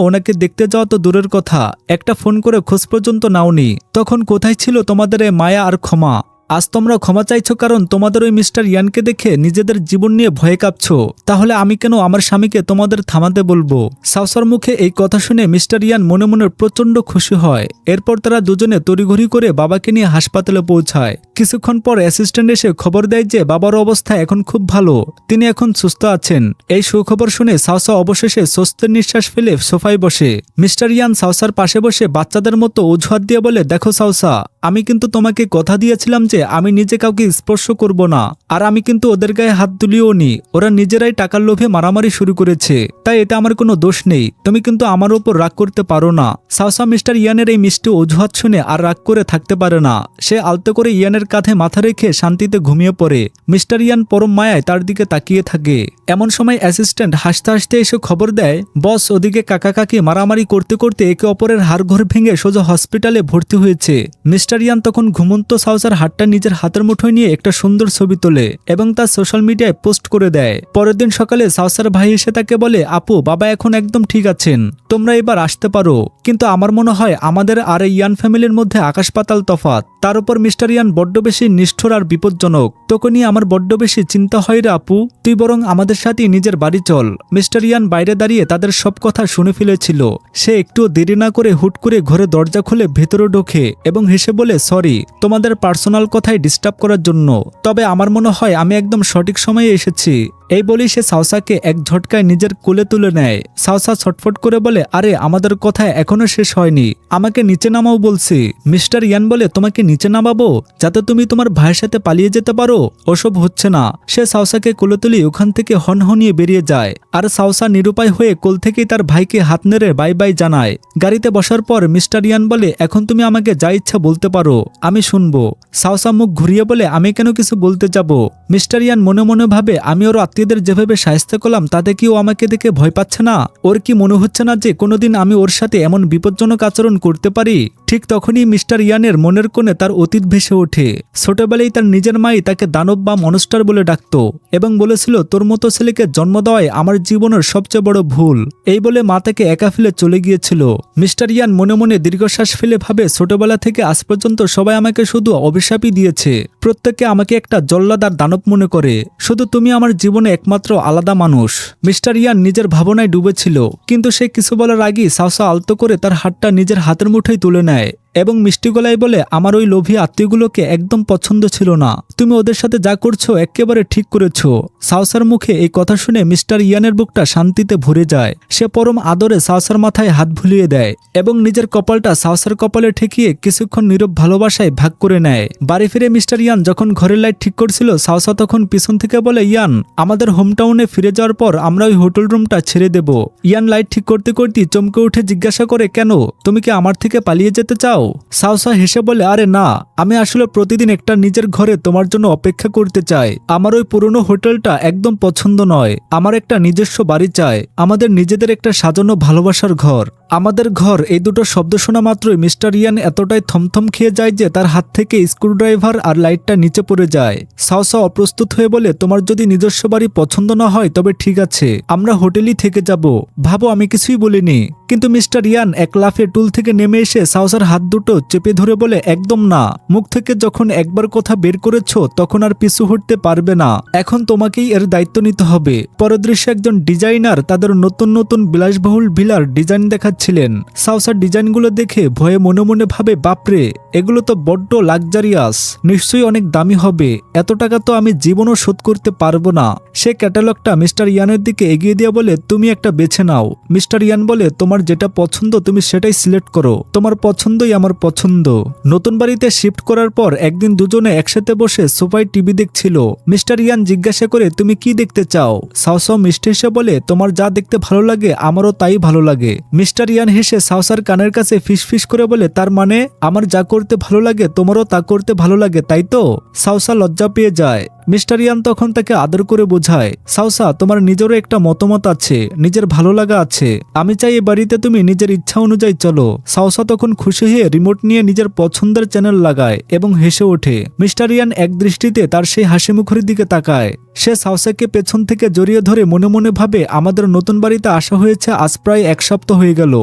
Speaker 1: ওনাকে দেখতে যাওয়া তো দূরের কথা, একটা ফোন করে খোঁজ পর্যন্ত নাওনি। তখন কোথায় ছিল তোমাদের এই মায়া আর ক্ষমা? আজ তোমরা ক্ষমা চাইছো কারণ তোমাদের ওই মিস্টার ইয়ানকে দেখে নিজেদের জীবন নিয়ে ভয়ে কাঁপছো। তাহলে আমি কেন আমার স্বামীকে তোমাদের থামাতে বলবো? সাউসার মুখে এই কথা শুনে মিস্টার ইয়ান মনে মনে প্রচন্ড খুশি হয়। এরপর তারা দুজনে তড়িঘড়ি করে বাবাকে নিয়ে হাসপাতালে পৌঁছায়। কিছুক্ষণ পর অ্যাসিস্ট্যান্ট এসে খবর দেয় যে বাবার অবস্থা এখন খুব ভালো, তিনি এখন সুস্থ আছেন। এই সুখবর শুনে সাউসা অবশেষে স্বস্তির নিঃশ্বাস ফেলে সোফায় বসে। মিস্টার ইয়ান সাউসার পাশে বসে বাচ্চাদের মতো অজুহাত দিয়ে বলে, দেখো সাউসা, আমি কিন্তু তোমাকে কথা দিয়েছিলাম যে আমি নিজে কাউকে স্পর্শ করব না, আর আমি কিন্তু ওদের গায়ে হাত তুলিও নি। ওরা নিজেরাই টাকার লোভে মারামারি শুরু করেছে, তাই এটা আমার কোনো দোষ নেই। তুমি কিন্তু আমার উপর রাগ করতে পারো না। সাউসা মিস্টার ইয়ানের এই মিষ্টি অজুহাত শুনে আর রাগ করে থাকতে পারে না। সে আলতো করে ইয়ানের কাঁধে মাথা রেখে শান্তিতে ঘুমিয়ে পড়ে। মিস্টার ইয়ান পরম মায়ায় তার দিকে তাকিয়ে থাকে। এমন সময় অ্যাসিস্ট্যান্ট হাসতে হাসতে এসে খবর দেয়, বস ওদিকে কাকা কাকি মারামারি করতে করতে একে অপরের হাড়ঘর ভেঙে সোজা হসপিটালে ভর্তি হয়েছে। মিস্টার ইয়ান তখন ঘুমন্ত সাউসার হাতটা নিজের হাতের মুঠোয় নিয়ে একটা সুন্দর ছবি তোলে এবং তা সোশ্যাল মিডিয়ায় পোস্ট করে দেয়। পরের দিন সকালে সাউসার ভাই এসে তাকে বলে, আপু বাবা এখন একদম ঠিক আছেন, তোমরা এবার আসতে পারো। কিন্তু আমার মনে হয় আমাদের আর এই ইয়ান ফ্যামিলির মধ্যে আকাশ পাতাল তফাৎ। তার উপর মিস্টার ইয়ান বড্ড বেশি নিষ্ঠুর আর বিপজ্জনক। তোকে নিয়ে আমার বড্ড বেশি চিন্তা হয় রে আপু, তুই বরং আমাদের সাথে নিজের বাড়ি চল। মিস্টার ইয়ান বাইরে দাঁড়িয়ে তাদের সব কথা শুনে ফেলেছিল। সে একটুও দেরি না করে হুট করে ঘরে দরজা খুলে ভেতরে ঢোকে এবং হেসে বলে, সরি তোমাদের পার্সোনাল কথায় ডিস্টার্ব করার জন্য, তবে আমার মনে হয় আমি একদম সঠিক সময়ে এসেছি। এই বলেই সে সাউসাকে এক ঝটকায় নিজের কোলে তুলে নেয়। সাউসা ছটফট করে বলে, আরে আমাদের কথা এখনো শেষ হয়নি, আমাকে নিচে নামাও বলছি। মিস্টার ইয়ান বলে, তোমাকে নিচে নামাবো যাতে তুমি তোমার ভাইয়ের সাথে পালিয়ে যেতে পারো? ওসব হচ্ছে না। সে সাউসাকে কোলে তুলে ওখান থেকে হনহনিয়ে বেরিয়ে যায়। আর সাউসা নিরুপায় হয়ে কোল থেকেই তার ভাইকে হাত নেড়ে বাই বাই জানায়। গাড়িতে বসার পর মিস্টার ইয়ান বলে, এখন তুমি আমাকে যা ইচ্ছা বলতে পারো, আমি শুনবো। সাউসা মুখ ঘুরিয়ে বলে, আমি কেন কিছু বলতে যাব? মিস্টার ইয়ান মনে মনে ভাবে, আমি ওর আত্মীয়দের যেভাবে সাহায্য করলাম তাতে কি ও আমাকে দেখে ভয় পাচ্ছে না? ওর কি মনে হচ্ছে না যে কোনোদিন আমি ওর সাথে এমন বিপজ্জনক আচরণ করতে পারি? ঠিক তখনই মিস্টার ইয়ানের মনের কোণে তার অতীত ভেসে ওঠে। ছোটবেলায় তার নিজের মাই তাকে দানব বা মনস্টার বলে ডাকত এবং বলেছিল, তোর মতো ছেলেকে জন্ম দেওয়াই আমার জীবনের সবচেয়ে বড় ভুল। এই বলে মা তাকে একা ফেলে চলে গিয়েছিল। মিস্টার ইয়ান মনে মনে দীর্ঘশ্বাস ফেলে ভাবে, ছোটবেলা থেকে আজ পর্যন্ত সবাই আমাকে শুধু অভিশাপই দিয়েছে। প্রত্যেকে আমাকে একটা জল্লাদ আর দানব মনে করে। শুধু তুমি আমার জীবনে একমাত্র আলাদা মানুষ। মিস্টার ইয়ান নিজের ভাবনায় ডুবেছিল, কিন্তু সে কিছু বলার আগেই সাওসা আলতো করে তার হাতটা নিজের হাতের মুঠোয় তুলে নেয় এবং মিষ্টি গলায় বলে, আমার ওই লোভী আত্মীয়গুলোকে একদম পছন্দ ছিল না। তুমি ওদের সাথে যা করছো একেবারে ঠিক করেছো। সাওসার মুখে এই কথা শুনে মিস্টার ইয়ানের বুকটা শান্তিতে ভরে যায়। সে পরম আদরে সাওসার মাথায় হাত ভুলিয়ে দেয় এবং নিজের কপালটা সাওসার কপালে ঠেকিয়ে কিছুক্ষণ নীরব ভালোবাসায় ভাগ করে নেয়। বাড়ি ফিরে মিস্টার ইয়ান যখন ঘরের লাইট ঠিক করছিল, সাওসা তখন পিছন থেকে বলে, ইয়ান, আমাদের হোমটাউনে ফিরে যাওয়ার পর আমরা ওই হোটেল রুমটা ছেড়ে দেব। ইয়ান লাইট ঠিক করতে করতে চমকে উঠে জিজ্ঞাসা করে, কেন? তুমি কি আমার থেকে পালিয়ে যেতে চাও? সাওসা হেসে বলে, আরে না, আমি আসলে প্রতিদিন একটা নিজের ঘরে তোমার জন্য অপেক্ষা করতে চাই। আমার ওই পুরনো হোটেলটা একদম পছন্দ নয়। আমার একটা নিজস্ব বাড়ি চাই, আমাদের নিজেদের একটা সাজানো ভালোবাসার ঘর। আমাদের ঘর, এই দুটো শব্দ শোনা মাত্রই মিস্টার ইয়ান এতটাই থমথম খেয়ে যায় যে তার হাত থেকে স্ক্রুড্রাইভার আর লাইটটা নিচে পড়ে যায়। সাওসা অপ্রস্তুত হয়ে বলে, তোমার যদি নিজস্ব বাড়ি পছন্দ না হয় তবে ঠিক আছে, আমরা হোটেলই থেকে যাব। ভাবো, আমি কিছুই বলিনি। কিন্তু মিস্টার ইয়ান এক লাফে টুল থেকে নেমে এসে সাওসার হাত দুটো চেপে ধরে বলে, একদম না। মুখ থেকে যখন একবার কথা বের করেছো তখন আর পিছু হটতে পারবে না। এখন তোমাকেই এর দায়িত্ব নিতে হবে। পরদৃশ্যে একজন ডিজাইনার তাদের নতুন নতুন বিলাসবহুল ভিলার ডিজাইন দেখাচ্ছিলেন। সাওসার ডিজাইনগুলো দেখে ভয়ে মনে মনে ভাবে, বাপরে, এগুলো তো বড্ড লাক্সারিয়াস, নিশ্চয়ই অনেক দামি হবে। এত টাকা তো আমি জীবনও শোধ করতে পারবো না। সে ক্যাটালগটা মিস্টার ইয়ানের দিকে এগিয়ে দিয়ে বলে, তুমি একটা বেছে নাও। মিস্টার ইয়ান বলে, তোমার যেটা পছন্দ তুমি সেটাই সিলেক্ট করো। তোমার পছন্দই আমার পছন্দ। নতুন বাড়িতে শিফট করার পর একদিন দুজনে একসাথে বসে সোফায় টিভি দেখছিল। মিস্টার ইয়ান জিজ্ঞাসা করে, তুমি কি দেখতে চাও? সাওসাও মিষ্টি হেসে বলে, তোমার যা দেখতে ভালো লাগে আমারও তাই ভালো লাগে। মিস্টার ইয়ান হেসে সাওসার কানের কাছে ফিসফিস করে বলে, তার মানে আমার যা করতে ভালো লাগে তোমারও তা করতে ভালো লাগে, তাই তো? সাওসা লজ্জা পেয়ে যায়। মিস্টার ইয়ান তখন তাকে আদর করে বোঝায়, সাওসা, তোমার নিজেরও একটা মতামত আছে, নিজের ভালো লাগা আছে। আমি চাই এ বাড়িতে তুমি নিজের ইচ্ছা অনুযায়ী চলো। সাওসা তখন খুশি হয়ে রিমোট নিয়ে নিজের পছন্দের চ্যানেল লাগায় এবং হেসে ওঠে। মিস্টার ইয়ান এক দৃষ্টিতে তার সেই হাসি মুখের দিকে তাকায়। সে সাওসাকে পেছন থেকে জড়িয়ে ধরে মনে মনে ভাবে, আমাদের নতুন বাড়িতে আসা হয়েছে আজ প্রায় এক সপ্তাহ হয়ে গেল।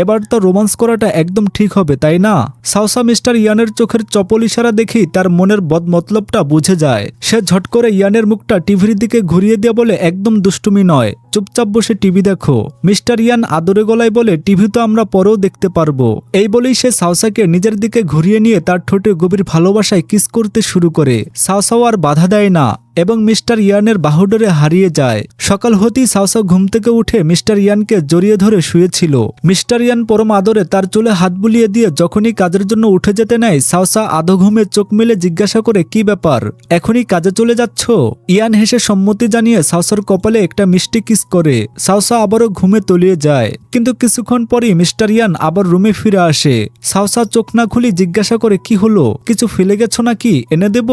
Speaker 1: এবার তো রোমান্স করাটা একদম ঠিক হবে, তাই না? সাওসা মিস্টার ইয়ানের চোখের চপল ইশারা দেখেই তার মনের বদমতলবটা বুঝে যায়। সে ঝট করে ইয়ানের মুখটা টিভির দিকে ঘুরিয়ে দিয়ে বলে, একদম দুষ্টুমি নয়, চুপচাপ বসে টিভি দেখো। মিস্টার ইয়ান আদরে গলায় বলে, টিভি তো আমরা পরেও দেখতে পারবো। এই বলেই সে সাওসাকে নিজের দিকে ঘুরিয়ে নিয়ে তার ঠোঁটে গভীর ভালোবাসায় কিস করতে শুরু করে। সাওসাও আর বাধা দেয় না এবং মিস্টার ইয়ানের বাহুডোরে হারিয়ে যায়। সকাল হতেই সাওসা ঘুম থেকে উঠে মিস্টার ইয়ানকে জড়িয়ে ধরে শুয়েছিল। মিস্টার ইয়ান পরম আদরে তার চুলে হাত বুলিয়ে দিয়ে যখনই কাজের জন্য উঠে যেতে নেয়, সাওসা আধো ঘুমে চোখ মেলে জিজ্ঞাসা করে, কি ব্যাপার, এখনই কাজে চলে যাচ্ছ? ইয়ান হেসে সম্মতি জানিয়ে সাওসার কপালে একটা মিষ্টি কিস করে। সাওসা আবারও ঘুমে তলিয়ে যায়। কিন্তু কিছুক্ষণ পরই মিস্টার ইয়ান আবার রুমে ফিরে আসে। সাওসা চোখ না খুলি জিজ্ঞাসা করে, কি হলো, কিছু ফেলে গেছো নাকি, এনে দেব?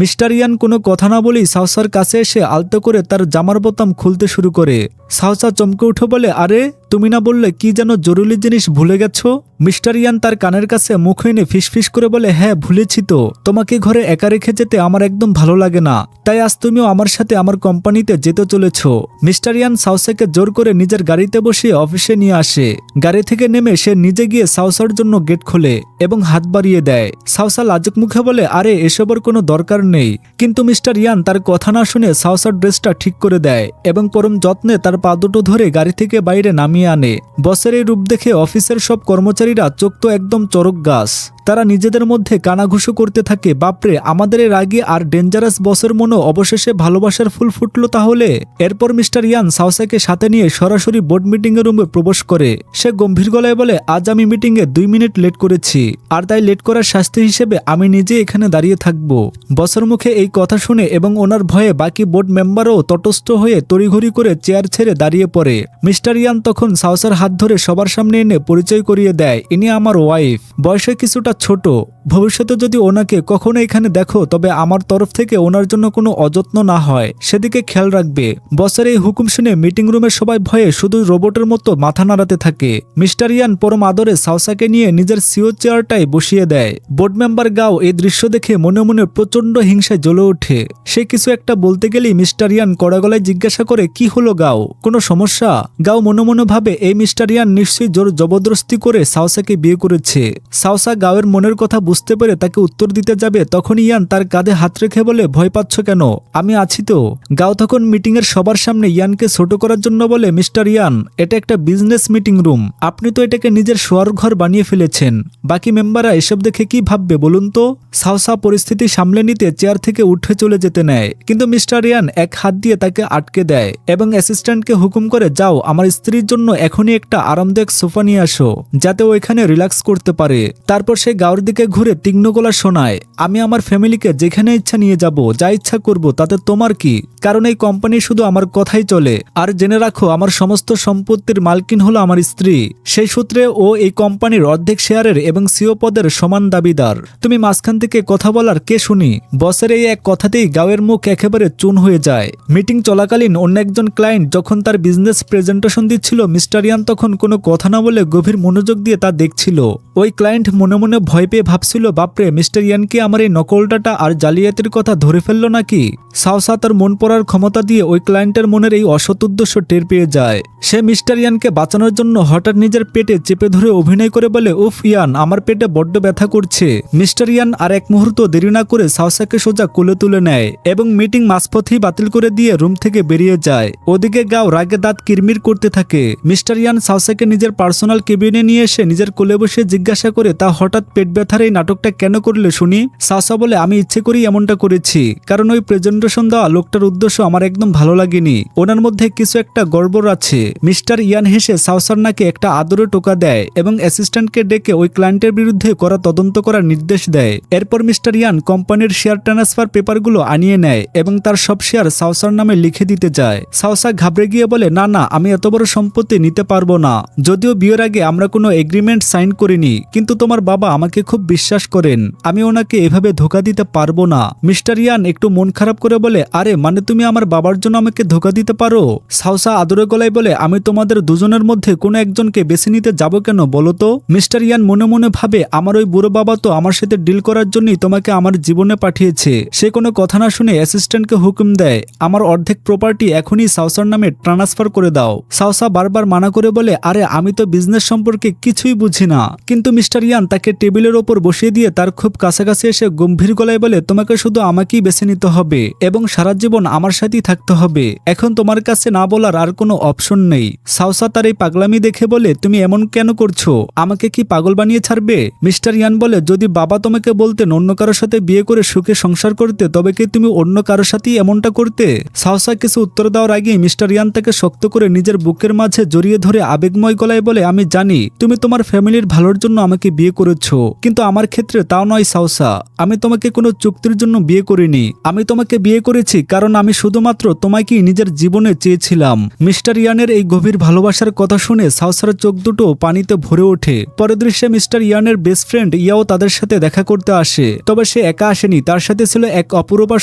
Speaker 1: মিস্টার ইয়ান কোনো কথা না বলেই সাওসার কাছে এসে আলতো করে তার জামার বোতাম খুলতে শুরু করে। সাওসা চমকে উঠে বলে, আরে, তুমি না বললে কি যেন জরুরি জিনিস ভুলে গেছো? মিস্টার ইয়ান তার কানের কাছে মুখ এনে ফিসফিস করে বলে, হ্যাঁ ভুলেছি তো। তোমাকে ঘরে একা রেখে যেতে আমার একদম ভালো লাগে না, তাই আজ তুমিও আমার সাথে আমার কোম্পানিতে যেতে চলেছ। মিস্টার ইয়ান সাওসাকে জোর করে নিজের গাড়িতে বসিয়ে অফিসে নিয়ে আসে। গাড়ি থেকে নেমে সে নিজে গিয়ে সাওসার জন্য গেট খোলে এবং হাত বাড়িয়ে দেয়। সাওসা লাজুক মুখে বলে, আরে এসবের কোনো দরকার নেই। কিন্তু মিস্টার ইয়ান তার কথা না শুনে সাওসার ড্রেসটা ঠিক করে দেয় এবং পরম যত্নে তার পা দুটো ধরে গাড়ি থেকে বাইরে নামিয়ে আনে। বসের এই রূপ দেখে অফিসের সব কর্মচারীরা চোখ তো একদম চরক গাছ। তারা নিজেদের মধ্যে কানাঘুষো করতে থাকে, বাপরে, আমাদের এর আগে আর ডেঞ্জারাস বসের মনে অবশেষে ভালোবাসার ফুল ফুটলো তাহলে। এরপর মিস্টার ইয়ান সাওসাকে সাথে নিয়ে সরাসরি বোর্ড মিটিং এর রুমে প্রবেশ করে। সে গম্ভীর গলায় বলে, আজ আমি মিটিং এ 2 মিনিট লেট করেছি, আর তাই লেট করার শাস্তি হিসেবে আমি নিজে এখানে দাঁড়িয়ে থাকবো। বসের মুখে এই কথা শুনে এবং ওনার ভয়ে বাকি বোর্ড মেম্বারও তটস্থ হয়ে তড়িঘড়ি করে চেয়ার ছেড়ে দাঁড়িয়ে পড়ে। মিস্টার ইয়ান তখন সাওসার হাত ধরে সবার সামনে এনে পরিচয় করিয়ে দেয়, ইনি আমার ওয়াইফ। বয়সে কিছুটা কিছুটা ছোট। ভবিষ্যতে যদি ওনাকে কখনো এখানে দেখো তবে আমার তরফ থেকে ওনার জন্য কোনো অযত্ন না হয় সেদিকে খেয়াল রাখবে। বসের এই হুকুম শুনে মিটিং রুমের সবাই ভয়ে শুধু রোবটের মতো মাথা নাড়াতে থাকে। মিস্টার ইয়ান পরম আদরে সাওসাকে নিয়ে নিজের সিও চেয়ারটায় বসিয়ে দেয়। বোর্ড মেম্বার গাও এই দৃশ্য দেখে মনে মনে প্রচন্ড হিংসায় জ্বলে ওঠে। সে কিছু একটা বলতে গেলেই মিস্টার ইয়ান কড়া গলায় জিজ্ঞাসা করে, কি হলো গাও, কোনো সমস্যা? গাও মনে মনে ভাবে এই মিস্টার ইয়ান নিশ্চয়ই জোর জবরদস্তি করে সাওসাকে বিয়ে করেছে। সাওসা গাওয়ের মনের কথা বুঝতে পেরে তাকে উত্তর দিতে যাবে, তখন ইয়ান তার কাঁধে হাত রেখে বলে, ভয় পাচ্ছ কেন, আমি আছি তো। গাও তখন মিটিং এর সবার সামনে ইয়ানকে ছোট করার জন্য বলে, মিস্টার ইয়ান, এটা একটা বিজনেস মিটিং রুম, আপনি তো এটাকে নিজের শোয়ার ঘর বানিয়ে ফেলেছেন। বাকি মেম্বাররা এসব দেখে কি ভাববে বলুন তো? সাওসা পরিস্থিতি সামলে নিতে চেয়ার থেকে উঠে চলে যেতে নেয়, কিন্তু মিস্টার ইয়ান এক হাত দিয়ে তাকে আটকে দেয় এবং অ্যাসিস্ট্যান্টকে হুকুম করে, যাও আমার স্ত্রীর জন্য এখনই একটা আরামদায়ক সোফা নিয়ে আসো যাতে ও এখানে রিল্যাক্স করতে পারে। তারপর সে গাওর দিকে ঘুরে তীক্ষ্ণ গলা শোনায়, আমি আমার ফ্যামিলিকে যেখানে ইচ্ছা নিয়ে যাব, যা ইচ্ছা করব, তাতে তোমার কি? কারণ এই কোম্পানি শুধু আমার কথাই চলে। আর জেনে রাখো, আমার সমস্ত সম্পত্তির মালকিন হলো আমার স্ত্রী। সেই সূত্রে ও এই কোম্পানির অর্ধেক শেয়ারের এবং সিও পদের সমান দাবিদার। তুমি মাঝখান থেকে কথা বলার কে শুনি? বসের এই এক কথাতেই গাওয়ের মুখ একেবারে চুন হয়ে যায়। মিটিং চলাকালীন অন্য একজন ক্লায়েন্ট যখন তার বিজনেস প্রেজেন্টেশন দিচ্ছিল, মিস্টার ইয়ান তখন কোনো কথা না বলে গভীর মনোযোগ দিয়ে তা দেখছিল। ওই ক্লায়েন্ট মনে মনে ভয় পেয়ে ভাবছিল, বাপরে, মিস্টার ইয়ানকে আমার এই নকল ডাটা আর জালিয়াতির কথা ধরে ফেললো নাকি? সাওসা তার মন পড়ার ক্ষমতা দিয়ে ওই ক্লায়েন্টের মনের এই অসৎ উদ্দেশ্য টের পেয়ে যায়। সে মিস্টার ইয়ানকে বাঁচানোর জন্য হঠাৎ নিজের পেটে চেপে ধরে অভিনয় করে বলে, উফ ইয়ান, আমার পেটে বড্ড ব্যথা করছে। মিস্টার ইয়ান আর এক মুহূর্ত দেরি না করে সাওসাকে সোজা কোলে তুলে নেয় এবং মিটিং মাঝপথেই বাতিল করে দিয়ে রুম থেকে বেরিয়ে যায়। ওদিকে গাও রাগে দাঁত কিরমির করতে থাকে। মিস্টার ইয়ান সাওসাকে নিজের পার্সোনাল কেবিনে নিয়ে এসে নিজের কোলে বসে জিজ্ঞাসা করে, তা হঠাৎ পেট ব্যথার এই নাটকটা কেন করলে শুনি? সাওসা বলে, আমি ইচ্ছে করেই এমনটা করেছি, কারণ ওই প্রেজেন্টেশন দেওয়া লোকটার উদ্দেশ্য আমার একদম ভালো লাগেনি, ওনার মধ্যে কিছু একটা গড়বড় আছে। মিস্টার ইয়ান হেসে সাওসার নাকে একটা আদরে টোকা দেয় এবং অ্যাসিস্ট্যান্টকে ডেকে ওই ক্লায়েন্টের বিরুদ্ধে করা তদন্ত করার নির্দেশ দেয়। এরপর মিস্টার ইয়ান কোম্পানির শেয়ার ট্রান্সফার পেপারগুলো আনিয়ে নেয় এবং তার সব শেয়ার সাওসার নামে লিখে দিতে যায়। সাওসা ঘাবড়ে গিয়ে বলে, না না, আমি এত বড় সম্পত্তি নিতে পারবো না। যদিও বিয়ের আগে আমরা কোনো এগ্রিমেন্ট সাইন করিনি, কিন্তু তোমার বাবা আমাকে খুব বিশ্বাস করেন, আমি ওনাকে এভাবে ধোকা দিতে পারবো না। মিস্টার ইয়ান একটু মন খারাপ করে বলে, আরে মানে তুমি আমার বাবার জন্য আমাকে ধোকা দিতে পারো? সাওসা আদরে গলায় বলে, আমি তোমাদের দুজনের মধ্যে কোনো একজনকে বেছে নিতে যাব কেন বলো তো? মিস্টার ইয়ান মনে মনে ভাবে, আমার ওই বুড়ো বাবা তো আমার সাথে ডিল করার জন্যই তোমাকে আমার জীবনে পাঠিয়েছে। সে কোনো কথা না শুনে অ্যাসিস্ট্যান্টকে হুকুম দেয়, আমার অর্ধেক প্রপার্টি এখনই সাওসার নামে ট্রান্সফার করে দাও। সাওসা বারবার মানা করে বলে, আরে আমি তো বিজনেস সম্পর্কে কিছুই বুঝি না। কিন্তু মিস্টার ইয়ান তাকে টেবিলের ওপর বসিয়ে দিয়ে তার খুব কাছাকাছি এসে গম্ভীর গলায় বলে, তোমাকে শুধু আমাকেই বেছে নিতে হবে এবং সারা জীবন আমার সাথেই থাকতে হবে। এখন তোমার কাছে না বলার আর কোনো অপশন নেই। সাওসা তার এই পাগলামি দেখে বলে, তুমি এমন কেন করছো? আমাকে কি পাগল বানিয়ে ছাড়বে? মিস্টার ইয়ান বলে, যদি বাবা তোমাকে বলতেন অন্য কারোর সাথে বিয়ে করে সুখে সংসার করতে, তবে কি তুমি অন্য কারোর সাথেই এমনটা করতে? সাওসা কিছু উত্তর দেওয়ার আগেই মিস্টার ইয়ান তাকে শক্ত করে নিজের বুকের মাঝে জড়িয়ে ধরে আবেগময় গলায় বলে, আমি জানি তুমি তোমার ফ্যামিলির ভালোর জন্য আমাকে বিয়ে করেছো, কিন্তু আমার ক্ষেত্রে তাও নয় সাওসা। আমি তোমাকে কোনো চুক্তির জন্য বিয়ে করিনি, আমি তোমাকে বিয়ে করেছি কারণ আমি শুধুমাত্র তোমাকেই নিজের জীবনে চেয়েছিলাম। মিস্টার ইয়ানের এই গভীর ভালোবাসার কথা শুনে সাওসার চোখ দুটো পানিতে ভরে ওঠে। পরের দৃশ্যে মিস্টার ইয়ানের বেস্ট ফ্রেন্ড ইয়াও তাদের সাথে দেখা করতে আসে, তবে সে একা আসেনি, তার সাথে ছিল এক অপরূপা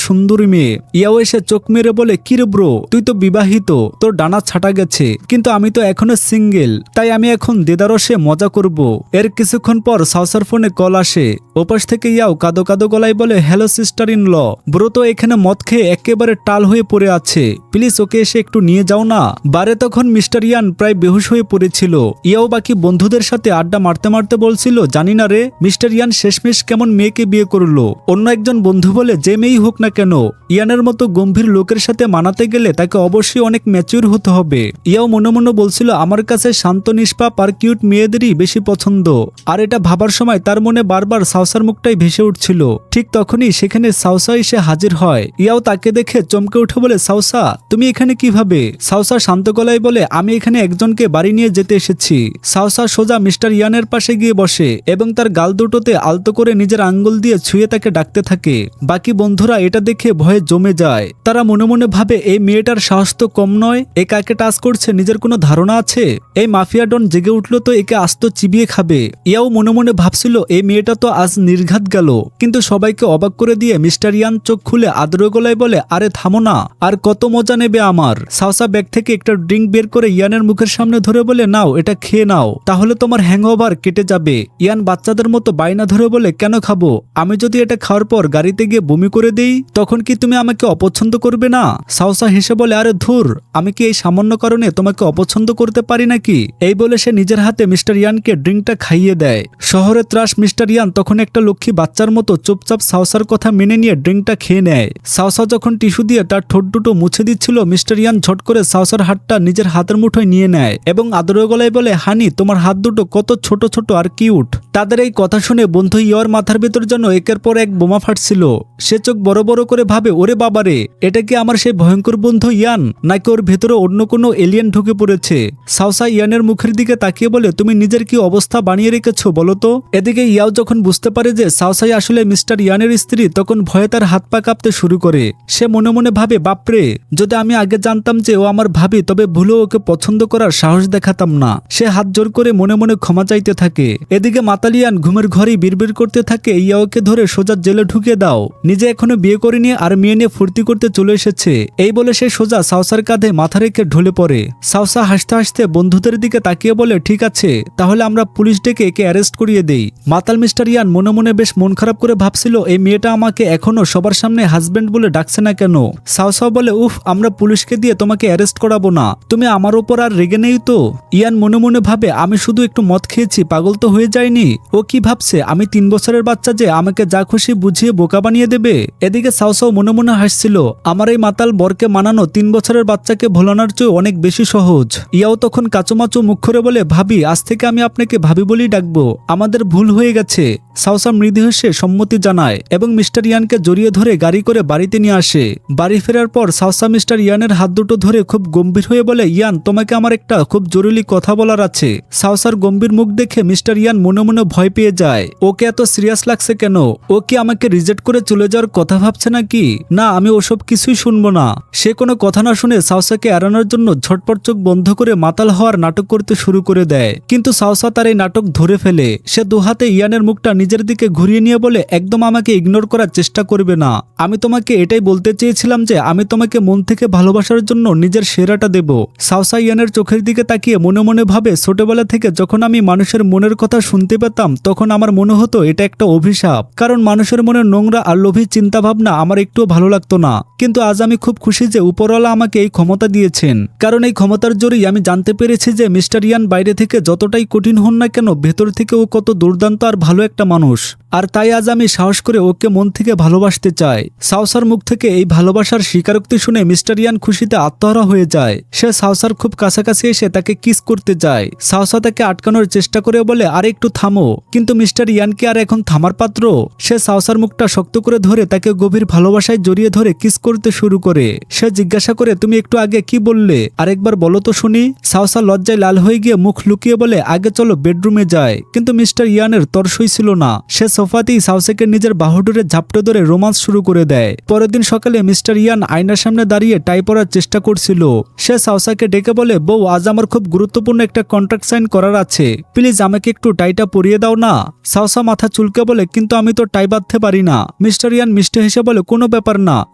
Speaker 1: সুন্দরী মেয়ে। ইয়াও এসে চোখ মেরে বলে, কিরে ব্রো, তুই তো বিবাহিত, তোর ডানা ছাটা গেছে, কিন্তু আমি তো এখনো সিঙ্গেল, তাই আমি এখন দেদারসে মজা করব। এর কিছুক্ষণ পর সাওসার ফোনে কল আসে। ওপাশ থেকে ইয়াও কাদো কাদো গলায় বলে, hello sister in law, bro তো এখানে মদ খেয়ে একেবারে টাল হয়ে পড়ে আছে, প্লিজ ওকে এসে একটু নিয়ে যাও না। বারে তখন মিস্টার ইয়ান প্রায় বেহুশ হয়ে পড়েছিল। ইয়াও বাকি বন্ধুদের সাথে আড্ডা মারতে মারতে বলছিল, জানি না রে, মিস্টার ইয়ান শেষমেশ কেমন মেয়েকে বিয়ে করলো। অন্য একজন বন্ধু বলে, যে মেয়েই হোক না কেন, ইয়ানের মতো গম্ভীর লোকের সাথে মানাতে গেলে তাকে অবশ্যই অনেক ম্যাচিউর হতে হবে। ইয়াও মনে মনে বলছিল, আমার কাছে শান্ত নিষ্পাপ আর কিউট মেয়েদেরই বেশি পছন্দ। আর এটা ভাবার সময় তার মনে বারবার সাওসার মুখটাই ভেসে উঠছিল। ঠিক তখনই সেখানে সাওসা এসে হাজির হয়। ইয়াও তাকে দেখে চমকে চমকে উঠে বলে, সাউসা তুমি এখানে কিভাবে? সাউসা শান্ত গলায় বলে, আমি এখানে একজনকে বাড়ি নিয়ে যেতে এসেছি। সাউসা সোজা মিস্টার ইয়ানের পাশে গিয়ে বসে এবং তার গাল দুটোতে আলতো করে নিজের আঙ্গুল দিয়ে ছুঁয়ে তাকে ডাকতে থাকে। বাকি বন্ধুরা এটা দেখে ভয়ে জমে যায়। তারা মনে মনে ভাবে, এই মেয়েটার সাহস তো কম নয়, এ কাকে টাচ করছে নিজের কোনো ধারণা আছে? এই মাফিয়া ডন জেগে উঠলো তো একে আস্ত চিবিয়ে খাবে। ইয়াও মনে মনে ভাবছিল এই মেয়েটা তো আজ নির্ঘাত গেল। কিন্তু সবাইকে অবাক করে দিয়ে মিস্টার ইয়ান চোখ খুলে আদর গলায় বলে, আরে থামো না, আর কত মজা নেবে আমার? সাউসা ব্যাগ থেকে একটা ড্রিঙ্ক বের করে ইয়ানের মুখের সামনে ধরে বলে, নাও এটা খেয়ে নাও, তাহলে তোমার হ্যাংওভার কেটে যাবে। ইয়ান বাচ্চাদের মতো বাইনা ধরে বলে, কেন খাবো? আমি যদি এটা খাওয়ার পর গাড়িতে গিয়ে বমি করে দেই তখন কি তুমি আমাকে অপছন্দ করবে না? সাউসা হেসে বলে, আরে ধুর, আমি কি এই সামান্য কারণে তোমাকে অপছন্দ করতে পারি নাকি? এই বলে সে নিজের হাতে মিস্টার ইয়ানকে ড্রিঙ্কটা খাইয়ে দেয়। শহরে ত্রাস মিস্টার ইয়ান তখন একটা লক্ষ্মী বাচ্চার মতো চুপচাপ সাউসার কথা মেনে নিয়ে ড্রিঙ্কটা খেয়ে নেয়। সাউসা যখন টিস্যু দিয়ে তার ঠোঁট দুটো মুছে দিচ্ছিল, মিস্টার ইয়ান ঝট করে সাউসার হাতটা নিজের হাতের মুঠোয় নিয়ে নেয় এবং আদরের গলায় বলে, হানি তোমার হাত দুটো কত ছোট ছোট আর কিউট। তাদের এই কথা শুনে বন্ধু ইয়ার মাথার ভেতর যেন একের পর এক বোমা ফাটছিল। সে চোখ বড় বড় করে ভাবে, ওরে বাবারে, এটা কি আমার সেই ভয়ঙ্কর বন্ধু ইয়ান, নাকি ওর ভেতরে অন্য কোনো এলিয়েন ঢুকে পড়েছে? সাউসা ইয়ানের মুখের দিকে তাকিয়ে বলে, তুমি নিজের কি অবস্থা বানিয়ে রেখেছো বলো তো? এদিকে ইয়াও যখন বুঝতে পারে যে সাউসাই আসলে মিস্টার ইয়ানের স্ত্রী, তখন ভয়ে তার হাত পা কাঁপতে শুরু করে। সে মনে মনে ভাবে, বাপরে, যদি আমি আগে জানতাম যে ও আমার ভাবি, তবে ভুলেও ওকে পছন্দ করার সাহস দেখাতাম না। সে হাত জোর করে মনে মনে ক্ষমা চাইতে থাকে। এদিকে মাতালিয়ান ঘুমের ঘরেই বিড়বিড় করতে থাকে, ইয়াওকে ধরে সোজা জেলে ঢুকিয়ে দাও, নিজে এখনো বিয়ে করেনি আর মেয়ে নিয়ে ফুর্তি করতে চলে এসেছে। এই বলে সে সোজা সাউসার কাঁধে মাথা রেখে ঢলে পড়ে। সাউসা হাসতে হাসতে বন্ধুদের দিকে তাকিয়ে বলে, ঠিক আছে, তাহলে আমরা পুলিশ ডেকে একে অ্যারেস্ট করিয়ে দেই। মাতাল মিস্টার ইয়ান মনে মনে বেশ মন খারাপ করে ভাবছিল, এই মেয়েটা আমাকে এখনো সবার সামনে হাজবেন্ড বলে ডাকছে না কেন? সাউসা বলে, উফ, আমরা পুলিশকে দিয়ে তোমাকে অ্যারেস্ট করাবো না, তুমি আমার উপর আর রেগে নেই তো? ইয়ান মনে মনে ভাবে, আমি শুধু একটু মদ খেয়েছি, পাগল তো হয়ে যায়নি। ও কি ভাবছে আমি 3 বছরের বাচ্চা যে আমাকে যা খুশি বুঝিয়ে বোকা বানিয়ে দেবে? এদিকে সাউসাও মনে মনে হাসছিল, আমার এই মাতাল বরকে মানানো 3 বছরের বাচ্চাকে ভোলানোর চেয়ে অনেক বেশি সহজ। ইয়াও তখন কাচুমাচু মুখ করে বলে, ভাবি, আজ থেকে আমি আপনাকে ভাবি বলেই ডাকবো, আমাদের ভুল হয়ে গেছে। সাউসা মৃদু হেসে সম্মতি জানায় এবং মিস্টার ইয়ানকে জড়িয়ে ধরে গাড়ি করে বাড়িতে নিয়ে আসে। বাড়ি ফেরার পর সাউসা মিস্টার ইয়ানের হাত দুটো ধরে খুব গম্ভীর হয়ে বলে, ইয়ান, তোমাকে আমার একটা খুব জরুরি কথা বলার আছে। সাউসার গম্ভীর মুখ দেখে মিস্টার ইয়ান মনে মনে ভয় পেয়ে যায়। ওকে এত সিরিয়াস লাগছে কেন? ও কি আমাকে রিজেক্ট করে চলে যাওয়ার কথা ভাবছে নাকি? না, আমি ওসব কিছুই শুনবো না। সে কোনো কথা না শুনে সাউসাকে এড়ানোর জন্য ঝটপট চোখ বন্ধ করে মাতাল হওয়ার নাটক করতে শুরু করে দেয়। কিন্তু সাউসা তার এই নাটক ধরে ফেলে। সে দুহাতে ইয়ানের মুখটা নিজের দিকে ঘুরিয়ে নিয়ে বলে, একদম আমাকে ইগনোর করার চেষ্টা করবে না। আমি তোমাকে এটাই বলতে চেয়েছিলাম যে আমি তোমাকে মন থেকে ভালোবাসার জন্য নিজের সেরাটা দেব। সাউসা ইয়ানের চোখের দিকে তাকিয়ে মনে মনে ভাবে, ছোটবেলা থেকে যখন আমি মানুষের মনের কথা শুনতে পেতাম তখন আমার মনে হতো এটা একটা অভিশাপ, কারণ মানুষের মনে নোংরা আর লোভী চিন্তা ভাবনা আমার একটুও ভালো লাগতো না। কিন্তু আজ আমি খুব খুশি যে উপরওয়ালা আমাকে এই ক্ষমতা দিয়েছেন, কারণ এই ক্ষমতার জোরেই আমি জানতে পেরেছি যে মিস্টার ইয়ান বাইরে থেকে যতটাই কঠিন হন না কেন, ভেতর থেকে ও কত দুর্দান্ত আর ভালো একটা মানুষ। আর তাই আজ আমি সাহস করে ওকে মন থেকে ভালোবাসতে চাই। সাউসার মুখ থেকে এই ভালোবাসার স্বীকারোক্তি শুনে মিস্টার ইয়ান খুশিতে আত্মহারা হয়ে যায়। সে সাউসার খুব কাছাকাছি এসে তাকে কিস করতে যায়। সাউসা তাকে আটকানোর চেষ্টা করে বলে, আর একটু থামো। কিন্তু মিস্টার ইয়ান কি আর এখন থামার পাত্র? সে সাউসার মুখটা শক্ত করে ধরে তাকে গভীর ভালোবাসায় জড়িয়ে ধরে কিস করতে শুরু করে। সে জিজ্ঞাসা করে, তুমি একটু আগে কি বললে? আরেকবার বলো তো শুনি। সাউসা লজ্জায় লাল হয়ে গিয়ে মুখ লুকিয়ে বলে, আগে চলো বেডরুমে যায়। কিন্তু মিস্টার ইয়ানের তরসই ছিল না। সে সোফাতেই সাউসাকে নিজের বাহুডুরে ঝাপটে ধরে রোমান্স শুরু করে দেয়। পরের দিন সকালে মিস্টার ইয়ান আয়নার সামনে দাঁড়িয়ে টাই পরার চেষ্টা করছিল। সে সাউসাকে ডেকে বলে, বউ, আজ আমার খুব গুরুত্বপূর্ণ একটা কন্ট্রাক্ট সাইন করার আছে, প্লিজ আমাকে একটু টাইটা পরিয়ে দাও না। সাউসা মাথা চুলকে বলে, কিন্তু আমি তো টাই বাঁধতে পারি না। মিস্টার ইয়ান মিষ্টি হেসে বলে, কোনো ব্যাপার না,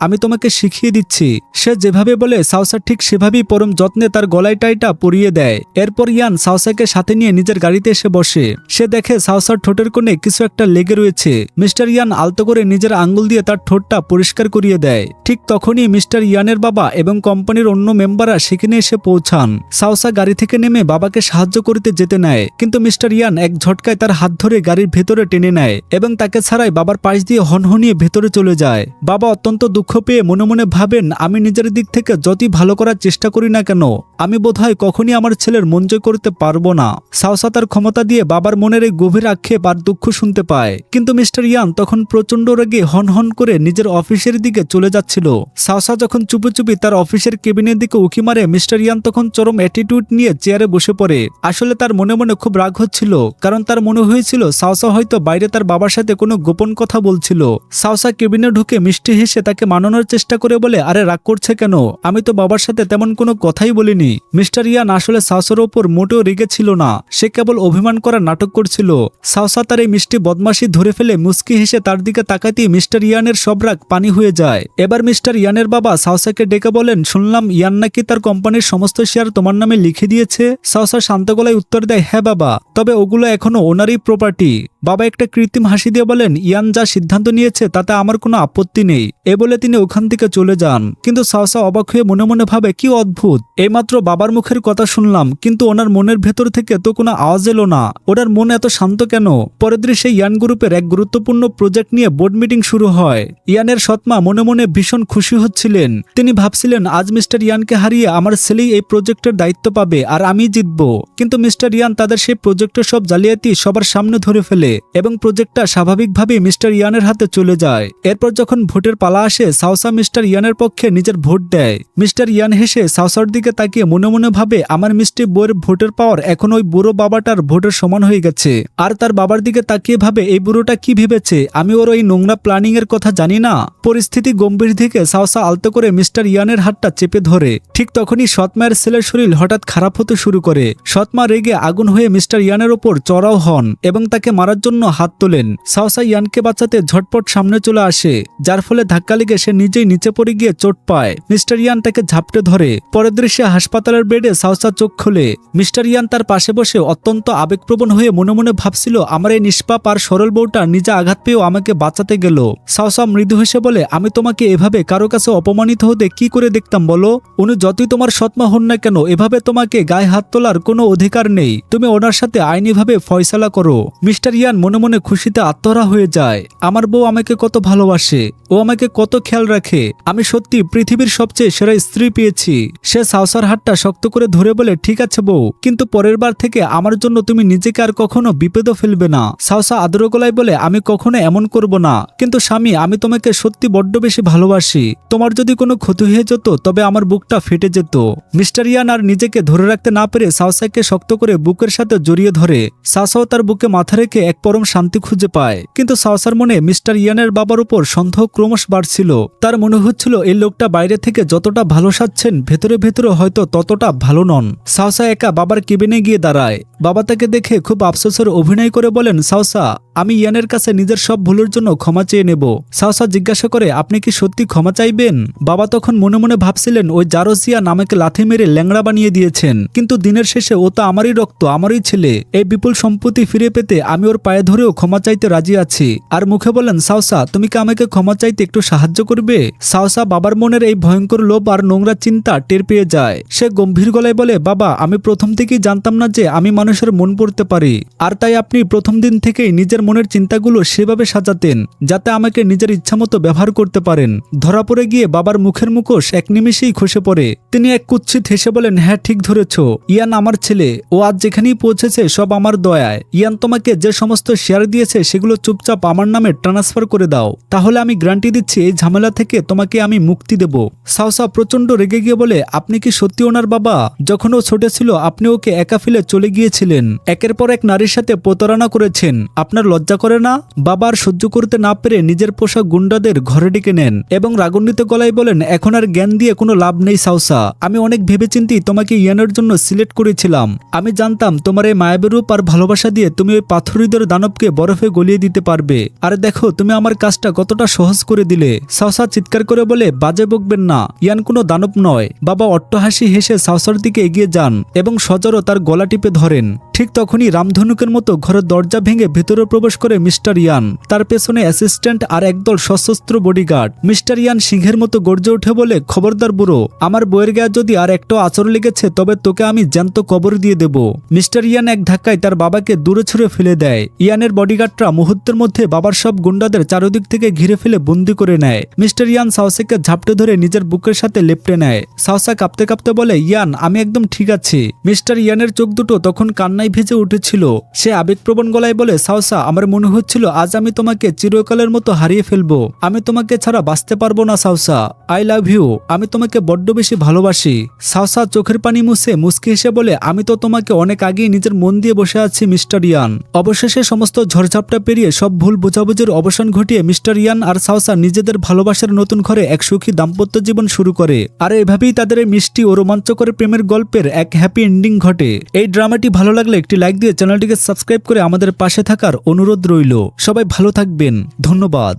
Speaker 1: আমি তোমাকে শিখিয়ে দিচ্ছি। সে যেভাবে বলে সাউসা ঠিক সেভাবেই পরম যত্নে তার গলায় টাইটা পরিয়ে দেয়। এরপর ইয়ান সাউসাকে সাথে নিয়ে নিজের গাড়িতে এসে বসে। সে দেখে সাউসার ঠোঁটের কোণে কিছু একটা লেগে রয়েছে। মিস্টার ইয়ান আলতো করে নিজের আঙ্গুল দিয়ে তার ঠোঁটটা পরিষ্কার করিয়ে দেয়। ঠিক তখনই মিস্টার ইয়ানের বাবা এবং কোম্পানির অন্য মেম্বাররা সেখানে এসে পৌঁছান। সাউসা গাড়ি থেকে নেমে বাবাকে সাহায্য করতে যেতে নেয়, কিন্তু মিস্টার ইয়ান এক ঝটকায় তার হাত ধরে গাড়ির ভেতরে টেনে নেয় এবং তাকে ছাড়াই বাবার পাশ দিয়ে হনহনিয়ে ভেতরে চলে যায়। বাবা অত্যন্ত দুঃখ পেয়ে মনে মনে ভাবেন, আমি নিজের দিক থেকে যতই ভালো করার চেষ্টা করি না কেন, আমি বোধহয় কখনই আমার ছেলের মন জয় করতে পারবো না। সাউসা তার ক্ষমতা দিয়ে বাবার মনের এই গভীর আক্ষেপ আর দুঃখ শুনতে পায়। কিন্তু মিস্টার ইয়ান তখন প্রচন্ড রেগে হন হন করে নিজের অফিসের দিকে চলে যাচ্ছিল। সাওসা যখন চুপি চুপি তার অফিসের কেবিনের দিকে উকি মারে, মিস্টার ইয়ান তখন চরম অ্যাটিটিউড নিয়ে চেয়ারে বসে পড়ে। আসলে তার মনে মনে খুব রাগ হচ্ছিল, কারণ তার মনে হয়েছিল সাওসা হয়তো বাইরে তার বাবার সাথে কোনো গোপন কথা বলছিল। সাওসা কেবিনে ঢুকে মিষ্টি হেসে তাকে মানানোর চেষ্টা করে বলে, আরে রাগ করছে কেন, আমি তো বাবার সাথে তেমন কোনো কথাই বলিনি। মিস্টার ইয়ান আসলে সাওসার ওপর মোটেও রেগে ছিল না, সে কেবল অভিমান করার নাটক করছিল। সাওসা তার এই মিষ্টি বদমাশি ধরে ফেলে মুস্কি হেসে তার দিকে তাকাতেই মিস্টার ইয়ানের সব রাগ পানি হয়ে যায়। এবার মিস্টার ইয়ানের বাবা সাওসাকে ডেকে বলেন, শুনলাম ইয়ান নাকি তার কোম্পানির সমস্ত শেয়ার তোমার নামে লিখে দিয়েছে। সাওসা শান্ত গলায় উত্তর দেয়, হ্যাঁ বাবা, তবে ওগুলো এখনো ওনারই প্রপার্টি। বাবা একটা কৃত্রিম হাসি দিয়ে বলেন, ইয়ান যা সিদ্ধান্ত নিয়েছে তাতে আমার কোনো আপত্তি নেই। এ বলে তিনি ওখান থেকে চলে যান। কিন্তু সাওসা অবাক হয়ে মনে মনে ভাবে, কি অদ্ভুত, এইমাত্র বাবার মুখের কথা শুনলাম, কিন্তু ওনার মনের ভেতর থেকে তো কোনো আওয়াজ এলো না। ওনার মন এত শান্ত কেন? পরের দৃশ্যে ইয়ান গ্রুপের এক গুরুত্বপূর্ণ প্রজেক্ট নিয়ে বোর্ড মিটিং শুরু হয়। ইয়ানের সৎমা মনে মনে ভীষণ খুশি হচ্ছিলেন। তিনি ভাবছিলেন, আজ মিস্টার ইয়ানকে হারিয়ে আমার ছেলেই এই প্রজেক্টের দায়িত্ব পাবে আর আমি জিতবো। কিন্তু মিস্টার ইয়ান তাদের সেই প্রজেক্টের সব জালিয়াতি সবার সামনে ধরে ফেলে এবং প্রজেক্টটা স্বাভাবিকভাবেই মিস্টার ইয়ানের হাতে চলে যায়। এরপর যখন ভোটের পালা আসে, সাওসা মিস্টার ইয়ানের পক্ষে নিজের ভোট দেয়। মিস্টার ইয়ান হেসে সাওসার দিকে তাকিয়ে মনে মনে ভাবে, আমার মিষ্টি বউয়ের ভোটের পাওয়ার এখন ওই বুড়ো বাবাটার ভোটের সমান হয়ে গেছে। আর তার বাবার দিকে তাকিয়ে ভাবে, এই বুড়োটা কি ভেবেছে, আমি ওর ওই নোংরা প্ল্যানিং এর কথা জানি না। পরিস্থিতি গম্ভীর দিকে সাওসা আলতো করে মিস্টার ইয়ানের হাতটা চেপে ধরে। ঠিক তখনই সৎমায়ের ছেলের শরীর হঠাৎ খারাপ হতে শুরু করে। সৎমা রেগে আগুন হয়ে মিস্টার ইয়ানের ওপর চড়াও হন এবং তাকে মারার জন্য হাত তোলেন। সাওসা ইয়ানকে বাঁচাতে ঝটপট সামনে চলে আসে, যার ফলে ধাক্কা লেগে সে নিজেই নিচে পড়ে গিয়ে চোট পায়। মিস্টার ইয়ান তাকে ঝাপটে ধরে। পরের দৃশ্যে হাসপাতালের বেডে সাওসা চোখ খোলে। মিস্টার ইয়ান তার পাশে বসে অত্যন্ত আবেগপ্রবণ হয়ে মনে মনে ভাবছিল, আমার এই নিষ্পাপ আর সরল বউটা নিজে আঘাত পেয়েও আমাকে বাঁচাতে গেল। সাওসা মৃদু হেসে বলে, আমি তোমাকে এভাবে কারো কাছে অপমানিত হতে কি করে দেখতাম বলো? উনি যতই তোমার সৎমা হন না কেন, এভাবে তোমাকে গায়ে হাত তোলার কোনো অধিকার নেই। তুমি ওনার সাথে আইনিভাবে ফয়সালা করো। মিস্টার ইয়ান মনে মনে খুশিতে আত্মহারা হয়ে যায়। আমার বউ আমাকে কত ভালোবাসে, ও আমাকে কত খেয়াল রাখে। আমি সত্যি পৃথিবীর সবচেয়ে সেরা স্ত্রী পেয়েছি। সে সাওসার হাতটা শক্ত করে ধরে বলে, ঠিক আছে বউ, কিন্তু পরের বার থেকে আমার জন্য তুমি নিজেকে আর কখনো বিপদে ফেলবে না। সাওসা আদর গলায় বলে, আমি কখনো এমন করব না, কিন্তু স্বামী, আমি তোমাকে সত্যি বড্ড বেশি ভালোবাসি। তোমার যদি কোনো ক্ষতি হয়ে যেত তবে আমার বুকটা ফেটে যেত। মিস্টার ইয়ান আর নিজেকে ধরে রাখতে না পেরে সাওসাকে শক্ত করে বুকের সাথে জড়িয়ে ধরে। সাওসাও তার বুকে মাথা রেখে এক পরম শান্তি খুঁজে পায়। কিন্তু সাওসার মনে মিস্টার ইয়ানের বাবার উপর সন্দেহ ক্রমশ বাড়ছিল। তার মনে হচ্ছিল এই লোকটা বাইরে থেকে যতটা ভালো সাজছেন, ভেতরে ভেতরে হয়তো ততটা ভালো নন। সাওসা একা বাবার কেবিনে গিয়ে দাঁড়ায়। বাবা তাকে দেখে খুব আফসোসের অভিনয় করে বলেন, সাওসা, আমি ইয়ানের কাছে নিজের সব ভুলের জন্য ক্ষমা চেয়ে নেব। সাওসা জিজ্ঞাসা করে, আপনি কি সত্যি ক্ষমা চাইবেন? বাবা তখন মনে মনে ভাবছিলেন, ওই জারোসিয়ান আমাকে লাথি মেরে ল্যাংড়া বানিয়ে দিয়েছেন, কিন্তু দিনের শেষে ও তো আমারই রক্ত, আমারই ছেলে। এই বিপুল সম্পত্তি ফিরে পেতে আমি ওর পায়ে ধরেও ক্ষমা চাইতে রাজি আছি। আর মুখে বলেন, সাওসা, তুমি কি আমাকে ক্ষমা চাইতে একটু সাহায্য করবে? সাওসা বাবার মনের এই ভয়ঙ্কর লোভ আর নোংরা চিন্তা টের পেয়ে যায়। সে গম্ভীর গলায় বলে, বাবা, আমি প্রথম থেকেই জানতাম না যে আমি মানুষের মন পড়তে পারি, আর তাই আপনি প্রথম দিন থেকেই নিজের মনের চিন্তাগুলো সেভাবে সাজাতেন যাতে আমাকে নিজের ইচ্ছামতো ব্যবহার করতে পারেন। ধরা পড়ে গিয়ে বাবার মুখের মুখোশ এক নিমেষেই খসে পড়ে। তিনি এক কুৎসিত হেসে বলেন, হ্যাঁ, ঠিক ধরেছ, ইয়ান আমার ছেলে। ও আজ যেখানেই পৌঁছেছে সব আমার দয়ায়। ইয়ান তোমাকে যে সমস্ত শেয়ার দিয়েছে সেগুলো চুপচাপ আমার নামে ট্রান্সফার করে দাও, তাহলে আমি গ্যারান্টি দিচ্ছি এই ঝামেলা থেকে তোমাকে আমি মুক্তি দেব। সাওসা প্রচন্ড রেগে গিয়ে বলে, আপনি কি সত্যি ওনার বাবা? যখন ও ছোট ছিল আপনি ওকে একা ফেলে চলে গিয়েছিলেন, একের পর এক নারীর সাথে প্রতারণা করেছেন। আপনার লজ্জা করে না? বাবার সহ্য করতে না পেরে নিজের পোষা গুন্ডাদের ঘরে ডেকে নেন এবং রাগান্বিত গলায় বলেন, এখন আর জ্ঞান দিয়ে কোনো লাভ নেই সাওসা। আমি অনেক ভেবেচিন্তি তোমাকে ইয়ানের জন্য সিলেক্ট করেছিলাম। আমি জানতাম তোমার এই মায়াবী রূপ আর ভালোবাসা দিয়ে তুমি ওই পাথরিদের দানবকে বরফে গলিয়ে দিতে পারবে। আর দেখো তুমি আমার কাজটা কতটা সহজ করে দিলে। সাওসা চিৎকার করে বলে, বাজে বকবেন না, ইয়ান কোনো দানব নয়। বাবা অট্টহাসি হেসে সাওসার দিকে এগিয়ে যান এবং সজোরে তার গলা টিপে ধরেন। ঠিক তখনই রামধনুকের মতো ঘরের দরজা ভেঙে ভেতরে প্রবেশ করে মিস্টার ইয়ান। তার পেছনে অ্যাসিস্ট্যান্ট আর একদল সশস্ত্র বডিগার্ড। মিস্টার ইয়ান সিংহের মতো গর্জে উঠে বলে, খবরদার বুড়ো, আমার বইয়ের গায়ে যদি আর একটু আচর লেগেছে তবে তোকে আমি জ্যান্ত কবর দিয়ে দেব। মিস্টার ইয়ান এক ধাক্কায় তার বাবাকে দূরে ছুঁড়ে ফেলে দেয় ইয়ানের বডিগার্ডরা মুহূর্তের মধ্যে বাবার সব গুন্ডাদের চারদিক থেকে ঘিরে ফেলে বন্দি করে নেয়। মিস্টার ইয়ান সাওসাকে ঝাপটে ধরে নিজের বুকের সাথে লেপ্টে নেয়। সাওসা কাঁপতে কাঁপতে বলে, ইয়ান আমি একদম ঠিক আছি। মিস্টার ইয়ানের চোখ দুটো তখন কান্নায় ভেজে উঠেছিল। সে আবেগপ্রবণ গলায় বলে, সাওসা আমার মনে হচ্ছিল আজ আমি তোমাকে চিরকালের মতো হারিয়ে ফেলবো। আমি তোমাকে ছাড়া বাঁচতে পারবো না সাওসা। I love you. আমি তোমাকে বড্ড বেশি ভালোবাসি। সাওসা চোখের পানি মুছে মুচকি হেসে বলে, আমি তো তোমাকে অনেক আগেই নিজের মন দিয়ে বসে আছি মিস্টার ইয়ান। অবশেষে সমস্ত ঝড়ঝাপটা পেরিয়ে সব ভুল বোঝাবুঝির অবসান ঘটিয়ে মিস্টার ইয়ান আর সাওসা নিজেদের ভালোবাসার নতুন ঘরে এক সুখী দাম্পত্য জীবন শুরু করে। আর এভাবেই তাদের এই মিষ্টি ও রোমাঞ্চকর প্রেমের গল্পের এক হ্যাপি এন্ডিং ঘটে। এই ড্রামাটি ভালো লাগলে একটি লাইক দিয়ে চ্যানেলটিকে সাবস্ক্রাইব করে আমাদের পাশে থাকার অনুরোধ রইল। সবাই ভালো থাকবেন। ধন্যবাদ।